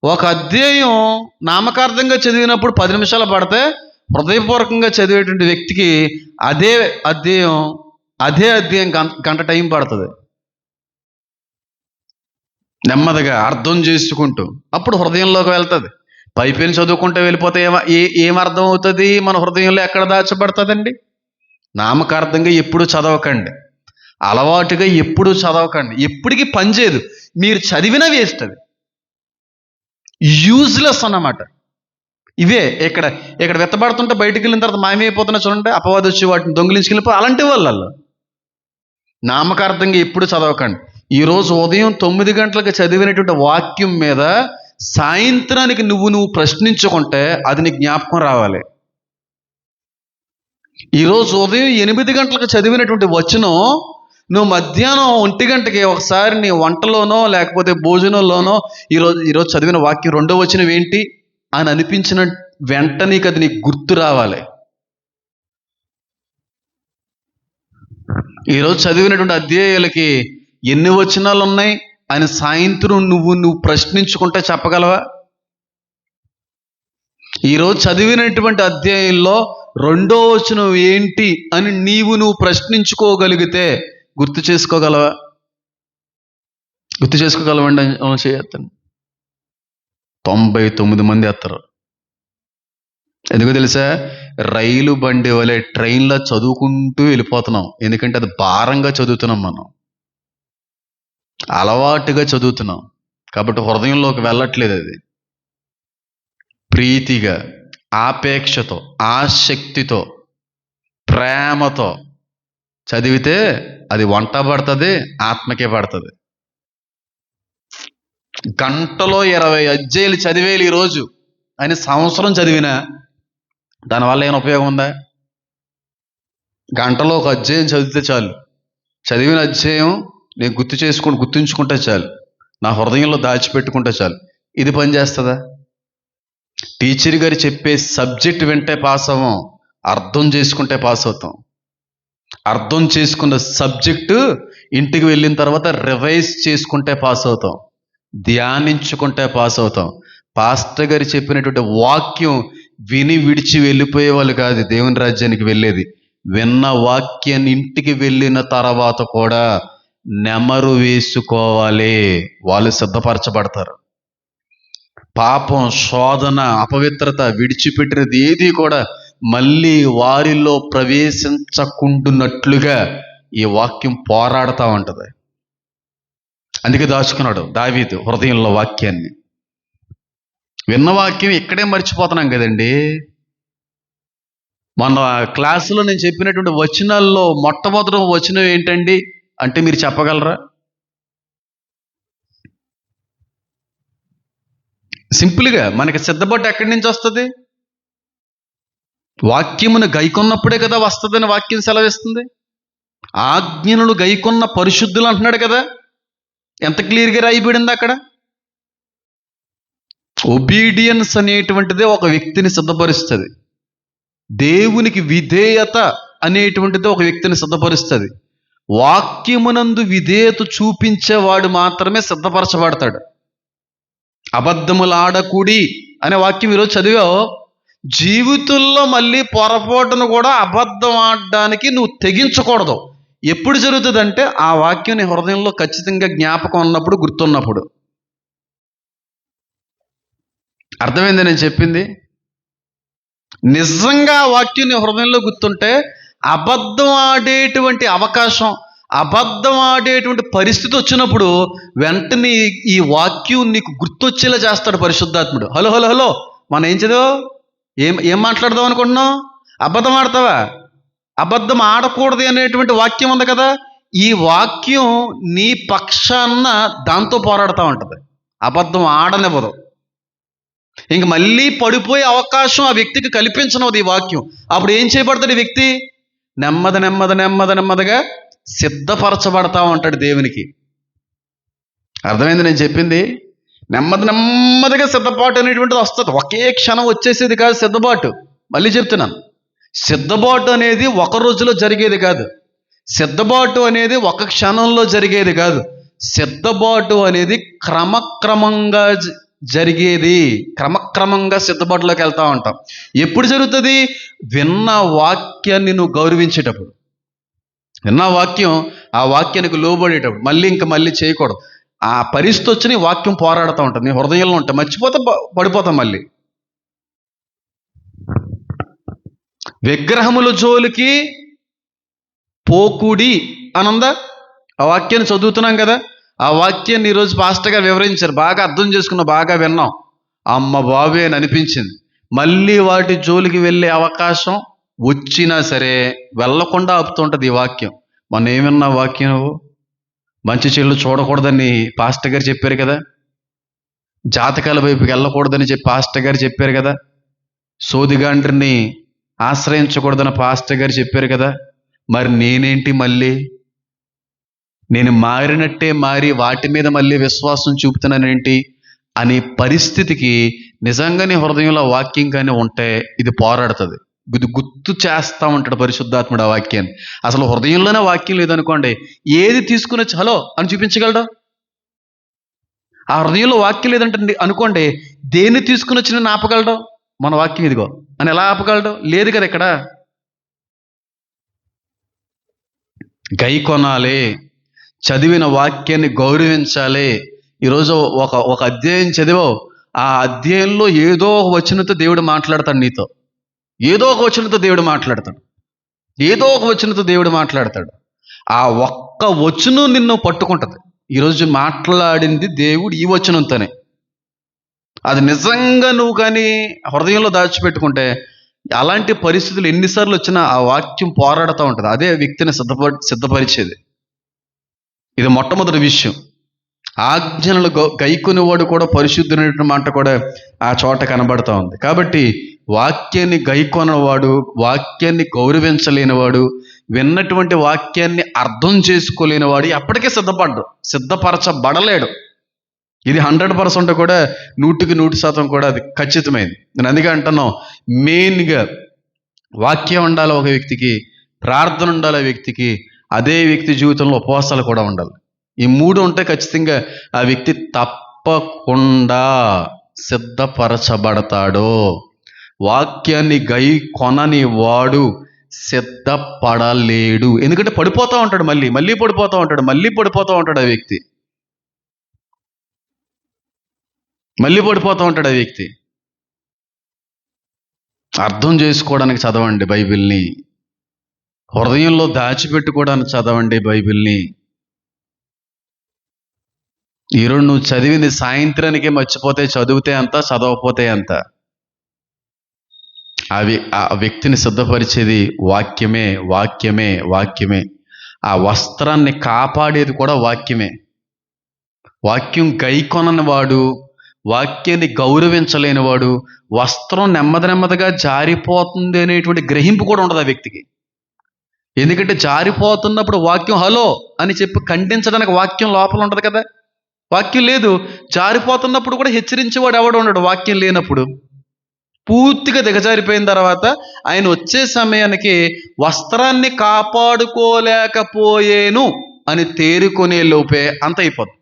ఒక అధ్యాయం నామకార్థంగా చదివినప్పుడు 10 నిమిషాలు పడితే, హృదయపూర్వకంగా చదివేటువంటి వ్యక్తికి అదే అధ్యాయం గంట టైం పడుతుంది. నెమ్మదిగా అర్థం చేసుకుంటూ అప్పుడు హృదయంలోకి వెళ్తుంది. పైపైన చదువుకుంటూ వెళ్ళిపోతే ఏం అర్థం అవుతుంది? మన హృదయంలో ఎక్కడ దాచబడుతుందండి? నామకార్థంగా ఎప్పుడు చదవకండి, అలవాటుగా ఎప్పుడు చదవకండి. ఎప్పటికీ పనిచేయదు. మీరు చదివినా వేస్ట్, అది యూజ్లెస్ అన్నమాట. ఇవే ఇక్కడ వెత్తబడుతుంటే బయటికి వెళ్ళిన తర్వాత మాయమైపోతున్నా చూడండి, అపవాది వచ్చి వాటిని దొంగిలించుకెళ్ళిపో. అలాంటి వాళ్ళు నామకార్థంగా ఎప్పుడు చదవకండి. ఈరోజు ఉదయం 9 గంటలకు చదివినటువంటి వాక్యం మీద సాయంత్రానికి నువ్వు ప్రశ్నించుకుంటే అది నీ జ్ఞాపకం రావాలి. ఈరోజు ఉదయం 8 గంటలకు చదివినటువంటి వచనం నువ్వు మధ్యాహ్నం 1 గంటకి ఒకసారి నీ వంటలోనో లేకపోతే భోజనంలోనో ఈరోజు చదివిన వాక్యం రెండో వచనం ఏంటి అని అనిపించిన వెంటనే అది నీకు గుర్తు రావాలి. ఈరోజు చదివినటువంటి అధ్యాయాలకి ఎన్ని వచనాలు ఉన్నాయి అని సాయంత్రం నువ్వు ప్రశ్నించుకుంటే చెప్పగలవా? ఈరోజు చదివినటువంటి అధ్యాయంలో రెండో వచనం ఏంటి అని నువ్వు ప్రశ్నించుకోగలిగితే గుర్తు చేసుకోగలవా? గుర్తు చేసుకోగలవండి? చేయొద్దండి. 99 మంది ఎత్తరు. ఎందుకో తెలుసా? రైలు బండి వలె ట్రైన్లో చదువుకుంటూ వెళ్ళిపోతున్నాం. ఎందుకంటే అది భారంగా చదువుతున్నాం, మనం అలవాటుగా చదువుతున్నాం కాబట్టి హృదయంలోకి వెళ్ళట్లేదు. అది ప్రీతిగా, ఆపేక్షతో, ఆసక్తితో, ప్రేమతో చదివితే అది వంట పడుతుంది, ఆత్మకే పడుతుంది. గంటలో 20 అధ్యాయాలు చదివేయాలి ఈరోజు అని సంవత్సరం చదివినా దానివల్ల ఏమైనా ఉపయోగం ఉందా? గంటలో ఒక అధ్యాయం చదివితే చాలు. చదివిన అధ్యాయం నేను గుర్తుంచుకుంటే చాలు, నా హృదయంలో దాచిపెట్టుకుంటే చాలు. ఇది పని చేస్తుందా? టీచర్ గారు చెప్పే సబ్జెక్ట్ వింటే పాస్ అవ్వం, అర్థం చేసుకుంటే పాస్ అవుతాం. అర్థం చేసుకున్న సబ్జెక్టు ఇంటికి వెళ్ళిన తర్వాత రివైజ్ చేసుకుంటే పాస్ అవుతాం, ధ్యానించుకుంటే పాస్ అవుతాం. పాస్టర్ గారు చెప్పినటువంటి వాక్యం విని విడిచి వెళ్ళిపోయే వాళ్ళు కాదు దేవుని రాజ్యానికి వెళ్ళేది. విన్న వాక్యాన్ని ఇంటికి వెళ్ళిన తర్వాత కూడా నెమరు వేసుకోవాలి, వాళ్ళు సిద్ధపరచబడతారు. పాపం, శోధన, అపవిత్రత విడిచిపెట్టినది ఏది కూడా మళ్ళీ వారిలో ప్రవేశించకుండునట్లుగా ఈ వాక్యం పోరాడుతూ ఉంటుంది. అందుకే దాచుకున్నాడు దావీదు హృదయంలో వాక్యాన్ని. విన్న వాక్యం ఇక్కడే మర్చిపోతున్నాం కదండి. మన క్లాసులో నేను చెప్పినటువంటి వచనాల్లో మొట్టమొదటి వచనం ఏంటండి అంటే మీరు చెప్పగలరా? సింపుల్గా మనకి సిద్ధపాటు ఎక్కడి నుంచి వస్తుంది? వాక్యమును గైకొన్నప్పుడే కదా వస్తుందని వాక్యం సెలవిస్తుంది. ఆజ్ఞలను గైకొన్న పరిశుద్ధులు అంటున్నాడు కదా. ఎంత క్లియర్గా రాయబడింది అక్కడ? ఒబీడియన్స్ అనేటువంటిదే ఒక వ్యక్తిని సిద్ధపరుస్తుంది. దేవునికి విధేయత అనేటువంటిది ఒక వ్యక్తిని సిద్ధపరుస్తుంది. వాక్యమునందు విధేయత చూపించేవాడు మాత్రమే సిద్ధపరచబడతాడు. అబద్ధములు ఆడకూడి అనే వాక్యం ఈరోజు చదివావు. జీవితంలో మళ్ళీ పొరపాటును కూడా అబద్ధం ఆడడానికి నువ్వు తెగించకూడదు. ఎప్పుడు జరుగుతుందంటే ఆ వాక్యం నీ హృదయంలో ఖచ్చితంగా జ్ఞాపకం ఉన్నప్పుడు, గుర్తున్నప్పుడు. అర్థమైంది నేను చెప్పింది? నిజంగా ఆ వాక్యం నీ హృదయంలో గుర్తుంటే అబద్ధం ఆడేటువంటి అవకాశం, అబద్ధం ఆడేటువంటి పరిస్థితి వచ్చినప్పుడు వెంటనే ఈ వాక్యం నీకు గుర్తొచ్చేలా చేస్తాడు పరిశుద్ధాత్ముడు. హలో హలో హలో, మనం ఏం చదివావు? ఏం మాట్లాడదాం అనుకుంటున్నావు? అబద్ధం ఆడతావా? అబద్ధం ఆడకూడదు అనేటువంటి వాక్యం ఉంది కదా. ఈ వాక్యం నీ పక్షాన దాంతో పోరాడుతూ ఉంటుంది. అబద్ధం ఆడనివ్వదు. ఇంక మళ్ళీ పడిపోయే అవకాశం ఆ వ్యక్తికి కల్పించనవదు ఈ వాక్యం. అప్పుడు ఏం చేయబడతాడు ఈ వ్యక్తి? నెమ్మదిగా సిద్ధపరచబడతా ఉంటాడు దేవునికి. అర్థమైంది నేను చెప్పింది? నెమ్మదిగా సిద్ధపాటు అనేటువంటిది వస్తుంది. ఒకే క్షణం వచ్చేసేది కాదు సిద్ధపాటు. మళ్ళీ చెప్తున్నాను, సిద్ధపాటు అనేది ఒక రోజులో జరిగేది కాదు. సిద్ధపాటు అనేది ఒక క్షణంలో జరిగేది కాదు. సిద్ధపాటు అనేది క్రమక్రమంగా జరిగేది. క్రమక్రమంగా సిద్ధపాటులోకి వెళ్తా ఉంటాం. ఎప్పుడు జరుగుతుంది? విన్న వాక్యాన్ని నువ్వు గౌరవించేటప్పుడు, విన్న వాక్యం ఆ వాక్యానికి లోబడేటప్పుడు. మళ్ళీ చేయకూడదు. ఆ పరిస్థితి వచ్చి నీ వాక్యం పోరాడుతూ ఉంటుంది, నీ హృదయంలో ఉంటా. మర్చిపోతా, పడిపోతాం. మళ్ళీ విగ్రహముల జోలికి పోకుడి అనుందా? ఆ వాక్యాన్ని చదువుతున్నాం కదా. ఆ వాక్యాన్ని ఈరోజు పాస్టర్ గారు వివరించారు. బాగా అర్థం చేసుకున్నాం, బాగా విన్నాం. అమ్మ బాబే అని అనిపించింది. మళ్ళీ వాటి జోలికి వెళ్ళే అవకాశం వచ్చినా సరే వెళ్ళకుండా ఆపుతుంటుంది ఈ వాక్యం. మనం ఏమన్నా వాక్యం, నువ్వు మంచి చెళ్ళు చూడకూడదని పాస్టర్ గారు చెప్పారు కదా. జాతకాల వైపుకి వెళ్ళకూడదని చెప్పి పాస్టర్ గారు చెప్పారు కదా. సోదిగాండ్రిని ఆశ్రయించకూడదని పాస్టర్ గారు చెప్పారు కదా. మరి నేనేంటి, మళ్ళీ నేను మారినట్టే మారి వాటి మీద మళ్ళీ విశ్వాసం చూపుతున్నానేంటి అనే పరిస్థితికి నిజంగానే హృదయంలో వాక్యం కానీ ఉంటే ఇది పోరాడుతుంది. ఇది గుర్తు చేస్తూ ఉంటాడు పరిశుద్ధాత్ముడు ఆ వాక్యాన్ని. అసలు హృదయంలోనే వాక్యం లేదనుకోండి, ఏది తీసుకుని వచ్చి హలో అని చూపించగలడు? ఆ హృదయంలో వాక్యం లేదంటే అనుకోండి, దేన్ని తీసుకుని వచ్చి నేను ఆపగలడు? మన వాక్యం ఇదిగో అని ఎలా ఆపగలడు? లేదు కదా. ఇక్కడ గై కొనాలి, చదివిన వాక్యాన్ని గౌరవించాలి. ఈరోజు ఒక అధ్యాయం చదివావు, ఆ అధ్యాయంలో ఏదో ఒక వచనంతో దేవుడు మాట్లాడతాడు నీతో. ఏదో ఒక వచనంతో దేవుడు మాట్లాడతాడు. ఆ ఒక్క వచనం నిన్ను పట్టుకుంటుంది. ఈరోజు మాట్లాడింది దేవుడు ఈ వచనంతోనే. అది నిజంగా నువ్వు కానీ హృదయంలో దాచిపెట్టుకుంటే అలాంటి పరిస్థితులు ఎన్నిసార్లు వచ్చినా ఆ వాక్యం పోరాడుతూ ఉంటుంది. అదే వ్యక్తిని సిద్ధపరిచేది. ఇది మొట్టమొదటి విషయం. ఆజ్ఞలను గైకొనేవాడు కూడా పరిశుద్ధుడైన మాట కూడా ఆ చోట కనబడతా ఉంది. కాబట్టి వాక్యాన్ని గైకొనవాడు, వాక్యాన్ని గౌరవించలేనివాడు, విన్నటువంటి వాక్యాన్ని అర్థం చేసుకోలేనివాడు ఎప్పటికీ సిద్ధపరచబడలేడు. ఇది 100% కూడా 100% కూడా అది ఖచ్చితమైంది. నేను అందుకే అంటున్నాను, మెయిన్గా వాక్యం ఉండాలి ఒక వ్యక్తికి, ప్రార్థన ఉండాలి ఆ వ్యక్తికి, అదే వ్యక్తి జీవితంలో ఉపవాసాలు కూడా ఉండాలి. ఈ 3 ఉంటే ఖచ్చితంగా ఆ వ్యక్తి తప్పకుండా సిద్ధపరచబడతాడు. వాక్యాన్ని గై కొనని వాడు సిద్ధపడలేడు. ఎందుకంటే పడిపోతూ ఉంటాడు, మళ్ళీ పడిపోతూ ఉంటాడు ఆ వ్యక్తి. అర్థం చేసుకోవడానికి చదవండి బైబిల్ని. హృదయంలో దాచిపెట్టుకోవడానికి చదవండి బైబిల్ని. ఈరోజు నువ్వు చదివింది సాయంత్రానికే మర్చిపోతే చదివితే అంత, చదవకపోతే అంత. ఆ వ్యక్తిని సిద్ధపరిచేది వాక్యమే, వాక్యమే, వాక్యమే. ఆ వస్త్రాన్ని కాపాడేది కూడా వాక్యమే. వాక్యం గైకొనని వాడు, వాక్యాన్ని గౌరవించలేని వాడు, వస్త్రం నెమ్మదిగా జారిపోతుంది అనేటువంటి గ్రహింపు కూడా ఉండదు ఆ వ్యక్తికి. ఎందుకంటే జారిపోతున్నప్పుడు వాక్యం హలో అని చెప్పి ఖండించడానికి వాక్యం లోపల ఉంటుంది కదా. వాక్యం లేదు, జారిపోతున్నప్పుడు కూడా హెచ్చరించేవాడు ఎవడు ఉండడు వాక్యం లేనప్పుడు. పూర్తిగా దిగజారిపోయిన తర్వాత ఆయన వచ్చే సమయానికి వస్త్రాన్ని కాపాడుకోలేకపోయేను అని తేరుకునే లోపే అంత అయిపోతుంది.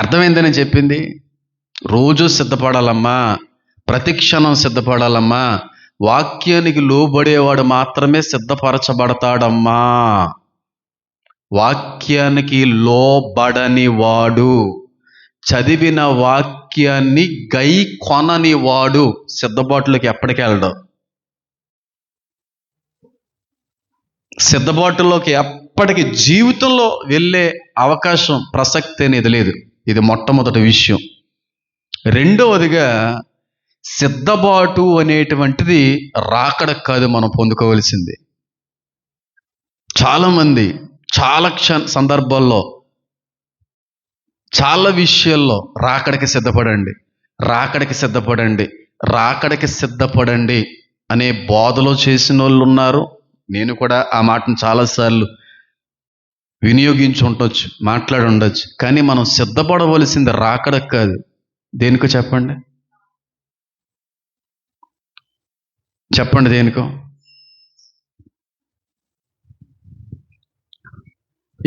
అర్థమైందని చెప్పింది. రోజు సిద్ధపడాలమ్మా, ప్రతి క్షణం సిద్ధపడాలమ్మా. వాక్యానికి లోబడేవాడు మాత్రమే సిద్ధపరచబడతాడమ్మా. వాక్యానికి లోబడని వాడు, చదివిన వాక్యాన్ని గై కొనని వాడు సిద్ధబాటులోకి ఎప్పటికీ వెళ్ళడు. సిద్ధబాటులోకి ఎప్పటికీ జీవితంలో వెళ్ళే అవకాశం, ప్రసక్తి అనేది లేదు. ఇది మొట్టమొదటి విషయం. రెండవదిగా, సిద్ధబాటు అనేటువంటిది రాకడ కాదు మనం పొందుకోవలసింది. చాలామంది చాలా సందర్భాల్లో, చాలా విషయాల్లో రాకడికి సిద్ధపడండి, రాకడికి సిద్ధపడండి, రాకడికి సిద్ధపడండి అనే బోధలో చేసిన వాళ్ళు ఉన్నారు. నేను కూడా ఆ మాటను చాలాసార్లు వినియోగించి ఉండొచ్చు, మాట్లాడి ఉండొచ్చు. కానీ మనం సిద్ధపడవలసింది రాకడకు కాదు. దేనికో చెప్పండి, చెప్పండి దేనికో.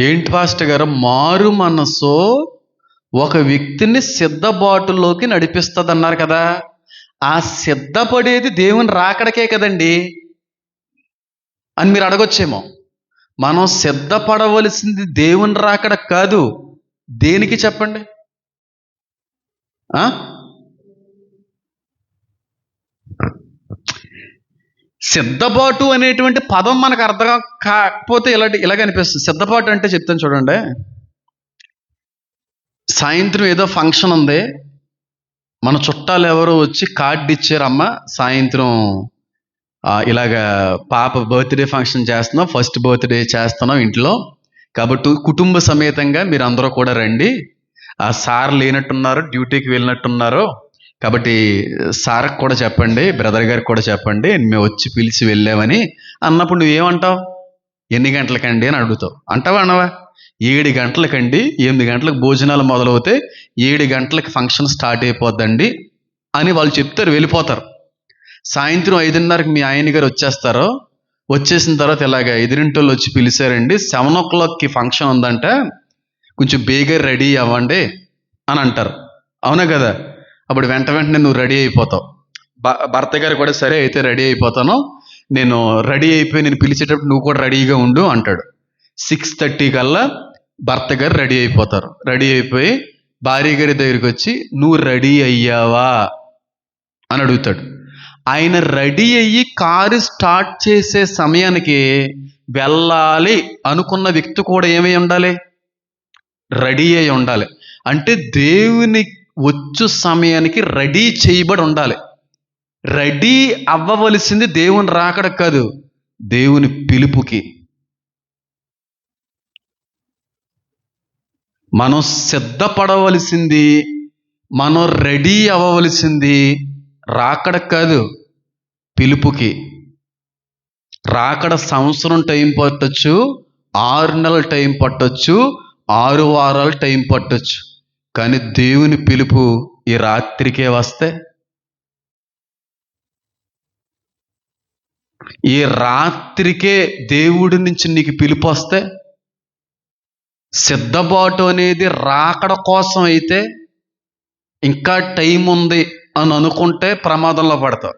ఏంటి పాస్టర్ గారు, మారు మనసు ఒక వ్యక్తిని సిద్ధబాటులోకి నడిపిస్తుంది అన్నారు కదా. ఆ సిద్ధపడేది దేవుని రాకడకే కదండి అని మీరు అడగొచ్చేమో. మనం సిద్ధపడవలసింది దేవుని రాకడ కాదు. దేనికి చెప్పండి? సిద్ధపాటు అనేటువంటి పదం మనకు అర్థం కాకపోతే ఇలాగ అనిపిస్తుంది. సిద్ధపాటు అంటే చెప్తాను చూడండి. సాయంత్రం ఏదో ఫంక్షన్ ఉంది, మన చుట్టాలు ఎవరో వచ్చి కార్డు ఇచ్చారమ్మ, సాయంత్రం ఇలాగా పాప బర్త్డే ఫంక్షన్ చేస్తున్నాం, ఫస్ట్ బర్త్డే చేస్తున్నాం ఇంట్లో, కాబట్టి కుటుంబ సమేతంగా మీరు అందరూ కూడా రండి. ఆ సార్ లేనట్టున్నారు, డ్యూటీకి వెళ్ళినట్టున్నారు, కాబట్టి సార్కి కూడా చెప్పండి, బ్రదర్ గారికి కూడా చెప్పండి, మేము వచ్చి పిలిచి వెళ్ళామని అన్నప్పుడు నువ్వేమంటావు? ఎన్ని గంటలకండి అని అడుగుతావు. అంటావా అనవా? 7 గంటలకండి, 8 గంటలకు భోజనాలు మొదలవుతాయి, 7 గంటలకి ఫంక్షన్ స్టార్ట్ అయిపోద్దండి అని వాళ్ళు చెప్తారు, వెళ్ళిపోతారు. సాయంత్రం 5:30కి మీ ఆయన గారు వచ్చేస్తారు. వచ్చేసిన తర్వాత ఇలాగ ఎదురింటోళ్ళు వచ్చి పిలిచారండి, 7 o'clockకి ఫంక్షన్ ఉందంట, కొంచెం బేగా రెడీ అవ్వండి అని అంటారు. అవునా కదా? అప్పుడు వెంటనే నువ్వు రెడీ అయిపోతావు. భర్త గారు కూడా సరే అయితే రెడీ అయిపోతాను, నేను రెడీ అయిపోయి నేను పిలిచేటప్పుడు నువ్వు కూడా రెడీగా ఉండు అంటాడు. 6:30 కల్లా భర్త గారు రెడీ అయిపోతారు. రెడీ అయిపోయి భార్య గారి దగ్గరికి వచ్చి నువ్వు రెడీ అయ్యావా అని అడుగుతాడు. ఆయన రెడీ అయ్యి కారు స్టార్ట్ చేసే సమయానికి వెళ్ళాలి అనుకున్న వ్యక్తి కూడా ఏమై ఉండాలి? రెడీ అయి ఉండాలి. అంటే దేవుని వచ్చు సమయానికి రెడీ చేయబడి ఉండాలి. రెడీ అవ్వవలసింది దేవుని రాకడ కాదు, దేవుని పిలుపుకి. మనం సిద్ధపడవలసింది, మనం రెడీ అవ్వవలసింది రాకడ కాదు, పిలుపుకి. రాకడ సంవత్సరం టైం పట్టొచ్చు, 6 నెలల టైం పట్టొచ్చు, 6 వారాలు టైం పట్టొచ్చు. కానీ దేవుని పిలుపు ఈ రాత్రికే వస్తే, ఈ రాత్రికే దేవుడి నుంచి నీకు పిలుపు వస్తే, సిద్ధబాటు అనేది రాకడ కోసం అయితే ఇంకా టైం ఉంది అని అనుకుంటే ప్రమాదంలో పడతావు.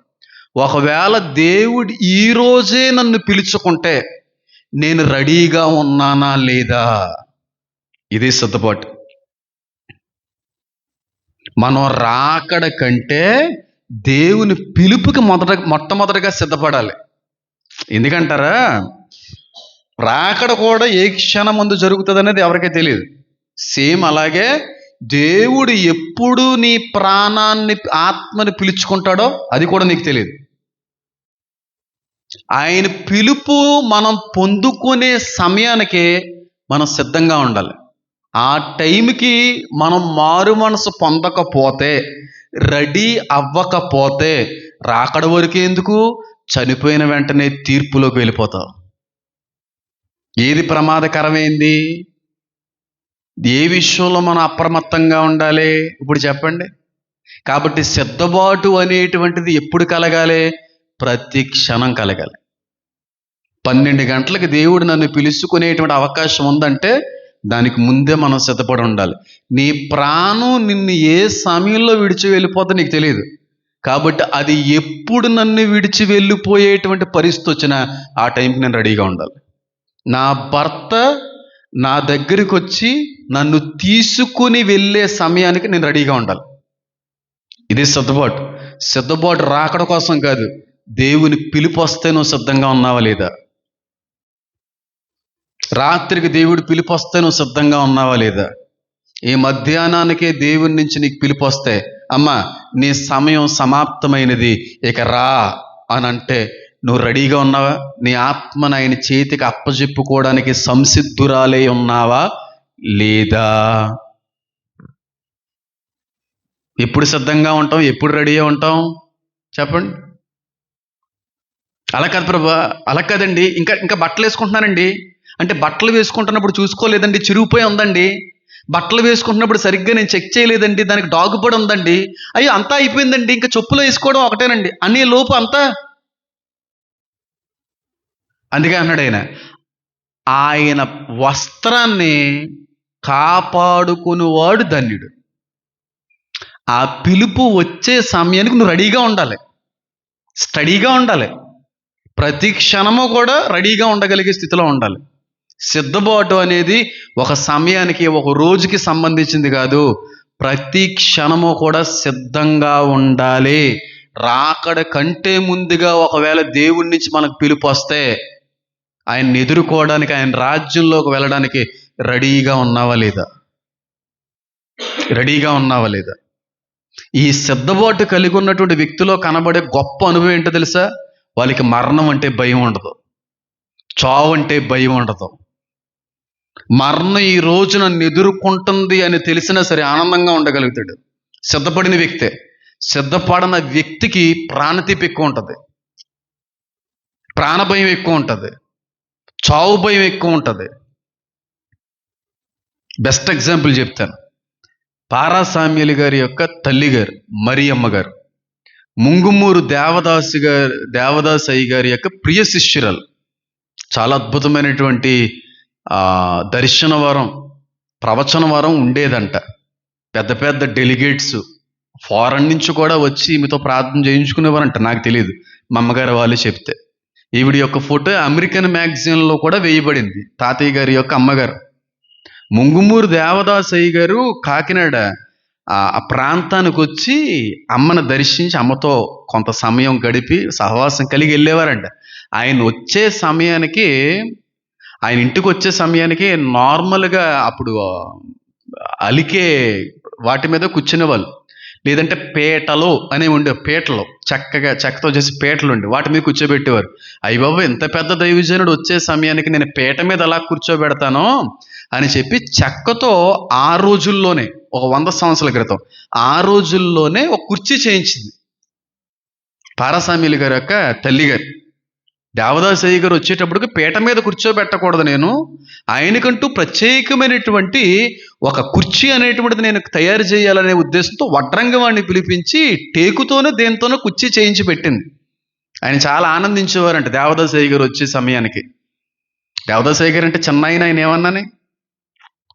ఒకవేళ దేవుడు ఈరోజే నన్ను పిలుచుకుంటే నేను రెడీగా ఉన్నానా లేదా, ఇది సిద్ధపాటు. మనం రాకడ కంటే దేవుని పిలుపుకి మొట్టమొదటిగా సిద్ధపడాలి. ఎందుకంటారా, రాకడ కూడా ఏ క్షణం ముందు జరుగుతుంది అనేది ఎవరికీ తెలియదు. సేమ్ అలాగే దేవుడు ఎప్పుడు నీ ప్రాణాన్ని, ఆత్మని పిలుచుకుంటాడో అది కూడా నీకు తెలియదు. ఆయన పిలుపు మనం పొందుకునే సమయానికే మనం సిద్ధంగా ఉండాలి. ఆ టైంకి మనం మారు మనసు పొందకపోతే, రెడీ అవ్వకపోతే రాకడ వరకు ఎందుకు, చనిపోయిన వెంటనే తీర్పులోకి వెళ్ళిపోతావు. ఏది ప్రమాదకరమైంది? ఏ విషయంలో మనం అప్రమత్తంగా ఉండాలి ఇప్పుడు చెప్పండి. కాబట్టి సిద్ధబాటు అనేటువంటిది ఎప్పుడు కలగాలి? ప్రతి క్షణం కలగాలి. 12 గంటలకు దేవుడు నన్ను పిలుచుకునేటువంటి అవకాశం ఉందంటే దానికి ముందే మనం సిద్ధపడి ఉండాలి. నీ ప్రాణం నిన్ను ఏ సమయంలో విడిచి వెళ్ళిపోతే నీకు తెలియదు. కాబట్టి అది ఎప్పుడు నన్ను విడిచి వెళ్ళిపోయేటువంటి పరిస్థితి వచ్చినా ఆ టైంకి నేను రెడీగా ఉండాలి. నా భర్త నా దగ్గరికి వచ్చి నన్ను తీసుకుని వెళ్ళే సమయానికి నేను రెడీగా ఉండాలి. ఇది సిద్ధపాటు. సిద్ధపాటు రాకడ కోసం కాదు, దేవుని పిలుపు వస్తే నువ్వు సిద్ధంగా ఉన్నావా లేదా? రాత్రికి దేవుడు పిలుపు వస్తే నువ్వు సిద్ధంగా ఉన్నావా లేదా? ఈ మధ్యాహ్నానికే దేవుని నుంచి నీకు పిలుపు వస్తే, అమ్మా నీ సమయం సమాప్తమైనది, ఇక రా అని అంటే నువ్వు రెడీగా ఉన్నావా? నీ ఆత్మను ఆయన చేతికి అప్పచెప్పుకోవడానికి సంసిద్ధురాలే ఉన్నావా లేదా? ఎప్పుడు సిద్ధంగా ఉంటాం? ఎప్పుడు రెడీగా ఉంటాం చెప్పండి. అలా కాదు ప్రభా, అలా కాదండి, ఇంకా బట్టలు వేసుకుంటున్నానండి అంటే, బట్టలు వేసుకుంటున్నప్పుడు చూసుకోలేదండి, చిరిగిపోయి ఉందండి. బట్టలు వేసుకుంటున్నప్పుడు సరిగ్గా నేను చెక్ చేయలేదండి, దానికి డాగుపడి ఉందండి. అయ్యో అంతా అయిపోయిందండి, ఇంకా చెప్పులు వేసుకోవడం ఒకటేనండి అనే లోపు అంతా. అందుకే అన్నాడు ఆయన వస్త్రాన్ని కాపాడుకునేవాడు ధన్యుడు. ఆ పిలుపు వచ్చే సమయానికి నువ్వు రెడీగా ఉండాలి, స్టడీగా ఉండాలి. ప్రతి క్షణము కూడా రెడీగా ఉండగలిగే స్థితిలో ఉండాలి. సిద్ధబాటు అనేది ఒక సమయానికి, ఒక రోజుకి సంబంధించింది కాదు. ప్రతి క్షణము కూడా సిద్ధంగా ఉండాలి. రాకడ కంటే ముందుగా ఒకవేళ దేవుడి నుంచి మనకు పిలుపు వస్తే ఆయన్ని ఎదుర్కోవడానికి, ఆయన రాజ్యంలోకి వెళ్ళడానికి రెడీగా ఉన్నావా లేదా? రెడీగా ఉన్నావా లేదా? ఈ సిద్ధబాటు కలిగి ఉన్నటువంటి వ్యక్తిలో కనబడే గొప్ప అనుభవం ఏంటో తెలుసా? వాళ్ళకి మరణం అంటే భయం ఉండదు, చావు అంటే భయం ఉండదు. మరణం ఈ రోజు నన్ను ఎదుర్కొంటుంది అని తెలిసినా సరే ఆనందంగా ఉండగలుగుతాడు సిద్ధపడిన వ్యక్తే. సిద్ధపడిన వ్యక్తికి ప్రాణతీపి ఎక్కువ ఉంటుంది, ప్రాణభయం ఎక్కువ ఉంటుంది, చావు భయం ఎక్కువ ఉంటుంది. బెస్ట్ ఎగ్జాంపుల్ చెప్తాను. పారాసామ్యులు గారి యొక్క తల్లిగారు మరియమ్మ గారు ముంగుమూరు దేవదాస్ అయ్య గారి యొక్క ప్రియ శిష్యురాలు. చాలా అద్భుతమైనటువంటి దర్శన వరం, ప్రవచన వరం ఉండేదంట. పెద్ద పెద్ద డెలిగేట్స్ ఫారెన్ నుంచి కూడా వచ్చి ఈమెతో ప్రార్థన చేయించుకునేవారంట. నాకు తెలియదు, మా అమ్మగారు వాళ్ళు చెప్తే. ఈవిడ యొక్క ఫోటో అమెరికన్ మ్యాగజైన్లో కూడా వేయబడింది. తాతయ్య గారి యొక్క అమ్మగారు ముంగుమూరు దేవదాసయ్య గారు కాకినాడ ఆ ప్రాంతానికి వచ్చి అమ్మను దర్శించి అమ్మతో కొంత సమయం గడిపి సహవాసం కలిగి వెళ్ళేవారంట. ఆయన వచ్చే సమయానికి, ఆయన ఇంటికి వచ్చే సమయానికి నార్మల్గా అప్పుడు అలికే వాటి మీద కూర్చునేవాళ్ళు, లేదంటే పేటలు అనేవి ఉండే, పేటలు చక్కగా చెక్కతో చేసి పేటలు ఉండి వాటి మీద కూర్చోబెట్టేవారు. అయ్య బాబు, ఎంత పెద్ద దైవజనుడు వచ్చే సమయానికి నేను పీట మీద ఎలా కూర్చోబెడతానో అని చెప్పి చెక్కతో ఆ రోజుల్లోనే, ఒక 100 సంవత్సరాల క్రితం ఆ రోజుల్లోనే ఒక కుర్చీ చేయించింది పారాసామ్యులు గారి యొక్క తల్లిగారు. దేవదాసయ్య గారు వచ్చేటప్పటికి పీట మీద కూర్చోబెట్టకూడదు, నేను ఆయనకంటూ ప్రత్యేకమైనటువంటి ఒక కుర్చీ అనేటువంటిది నేను తయారు చేయాలనే ఉద్దేశంతో వడ్రంగవాడిని పిలిపించి టేకుతోనూ దేనితోనూ కుర్చీ చేయించి పెట్టింది. ఆయన చాలా ఆనందించేవారంట దేవదాసయ్య గారు వచ్చే సమయానికి. దేవదాసయ్య గారు అంటే చిన్న ఆయన ఏమన్నానే,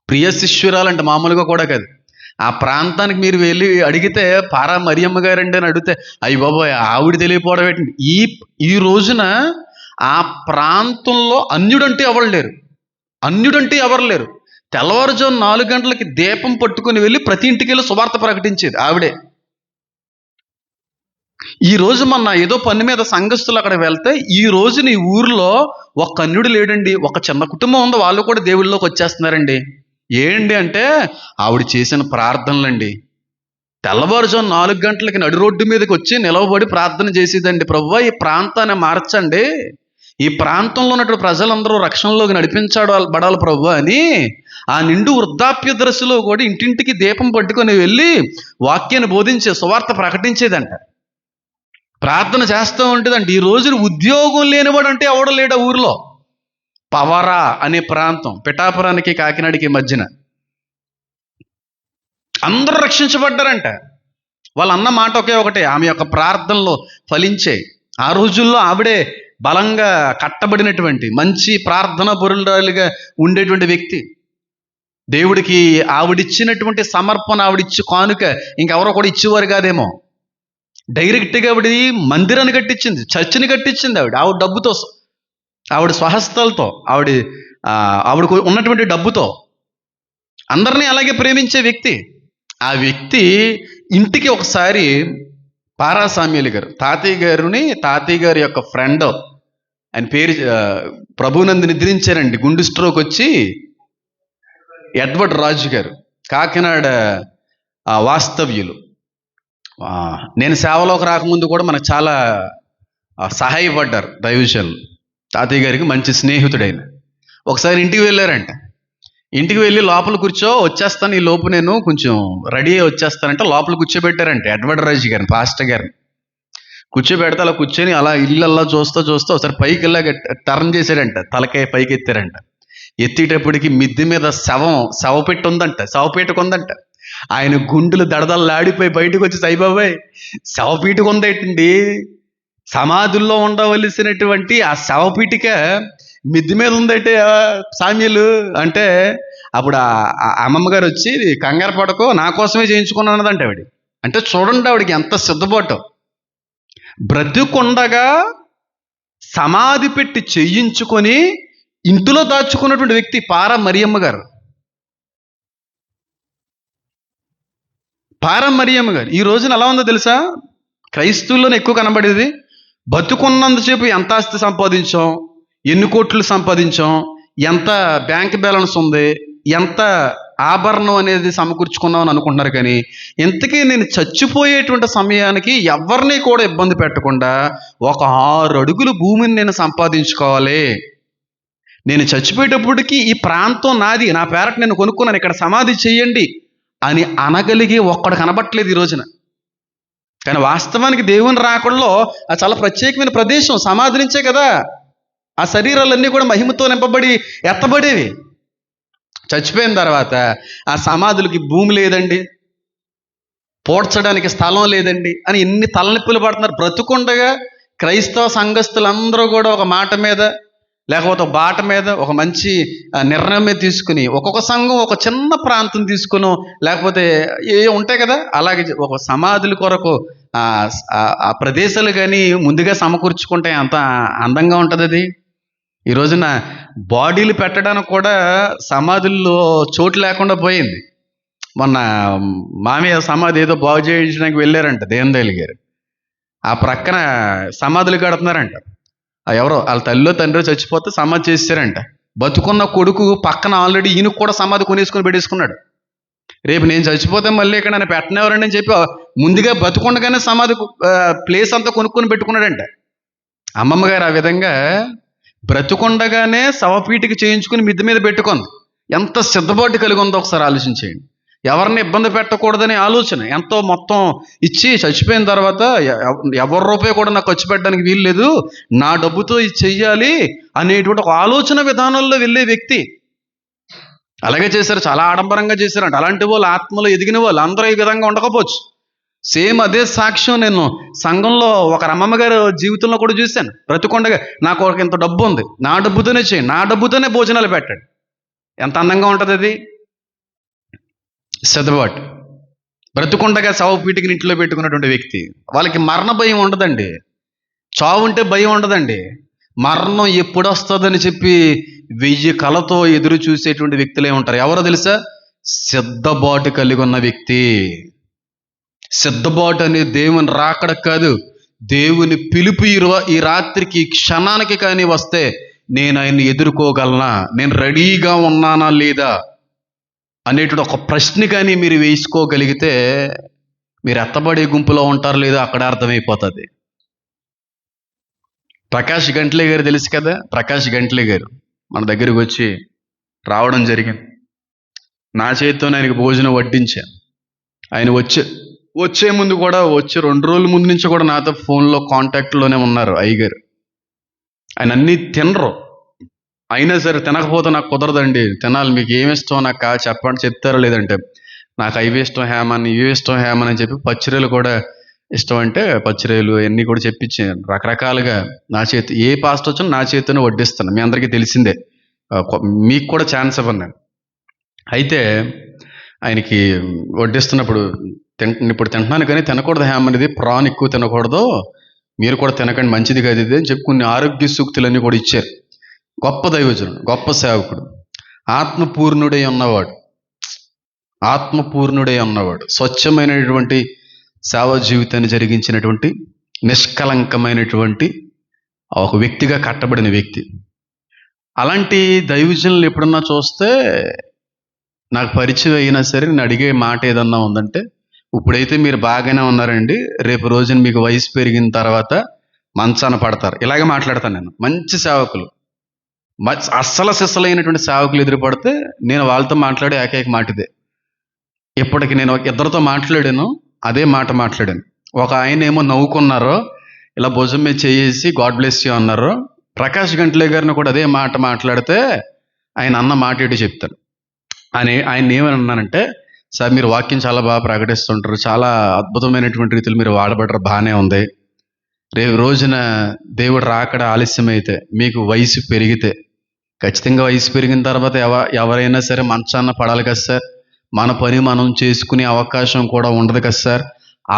ప్రియ శిష్యురాలంటే మామూలుగా కూడా కాదు. ఆ ప్రాంతానికి మీరు వెళ్ళి అడిగితే పారా మరియమ్మ గారండి అని అడిగితే, అయ్యి బాబోయ్ ఆవిడ తెలియపోవడం ఏంటండి. ఈ రోజున ఆ ప్రాంతంలో అన్యుడంటే ఎవరు లేరు. తెల్లవారుజాము 4 గంటలకి దీపం పట్టుకుని వెళ్ళి ప్రతి ఇంటికి వెళ్ళి సువార్త ప్రకటించేది ఆవిడే. ఈ రోజు మన ఏదో పని మీద సంఘస్థులు అక్కడ వెళ్తే, ఈ రోజు నీ ఊరిలో ఒక్క అన్యుడు లేడండి, ఒక చిన్న కుటుంబం ఉంది, వాళ్ళు కూడా దేవుళ్ళలోకి వచ్చేస్తున్నారండి. ఏంటి అంటే ఆవిడ చేసిన ప్రార్థనలండి. తెల్లవారుజాము 4 గంటలకి నడి రోడ్డు మీదకి వచ్చి నిలవబడి ప్రార్థన చేసేదండి. ప్రభువా, ఈ ప్రాంతాన్ని మార్చండి, ఈ ప్రాంతంలో ఉన్నటువంటి ప్రజలందరూ రక్షణలోకి బడాలి ప్రభువా అని ఆ నిండు వృద్ధాప్య దశలో కూడా ఇంటింటికి దీపం పట్టుకొని వెళ్ళి వాక్యాన్ని బోధించే సువార్త ప్రకటించేదంట. ప్రార్థన చేస్తూ ఉంటుందండి. ఈ రోజున ఉద్యోగం లేనివాడు అంటే ఎవడ లేడా ఊరిలో. పవరా అనే ప్రాంతం, పిఠాపురానికి కాకినాడకి మధ్యన అందరూ రక్షించబడ్డారంట. వాళ్ళు అన్న మాట ఒకటే, ఆమె యొక్క ప్రార్థనలో ఫలించే. ఆ రోజుల్లో ఆవిడే బలంగా కట్టబడినటువంటి మంచి ప్రార్థన పరురాలుగా ఉండేటువంటి వ్యక్తి. దేవుడికి ఆవిడిచ్చినటువంటి సమర్పణ, ఆవిడిచ్చి కానుక ఇంకెవరో కూడా ఇచ్చేవారు కాదేమో. డైరెక్ట్గా ఆవిడ మందిరాన్ని కట్టించింది, చర్చిని కట్టించింది. ఆవిడ డబ్బుతో, ఆవిడ స్వహస్తాలతో, ఆవిడకు ఉన్నటువంటి డబ్బుతో అందరినీ అలాగే ప్రేమించే వ్యక్తి. ఆ వ్యక్తి ఇంటికి ఒకసారి పారా సామ్యూల్ గారు, తాతయ్య గారి యొక్క ఫ్రెండ్, ఆయన పేరు ప్రభునందు నిద్రించారండి. గుండు స్ట్రోక్ వచ్చి ఎడ్వర్డ్ రాజు గారు, కాకినాడ వాస్తవ్యులు. నేను సేవలోకి రాకముందు కూడా మనకు చాలా సహాయపడ్డారు దైవజనులు. తాతయ్య గారికి మంచి స్నేహితుడైన. ఒకసారి ఇంటికి వెళ్ళారంట. ఇంటికి వెళ్ళి లోపల వచ్చేస్తాను, ఈ లోపు నేను కొంచెం రెడీ అయ్యి వచ్చేస్తానంటే లోపల కూర్చోబెట్టారంట ఎడ్వర్డ్ రాజు గారిని, పాస్టర్ గారిని. కూర్చోబెడితే అలా కూర్చొని అలా ఇల్లల్లా చూస్తూ ఒకసారి పైకి ఇలా టర్న్ చేశాడంట, తలకాయ పైకి ఎత్తారంట. ఎత్తేటప్పటికి మిద్దె మీద శవపీటకు ఉందంట. ఆయన గుండెలు దడదల్లాడిపోయి బయటకు వచ్చి, సాయిబాబాయ్ శవపీటకు ఉందేటండి, సమాధుల్లో ఉండవలసినటువంటి ఆ శవపీటిక మిద్దె మీద ఉందంటే సామ్యులు అంటే, అప్పుడు అమ్మమ్మ గారు వచ్చి, కంగారు పడకో, నా కోసమే చేయించుకున్నానదంట ఆవిడ. అంటే చూడండి ఆవిడకి ఎంత సిద్ధపాటు. బ్రతుకుండగా సమాధి పెట్టి చేయించుకొని ఇంటిలో దాచుకున్నటువంటి వ్యక్తి పారా మరియమ్మ గారు. పారా మరియమ్మ గారు ఈ రోజున ఎలా ఉందో తెలుసా? క్రైస్తవుల్లోనే ఎక్కువ కనబడేది. బతుకున్నంతసేపు ఎంత ఆస్తి సంపాదించాం, ఎన్ని కోట్లు సంపాదించాం, ఎంత బ్యాంక్ బ్యాలెన్స్ ఉంది, ఎంత ఆభరణం అనేది సమకూర్చుకున్నాం అని అనుకుంటున్నారు. కానీ ఇంతకీ నేను చచ్చిపోయేటువంటి సమయానికి ఎవరిని కూడా ఇబ్బంది పెట్టకుండా ఒక 6 అడుగులు భూమిని నేను సంపాదించుకోవాలి, నేను చచ్చిపోయేటప్పటికి ఈ ప్రాంతం నాది, నా పేరట నేను కొనుక్కున్నాను, ఇక్కడ సమాధి చెయ్యండి అని అనగలిగి ఒక్కడు కనబట్టలేదు ఈ రోజున. కానీ వాస్తవానికి దేవుని రాకడలో అది చాలా ప్రత్యేకమైన ప్రదేశం. సమాధి నుంచే కదా ఆ శరీరాలన్నీ కూడా మహిమతో నింపబడి ఎత్తబడేవి. చచ్చిపోయిన తర్వాత ఆ సమాధులకి భూమి లేదండి, పోడ్చడానికి స్థలం లేదండి అని ఎన్ని తలనొప్పులు పడుతున్నారు. బ్రతుకుండగా క్రైస్తవ సంఘస్థులందరూ కూడా ఒక మాట మీద, లేకపోతే ఒక బాట మీద, ఒక మంచి నిర్ణయం మీద తీసుకుని, ఒక్కొక్క సంఘం ఒక చిన్న ప్రాంతం తీసుకుని, లేకపోతే ఏ ఉంటాయి కదా, అలాగే ఒక సమాధుల కొరకు ఆ ప్రదేశాలు కానీ ముందుగా సమకూర్చుకుంటే అంత అందంగా ఉంటుంది. అది ఈ రోజున బాడీలు పెట్టడానికి కూడా సమాధుల్లో చోటు లేకుండా పోయింది. మొన్న మామయ్య సమాధి ఏదో బాగు చేయించడానికి వెళ్ళారంట దేవందయ్య గారు. ఆ ప్రక్కన సమాధులు కడుతున్నారంట. ఎవరో వాళ్ళ తల్లిలో తండ్రి చచ్చిపోతే సమాధి చేశారంట. బతుకున్న కొడుకు పక్కన ఆల్రెడీ ఈయనకు కూడా సమాధి పెట్టేసుకున్నాడు. రేపు నేను చచ్చిపోతే మళ్ళీ ఇక్కడ నన్ను పెట్టినవరండి అని చెప్పి ముందుగా బతుకుండగానే సమాధి ప్లేస్ అంతా కొనుక్కొని పెట్టుకున్నాడంట. అమ్మమ్మ గారు ఆ విధంగా బ్రతుకుండగానే శవపీటికి చేయించుకుని మిద్దె మీద పెట్టుకుంది. ఎంత సిద్ధపాటు కలిగి ఉందో ఒకసారి ఆలోచించేయండి. ఎవరిని ఇబ్బంది పెట్టకూడదనే ఆలోచన, ఎంతో మొత్తం ఇచ్చి చచ్చిపోయిన తర్వాత ఎవరి రూపాయి కూడా నాకు ఖర్చు పెట్టడానికి వీలు లేదు, నా డబ్బుతో ఇది చెయ్యాలి అనేటువంటి ఒక ఆలోచన విధానంలో వెళ్ళే వ్యక్తి. అలాగే చేశారు, చాలా ఆడంబరంగా చేశారంట. అలాంటి వాళ్ళు ఆత్మలో ఎదిగిన వాళ్ళు అందరూ ఈ విధంగా ఉండకపోవచ్చు. సేమ్ అదే సాక్ష్యం నేను సంఘంలో ఒక అమ్మమ్మ గారు జీవితంలో కూడా చూశాను. బ్రతుకుండగా నాకు ఒక ఇంత డబ్బు ఉంది, నా డబ్బుతోనే చేయండి, నా డబ్బుతోనే భోజనాలు పెట్టండి. ఎంత అందంగా ఉంటుంది అది. సిద్ధపాటు. బ్రతుకుండగా శవపీటికి ఇంట్లో పెట్టుకున్నటువంటి వ్యక్తి. వాళ్ళకి మరణ భయం ఉండదండి, చావు ఉంటే భయం ఉండదండి. మరణం ఎప్పుడు వస్తుందని చెప్పి 1000 కళతో ఎదురు చూసేటువంటి వ్యక్తులే ఉంటారు. ఎవరో తెలుసా? సిద్ధపాటు కలిగి ఉన్న వ్యక్తి. సిద్ధపాటు అనేది దేవుని రాకడ కాదు, దేవుని పిలుపు. ఈ రాత్రికి క్షణానికి కానీ వస్తే నేను ఆయన్ని ఎదుర్కోగలనా, నేను రెడీగా ఉన్నానా లేదా? అనేటువంటి ఒక ప్రశ్న కానీ మీరు వేసుకోగలిగితే మీరు ఎత్తబడే గుంపులో ఉంటారో లేదో అక్కడ అర్థమైపోతుంది. ప్రకాష్ గంట్లే గారు తెలుసు కదా, ప్రకాష్ గంట్లే గారు మన దగ్గరికి వచ్చి రావడం జరిగింది. నా చేతితో ఆయనకి భోజనం వడ్డించాను. ఆయన వచ్చే ముందు కూడా, వచ్చి 2 రోజుల ముందు నుంచి కూడా నాతో ఫోన్లో కాంటాక్ట్లోనే ఉన్నారు అయ్యగారు. ఆయన అన్నీ తినరు, అయినా సరే తినకపోతే నాకు కుదరదండి, తినాలి, మీకు ఏమి ఇష్టం నాకు చెప్పండి, చెప్తారా లేదంటే నాకు అవి ఇష్టం హేమన్, ఇవి ఇష్టం హేమన్ అని చెప్పి పచ్చిరొయ్యలు కూడా ఇష్టం అంటే పచ్చిరొయ్యలు అన్నీ కూడా చెప్పించాను. రకరకాలుగా నా చేతి ఏ పాస్ట్ వచ్చినా నా చేతితోనే వడ్డిస్తాను. మీ అందరికీ తెలిసిందే, మీకు కూడా ఛాన్స్ ఇవ్వను. అయితే ఆయనకి వడ్డిస్తున్నప్పుడు ఇప్పుడు తింటున్నాను కానీ తినకూడదు హేమన్, ఇది ప్రాన్ ఎక్కువ తినకూడదు, మీరు కూడా తినకండి, మంచిది కాదు ఇది అని చెప్పి కొన్ని ఆరోగ్య సూక్తులన్నీ కూడా ఇచ్చారు. గొప్ప దైవజనుడు, గొప్ప సేవకుడు, ఆత్మపూర్ణుడై ఉన్నవాడు, స్వచ్ఛమైనటువంటి సేవ జీవితాన్ని జరిగించినటువంటి నిష్కలంకమైనటువంటి ఒక వ్యక్తిగా కట్టబడిన వ్యక్తి. అలాంటి దైవజనులు ఎప్పుడన్నా చూస్తే నాకు పరిచయం అయినా సరే నేను అడిగే మాట ఏదన్నా ఉందంటే, ఇప్పుడైతే మీరు బాగానే ఉన్నారండి, రేపు రోజున మీకు వయసు పెరిగిన తర్వాత మంచాన పడతారు, ఇలాగే మాట్లాడతాను నేను. మంచి సేవకులు, అస్సలు సిస్సలైనటువంటి సేవకులు ఎదురుపడితే నేను వాళ్ళతో మాట్లాడే ఏకైక మాట ఇదే. ఇప్పటికి నేను ఇద్దరితో మాట్లాడాను, అదే మాట మాట్లాడాను. ఒక ఆయన ఏమో నవ్వుకున్నారు, ఇలా భుజం మీద చేసి గాడ్ బ్లెస్ యూ అన్నారు. ప్రకాష్ గంట్లే గారిని కూడా అదే మాట మాట్లాడితే ఆయన అన్న మాట ఏంటి చెప్తాను. ఆయన ఏమని అన్నానంటే, సార్ మీరు వాక్యం చాలా బాగా ప్రకటిస్తుంటారు, చాలా అద్భుతమైనటువంటి రీతిలో మీరు వాడబడరు, బాగానే ఉంది. రేపు రోజున దేవుడు రాకడ ఆలస్యమైతే, మీకు వయసు పెరిగితే, ఖచ్చితంగా వయసు పెరిగిన తర్వాత ఎవరైనా సరే మంచాన్న పడాలి కదా సార్, మన పని మనం చేసుకునే అవకాశం కూడా ఉండదు కదా సార్.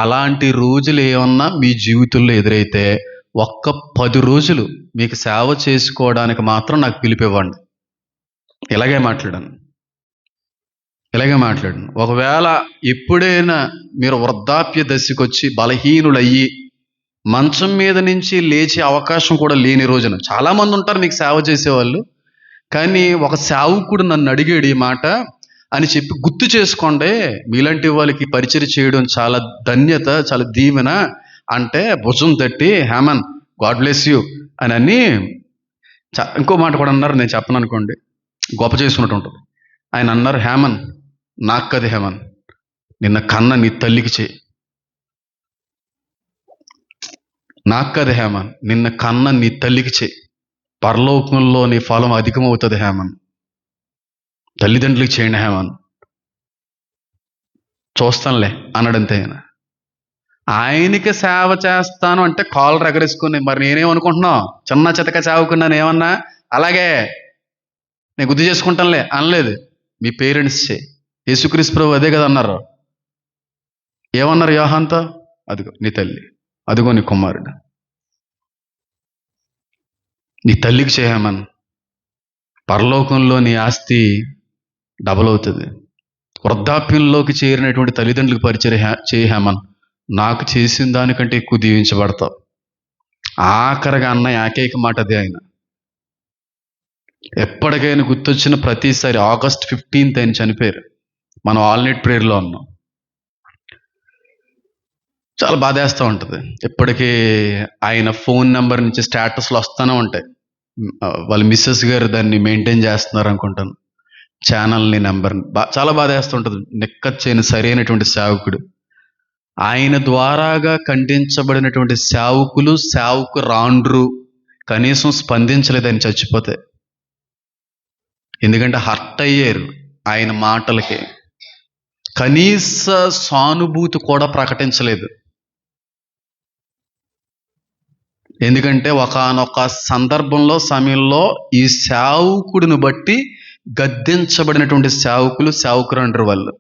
అలాంటి రోజులు ఏమన్నా మీ జీవితంలో ఎదురైతే 10 రోజులు మీకు సేవ చేసుకోవడానికి మాత్రం నాకు పిలిపివ్వండి. ఇలాగే మాట్లాడాను. ఒకవేళ ఎప్పుడైనా మీరు వృద్ధాప్య దశకు వచ్చి బలహీనులయ్యి మంచం మీద నుంచి లేచే అవకాశం కూడా లేని రోజున, చాలామంది ఉంటారు మీకు సేవ చేసేవాళ్ళు, కానీ ఒక సేవకుడు నన్ను అడిగాడు ఈ మాట అని చెప్పి గుర్తు చేసుకోండి, మీలాంటి వాళ్ళకి పరిచయం చేయడం చాలా ధన్యత, చాలా దీవెన అంటే భుజం తట్టి హేమన్ గాడ్ బ్లెస్ యూ అని ఇంకో మాట కూడా అన్నారు, నేను చెప్పను అనుకోండి, గొప్ప చేసుకున్నట్టు ఉంటుంది. ఆయన అన్నారు, హేమన్ నాకు కదా హేమన్, నిన్న కన్న నీ తల్లికి చేయి. నాకు కదా హేమన్, నిన్న కన్న నీ తల్లికి చేయి, పరలోకంలో నీ ఫలం అధికమవుతుంది హేమన్, తల్లిదండ్రులకి చేయండి హేమన్, చూస్తానులే అన్నాడంతే. ఆయనకి సేవ చేస్తాను అంటే కాళ్ళు రగరేసుకుని, మరి నేనేమనుకుంటున్నావు, చిన్న చితక సేవకున్నాను ఏమన్నా, అలాగే నేను గుర్తు చేసుకుంటానులే అనలేదు. మీ పేరెంట్స్ యేసుక్రీస్తు ప్రభు అదే కదా అన్నారు. ఏమన్నారు యోహాన్తో? అదిగో నీ తల్లి, అదిగో నీ కుమారుడు, నీ తల్లికి చేయమన్, పరలోకంలో నీ ఆస్తి డబల్ అవుతుంది. వృద్ధాప్యంలోకి చేరినటువంటి తల్లిదండ్రులకు పరిచయం చేయమన్, నాకు చేసిన దానికంటే ఎక్కువ దీవించబడతావు. ఆఖరిగా అన్న ఏకైక మాట అదే. ఆయన ఎప్పటికైనా గుర్తొచ్చిన ప్రతిసారి, August 15th ఆయన చనిపోయారు, మనం ఆల్నైట్ ప్రేయర్లో ఉన్నాం. చాలా బాధేస్తూ ఉంటుంది. ఇప్పటికీ ఆయన ఫోన్ నెంబర్ నుంచి స్టేటస్లు వస్తూనే ఉంటాయి. వాళ్ళ మిస్సెస్ గారు దాన్ని మెయింటైన్ చేస్తున్నారు అనుకుంటాను, ఛానల్ని, నెంబర్ని. చాలా బాధేస్తుంటుంది. నిక్కచ్చైన సరైనటువంటి సేవకుడు, ఆయన ద్వారాగా ఖండించబడినటువంటి సేవకురాండ్రు కనీసం స్పందించలేదని చచ్చిపోతే. ఎందుకంటే హర్ట్ అయ్యారు ఆయన మాటలకి, కనీస సానుభూతి కూడా ప్రకటించలేదు. ఎందుకంటే ఒకానొక సందర్భంలో, సమయంలో ఈ సేవకుడిని బట్టి గద్దించబడినటువంటి సేవకురాండ్రు వాళ్ళు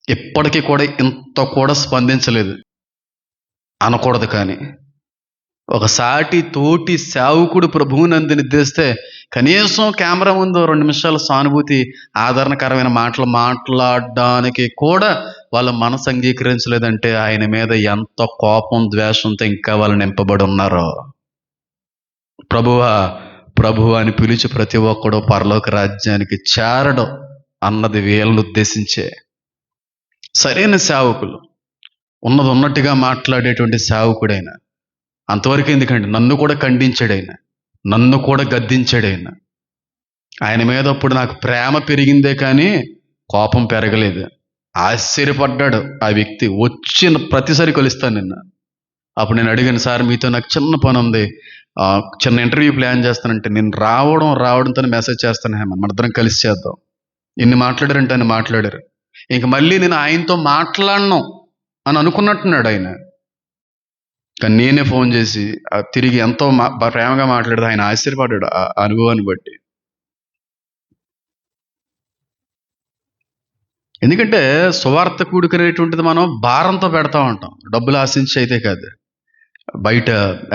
ఇప్పటికీ కూడా ఇంత కూడా స్పందించలేదు అనకూడదు. కానీ ఒక సాటి తోటి సేవకుడు ప్రభువునందు నిర్దేశిస్తే కనీసం కెమెరా ముందు 2 నిమిషాల సానుభూతి, ఆదరణకరమైన మాటలు మాట్లాడడానికి కూడా వాళ్ళ మనసు అంగీకరించలేదంటే ఆయన మీద ఎంత కోపం, ద్వేషంతో ఇంకా వాళ్ళు నింపబడి ఉన్నారో. ప్రభువా ప్రభువా అని పిలిచి ప్రతి ఒక్కడో పరలోక రాజ్యానికి చేరడం అన్నది వీళ్ళని ఉద్దేశించే. సరైన సేవకులు, ఉన్నది ఉన్నట్టుగా మాట్లాడేటువంటి సేవకుడైన. అంతవరకు ఎందుకండి, నన్ను కూడా ఖండించాడైన, నన్ను కూడా గద్దించాడైన. ఆయన మీద అప్పుడు నాకు ప్రేమ పెరిగిందే కానీ కోపం పెరగలేదు. ఆశ్చర్యపడ్డాడు ఆ వ్యక్తి. వచ్చిన ప్రతిసారి కలుస్తాను నిన్న. అప్పుడు నేను అడిగాను, సార్ మీతో నాకు చిన్న పని ఉంది, చిన్న ఇంటర్వ్యూ ప్లాన్ చేస్తానంటే, నేను రావడంతో మెసేజ్ చేస్తాను హేమ, మనిద్దరం కలిసి చేద్దాం. ఇన్ని మాట్లాడారంటే ఆయన మాట్లాడారు. ఇంక మళ్ళీ నేను ఆయనతో మాట్లాడను అని అనుకున్నట్టున్నాడు ఆయన. కానీ నేనే ఫోన్ చేసి తిరిగి ఎంతో ప్రేమగా మాట్లాడితే ఆయన ఆశ్చర్యపడ్డాడు ఆ అనుభవాన్ని బట్టి. ఎందుకంటే సువార్త కూడుకునేటువంటిది మనం భారంతో పెడతా ఉంటాం, డబ్బులు ఆశించి అయితే కాదు, బయట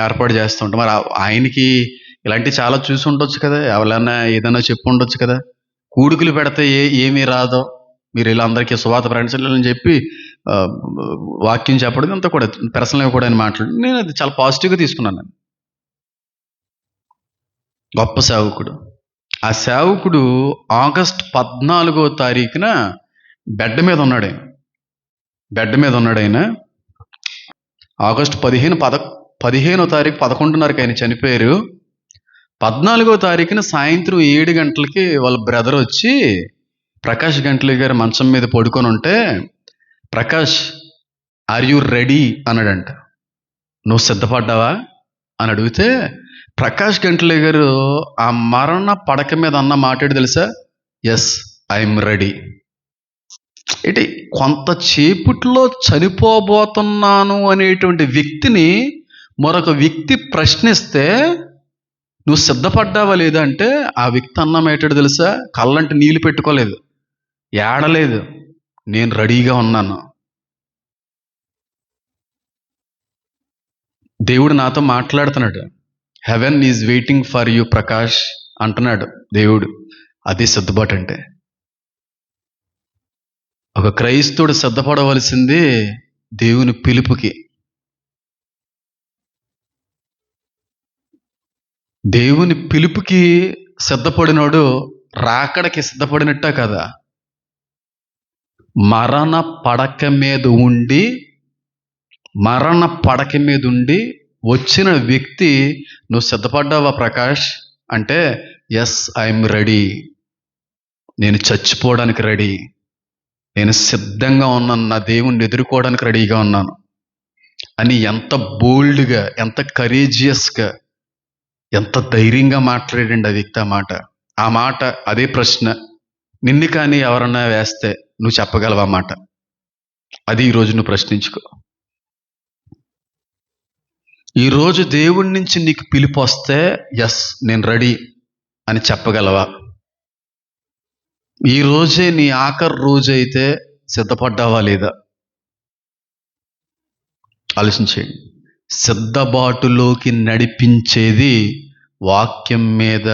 ఏర్పాటు చేస్తూ ఉంటాం. మరి ఆయనకి ఇలాంటివి చాలా చూసి ఉండొచ్చు కదా, ఎవరైనా ఏదైనా చెప్పు ఉండొచ్చు కదా. కూడుకులు పెడితే ఏమీ రాదో, మీరు ఇలా అందరికీ సువార్త ప్రకటించాలని చెప్పి వాక్యం చెప్పడం అంతా కూడా పర్సనల్గా కూడా ఆయన మాట్లాడి, నేను అది చాలా పాజిటివ్గా తీసుకున్నాను. గొప్ప సేవకుడు. ఆ సేవకుడు ఆగస్ట్ 14వ తారీఖున బెడ్ మీద ఉన్నాడు ఆయన. ఆగస్టు 15వ తారీఖు 11:30కి ఆయన చనిపోయారు. 14వ తారీఖున సాయంత్రం 7 గంటలకి వాళ్ళ బ్రదర్ వచ్చి ప్రకాష్ గంట్లీ గారు మంచం మీద పడుకొని ఉంటే, ప్రకాష్ ఆర్ యు రెడీ అన్నాడంట. నువ్వు సిద్ధపడ్డావా అని అడిగితే, ప్రకాష్ గంట్లీ గారు ఆ మరణ పడక మీద అన్న మాట్లాడి తెలుసా, ఎస్ ఐఎమ్ రెడీ. ఏంటి, కొంత చేపట్లో చనిపోబోతున్నాను అనేటువంటి వ్యక్తిని మరొక వ్యక్తి ప్రశ్నిస్తే నువ్వు సిద్ధపడ్డావా లేదా అంటే, ఆ వ్యక్తి అన్నం ఏంటాడు తెలుసా, కళ్ళంటే నీళ్ళు పెట్టుకోలేదు, ఏడలేదు, నేను రెడీగా ఉన్నాను. దేవుడు నాతో మాట్లాడుతున్నాడు. Heaven is waiting for you Prakash అంటున్నాడు దేవుడు. అదే సిద్ధపాటు అంటే. ఒక క్రైస్తవుడు సిద్ధపడవలసింది దేవుని పిలుపుకి. దేవుని పిలుపుకి సిద్ధపడినోడు రాకడకి సిద్ధపడినట్ట కదా. మరణ పడక మీద ఉండి వచ్చిన వ్యక్తి, నువ్వు సిద్ధపడ్డావా ప్రకాష్ అంటే, ఎస్ ఐఎమ్ రెడీ, నేను చచ్చిపోవడానికి రెడీ, నేను సిద్ధంగా ఉన్నాను, నా దేవుణ్ణి ఎదుర్కోవడానికి రెడీగా ఉన్నాను అని ఎంత బోల్డ్గా, ఎంత కరేజియస్గా, ఎంత ధైర్యంగా మాట్లాడండి ఆ వ్యక్తి. ఆ మాట అదే ప్రశ్న నిన్ను కానీ ఎవరన్నా వేస్తే నువ్వు చెప్పగలవా మాట? అది ఈరోజు నువ్వు ప్రశ్నించుకో. ఈరోజు దేవుడి నుంచి నీకు పిలుపు వస్తే ఎస్ నేను రెడీ అని చెప్పగలవా? ఈ రోజే నీ ఆఖరి రోజు అయితే సిద్ధపడ్డావా లేదా ఆలోచించేయండి. సిద్ధబాటులోకి నడిపించేది వాక్యం మీద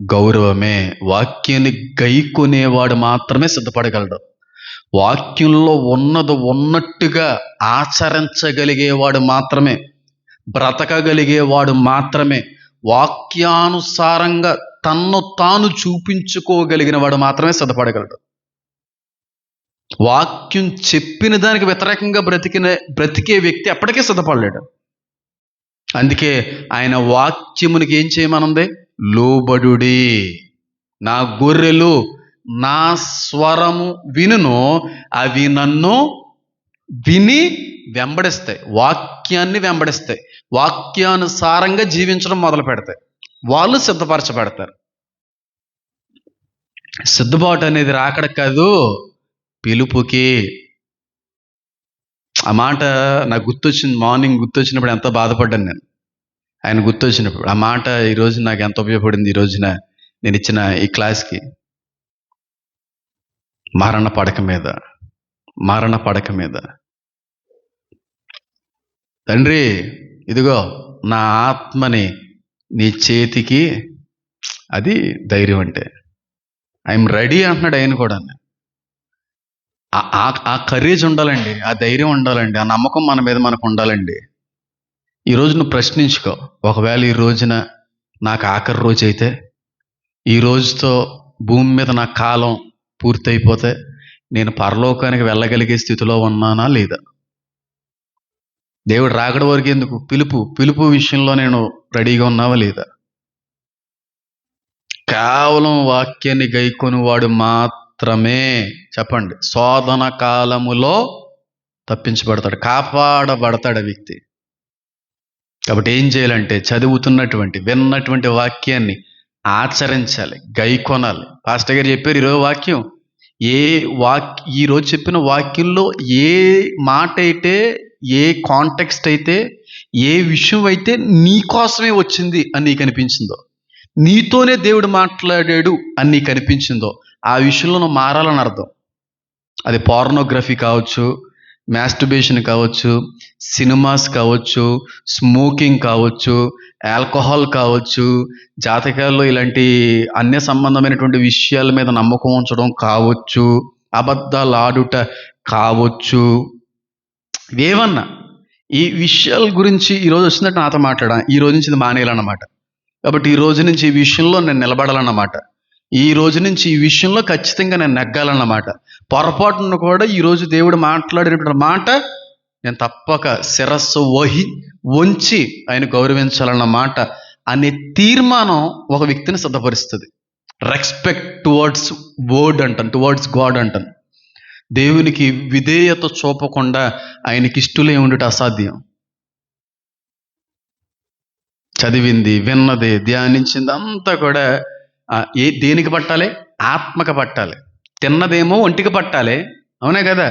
గౌరవమే. వాక్యాన్ని గైకొనేవాడు మాత్రమే సిద్ధపడగలడు. వాక్యంలో ఉన్నది ఉన్నట్టుగా ఆచరించగలిగేవాడు మాత్రమే, బ్రతకగలిగేవాడు మాత్రమే, వాక్యానుసారంగా తన్ను తాను చూపించుకోగలిగిన వాడు మాత్రమే సిద్ధపడగలడు. వాక్యం చెప్పిన దానికి వ్యతిరేకంగా బ్రతికే వ్యక్తి ఎప్పటికీ సిద్ధపడలేడు. అందుకే ఆయన వాక్యమునికి ఏం చేయమనుంది, లోబడుడి, నా గొర్రెలు నా స్వరము వినును, అవి నన్ను విని వెంబడిస్తాయి, వాక్యాన్ని వెంబడిస్తాయి, వాక్యానుసారంగా జీవించడం మొదలు పెడతాయి, వాళ్ళు సిద్ధపరచబడతారు. సిద్ధపాటు అనేది రాకడ కాదు, పిలుపుకి. ఆ మాట నాకు గుర్తొచ్చింది, మార్నింగ్ గుర్తొచ్చినప్పుడు ఎంతో బాధపడ్డాను నేను. ఆయన గుర్తొచ్చినప్పుడు ఆ మాట ఈరోజు నాకు ఎంత ఉపయోగపడింది. ఈ రోజున నేను ఇచ్చిన ఈ క్లాస్కి, మరణ పడక మీద తండ్రి ఇదిగో నా ఆత్మని నీ చేతికి, అది ధైర్యం అంటే. ఐఎమ్ రెడీ అంటున్నాడు ఆయన కూడా. ఆ కరేజ్ ఉండాలండి, ఆ ధైర్యం ఉండాలండి, ఆ నమ్మకం మన మీద మనకు ఉండాలండి. ఈరోజు నువ్వు ప్రశ్నించుకో, ఒకవేళ ఈ రోజున నాకు ఆఖరి రోజు అయితే, ఈ రోజుతో భూమి మీద నా కాలం పూర్తయిపోతే నేను పరలోకానికి వెళ్ళగలిగే స్థితిలో ఉన్నానా లేదా? దేవుడు రాకడ వరకు ఎందుకు? పిలుపు విషయంలో నేను రెడీగా ఉన్నావా లేదా? కేవలం వాక్యాన్ని గైకొని వాడు మాత్రమే, చెప్పండి, శోధన కాలములో తప్పించబడతాడు, కాపాడబడతాడు ఆ వ్యక్తి. కాబట్టి ఏం చేయాలంటే విన్నటువంటి వాక్యాన్ని ఆచరించాలి, గైకొనాలి. పాస్టర్ గారు చెప్పారు ఈరోజు వాక్యం, ఈరోజు చెప్పిన వాక్యంలో ఏ మాట అయితే, ఏ కాంటెక్స్ట్ అయితే, ఏ విషయం అయితే నీ కోసమే వచ్చింది అని నీకు అనిపించిందో, నీతోనే దేవుడు మాట్లాడాడు అని నీకు అనిపించిందో, ఆ విషయంలో నువ్వు మారాలని అర్థం. అది పోర్నోగ్రఫీ కావచ్చు, మాస్టర్బేషన్ కావచ్చు, సినిమాస్ కావచ్చు, స్మోకింగ్ కావచ్చు, ఆల్కహాల్ కావచ్చు, జాతకాల్లో ఇలాంటి అన్య సంబంధమైనటువంటి విషయాల మీద నమ్మకం ఉంచడం కావచ్చు, అబద్ధాలు ఆడుట కావచ్చు, ఏమన్నా ఈ విషయాల గురించి ఈరోజు వచ్చినట్టు నాతో మాట్లాడా, ఈ రోజు నుంచి ఇది మానేయాలన్నమాట. కాబట్టి ఈ రోజు నుంచి ఈ విషయంలో నేను నిలబడాలన్నమాట. ఈ రోజు నుంచి ఈ విషయంలో ఖచ్చితంగా నేను నెగ్గాలన్నమాట. పొరపాటును కూడా ఈరోజు దేవుడు మాట్లాడినటువంటి మాట నేను తప్పక శిరస్సు వంచి ఆయన గౌరవించాలన్న మాట అనే తీర్మానం ఒక వ్యక్తిని సిద్ధపరుస్తుంది. రెస్పెక్ట్ టువర్డ్స్ వర్డ్ అంటాను, టువర్డ్స్ గాడ్ అంటాను. దేవునికి విధేయత చూపకుండా ఆయనకి ఇష్టలే ఉండటం అసాధ్యం. చదివింది, విన్నది, ధ్యానించింది అంతా కూడా దేనికి పట్టాలి? ఆత్మక పట్టాలి. తిన్నదేమో ఒంటికి పట్టాలి, అవునే కదా?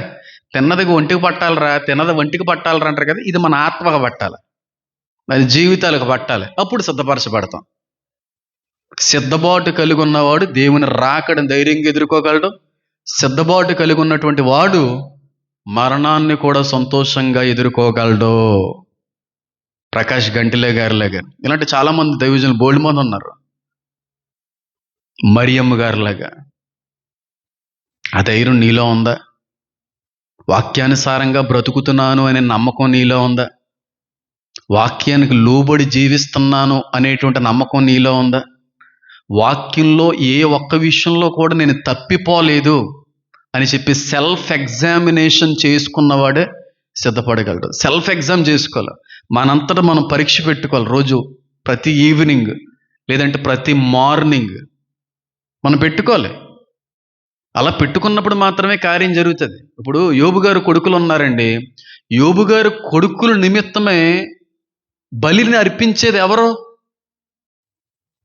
తిన్నది ఒంటికి పట్టాలరా, తిన్నది ఒంటికి పట్టాలరా అంటారు కదా. ఇది మన ఆత్మక పట్టాలి, అది జీవితాలకు పట్టాలి. అప్పుడు సిద్ధపరచబడతాం. సిద్ధబాటు కలిగి ఉన్నవాడు దేవుని రాకడని ధైర్యంగా ఎదుర్కోగలడు. సిద్ధబాటు కలిగి ఉన్నటువంటి వాడు మరణాన్ని కూడా సంతోషంగా ఎదుర్కోగలడు. ప్రకాష్ గంటిలే గారిలాగా ఇలాంటి చాలామంది దైవజనులు బోల్డ్ మంది ఉన్నారు. మరియమ్మ గారిలాగా ఆ ధైర్యం నీలో ఉందా? వాక్యానుసారంగా బ్రతుకుతున్నాను అనే నమ్మకం నీలో ఉందా? వాక్యానికి లోబడి జీవిస్తున్నాను అనేటువంటి నమ్మకం నీలో ఉందా? వాక్యంలో ఏ ఒక్క విషయంలో కూడా నేను తప్పిపోలేదు అని చెప్పి సెల్ఫ్ ఎగ్జామినేషన్ చేసుకున్నవాడే సిద్ధపడగలడు. సెల్ఫ్ ఎగ్జామ్ చేసుకోవాలి, మనంతటా మనం పరీక్ష పెట్టుకోవాలి. రోజు ప్రతి ఈవినింగ్ లేదంటే ప్రతి మార్నింగ్ మనం పెట్టుకోవాలి. అలా పెట్టుకున్నప్పుడు మాత్రమే కార్యం జరుగుతుంది. ఇప్పుడు యోబు గారు కొడుకులు ఉన్నారండి. యోబు గారు కొడుకుల నిమిత్తమే బలిని అర్పించేది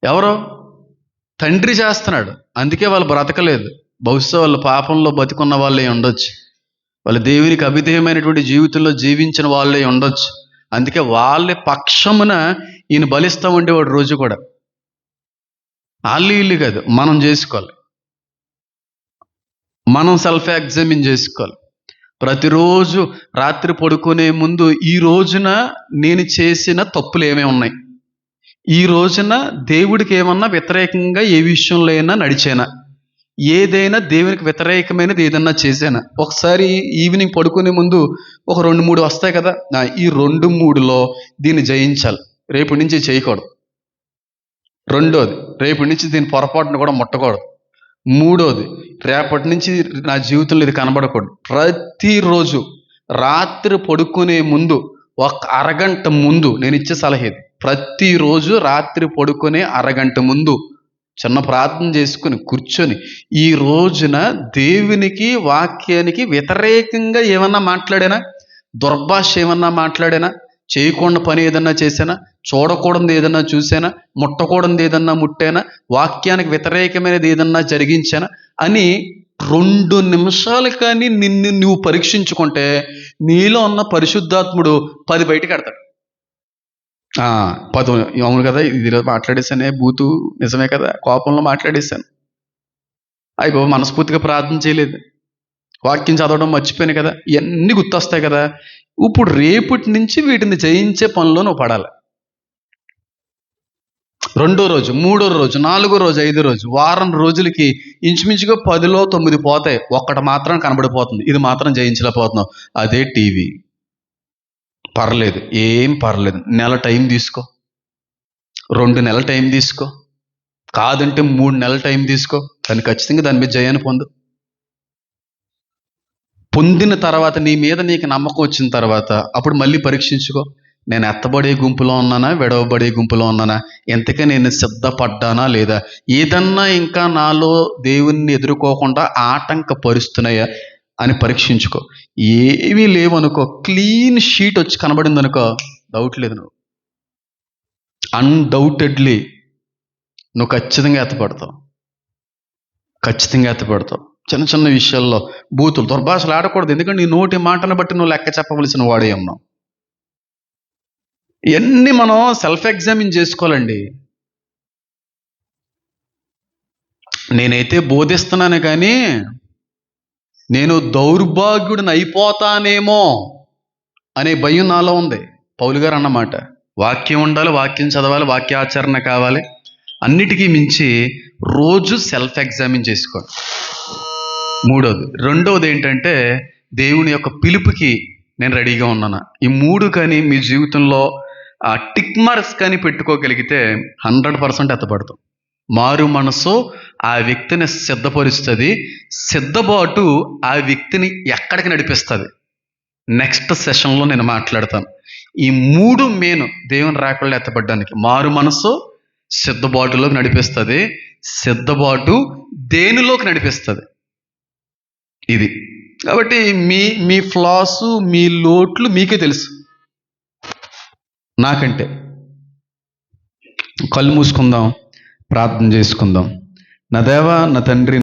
ఎవరో తండ్రి చేస్తున్నాడు. అందుకే వాళ్ళు బ్రతకలేదు. బహుశా వాళ్ళు పాపంలో బతికున్న వాళ్ళే ఉండొచ్చు, వాళ్ళు దేవునికి అవిధేయమైనటువంటి జీవితంలో జీవించిన వాళ్ళే ఉండొచ్చు. అందుకే వాళ్ళ పక్షమున ఈయన బలిస్తూ ఉండేవాడు రోజు కూడా. వాళ్ళు ఇల్లు కాదు, మనం చేసుకోవాలి, మనం సెల్ఫ్ ఎగ్జామిన్ చేసుకోవాలి. ప్రతిరోజు రాత్రి పడుకునే ముందు ఈ రోజున నేను చేసిన తప్పులు ఏమేమి ఉన్నాయి, ఈ రోజున దేవుడికి ఏమన్నా వ్యతిరేకంగా ఏ విషయంలో అయినా నడిచేనా, ఏదైనా దేవునికి వ్యతిరేకమైనది ఏదన్నా చేశానా. ఒకసారి ఈవినింగ్ పడుకునే ముందు ఒక 2-3 వస్తాయి కదా, ఈ 2-3లో దీన్ని జయించాలి, రేపు నుంచి చేయకూడదు. రెండోది, రేపటి నుంచి దీని పొరపాటును కూడా ముట్టకూడదు. మూడోది, రేపటి నుంచి నా జీవితంలో ఇది కనబడకూడదు. ప్రతిరోజు రాత్రి పడుకునే ముందు ఒక అరగంట ముందు నేను ఇచ్చే సలహా ఇది. ప్రతిరోజు రాత్రి పడుకునే అరగంట ముందు చిన్న ప్రార్థన చేసుకుని కూర్చొని ఈ రోజున దేవునికి వాక్యానికి వ్యతిరేకంగా ఏమన్నా మాట్లాడానా, దుర్భాష ఏమన్నా మాట్లాడానా, చేయకుండా పని ఏదన్నా చేశానా, చూడకూడదు ఏదన్నా చూసానా, ముట్టకూడదు ఏదన్నా ముట్టానా, వాక్యానికి వ్యతిరేకమైనది ఏదన్నా జరిగించానా అని 2 నిమిషాలు కానీ నిన్ను నువ్వు పరీక్షించుకుంటే నీలో ఉన్న పరిశుద్ధాత్ముడు 10 బయటకు ఆడతాడు. 10 అవును కదా, ఇది మాట్లాడేశానే, బూతు నిజమే కదా, కోపంలో మాట్లాడేశాను, అయిపో మనస్ఫూర్తిగా ప్రార్థన చేయలేదు, వాక్యం చదవడం మర్చిపోయాను కదా, ఇవన్నీ గుర్తొస్తాయి కదా. ఇప్పుడు రేపటి నుంచి వీటిని జయించే పనిలో నువ్వు పడాలి. 2వ రోజు, 3వ రోజు, 4వ రోజు, 5వ రోజు, వారం రోజులకి ఇంచుమించుగా 10లో 9 పోతాయి. ఒక్కటి మాత్రం కనబడిపోతుంది, ఇది మాత్రం జయించలేకపోతున్నావు, అదే టీవీ. పర్లేదు, ఏం పర్లేదు, నెల టైం తీసుకో, 2 నెలల టైం తీసుకో, కాదంటే 3 నెలల టైం తీసుకో, కానీ ఖచ్చితంగా దాని మీద జయాన్ని పొందిన తర్వాత నీ మీద నీకు నమ్మకం వచ్చిన తర్వాత అప్పుడు మళ్ళీ పరీక్షించుకో. నేను ఎత్తబడే గుంపులో ఉన్నానా, విడవబడే గుంపులో ఉన్నానా, ఎంతగా నేను సిద్ధపడ్డానా లేదా, ఏదన్నా ఇంకా నాలో దేవుణ్ణి ఎదుర్కోకుండా ఆటంకపరుస్తున్నాయా అని పరీక్షించుకో. ఏమీ లేవనుకో, క్లీన్ షీట్ వచ్చి కనబడింది అనుకో, డౌట్ లేదు, నువ్వు అన్డౌటెడ్లీ నువ్వు ఖచ్చితంగా ఎత్తపడతావు. చిన్న చిన్న విషయాల్లో బూతులు, దుర్భాషలు ఆడకూడదు. ఎందుకంటే నీ నోటి మాటను బట్టి నువ్వు లెక్క చెప్పవలసిన వాడే ఉన్నావు. ఇవన్నీ మనం సెల్ఫ్ ఎగ్జామిన్ చేసుకోవాలండి. నేనైతే బోధిస్తున్నాను కానీ నేను దౌర్భాగ్యుడిని అయిపోతానేమో అనే భయం నాలో ఉంది. పౌలు గారు అన్నమాట, వాక్యం ఉండాలి, వాక్యం చదవాలి, వాక్యాచరణ కావాలి. అన్నిటికీ మించి రోజు సెల్ఫ్ ఎగ్జామిన్ చేసుకోండి. రెండవది ఏంటంటే దేవుని యొక్క పిలుపుకి నేను రెడీగా ఉన్నానా. ఈ 3 కానీ మీ జీవితంలో టిక్ మార్క్స్ కానీ పెట్టుకోగలిగితే 100% ఎత్తపడతాం. మారు మనసు ఆ వ్యక్తిని సిద్ధపరుస్తుంది, సిద్ధపాటు ఆ వ్యక్తిని ఎక్కడికి నడిపిస్తుంది. నెక్స్ట్ సెషన్లో నేను మాట్లాడతాను. ఈ 3 మెయిన్ దేవుని రాకడలో ఎత్తపడడానికి. మారు మనసు సిద్ధపాటులోకి నడిపిస్తుంది, సిద్ధపాటు దేనిలోకి నడిపిస్తుంది. ఇది కాబట్టి మీ ఫ్లాస్, మీ లోట్లు మీకే తెలుసు నాకంటే. కళ్ళు మూసుకుందాం, ప్రార్థన చేసుకుందాం. నా దేవా, నా తండ్రి,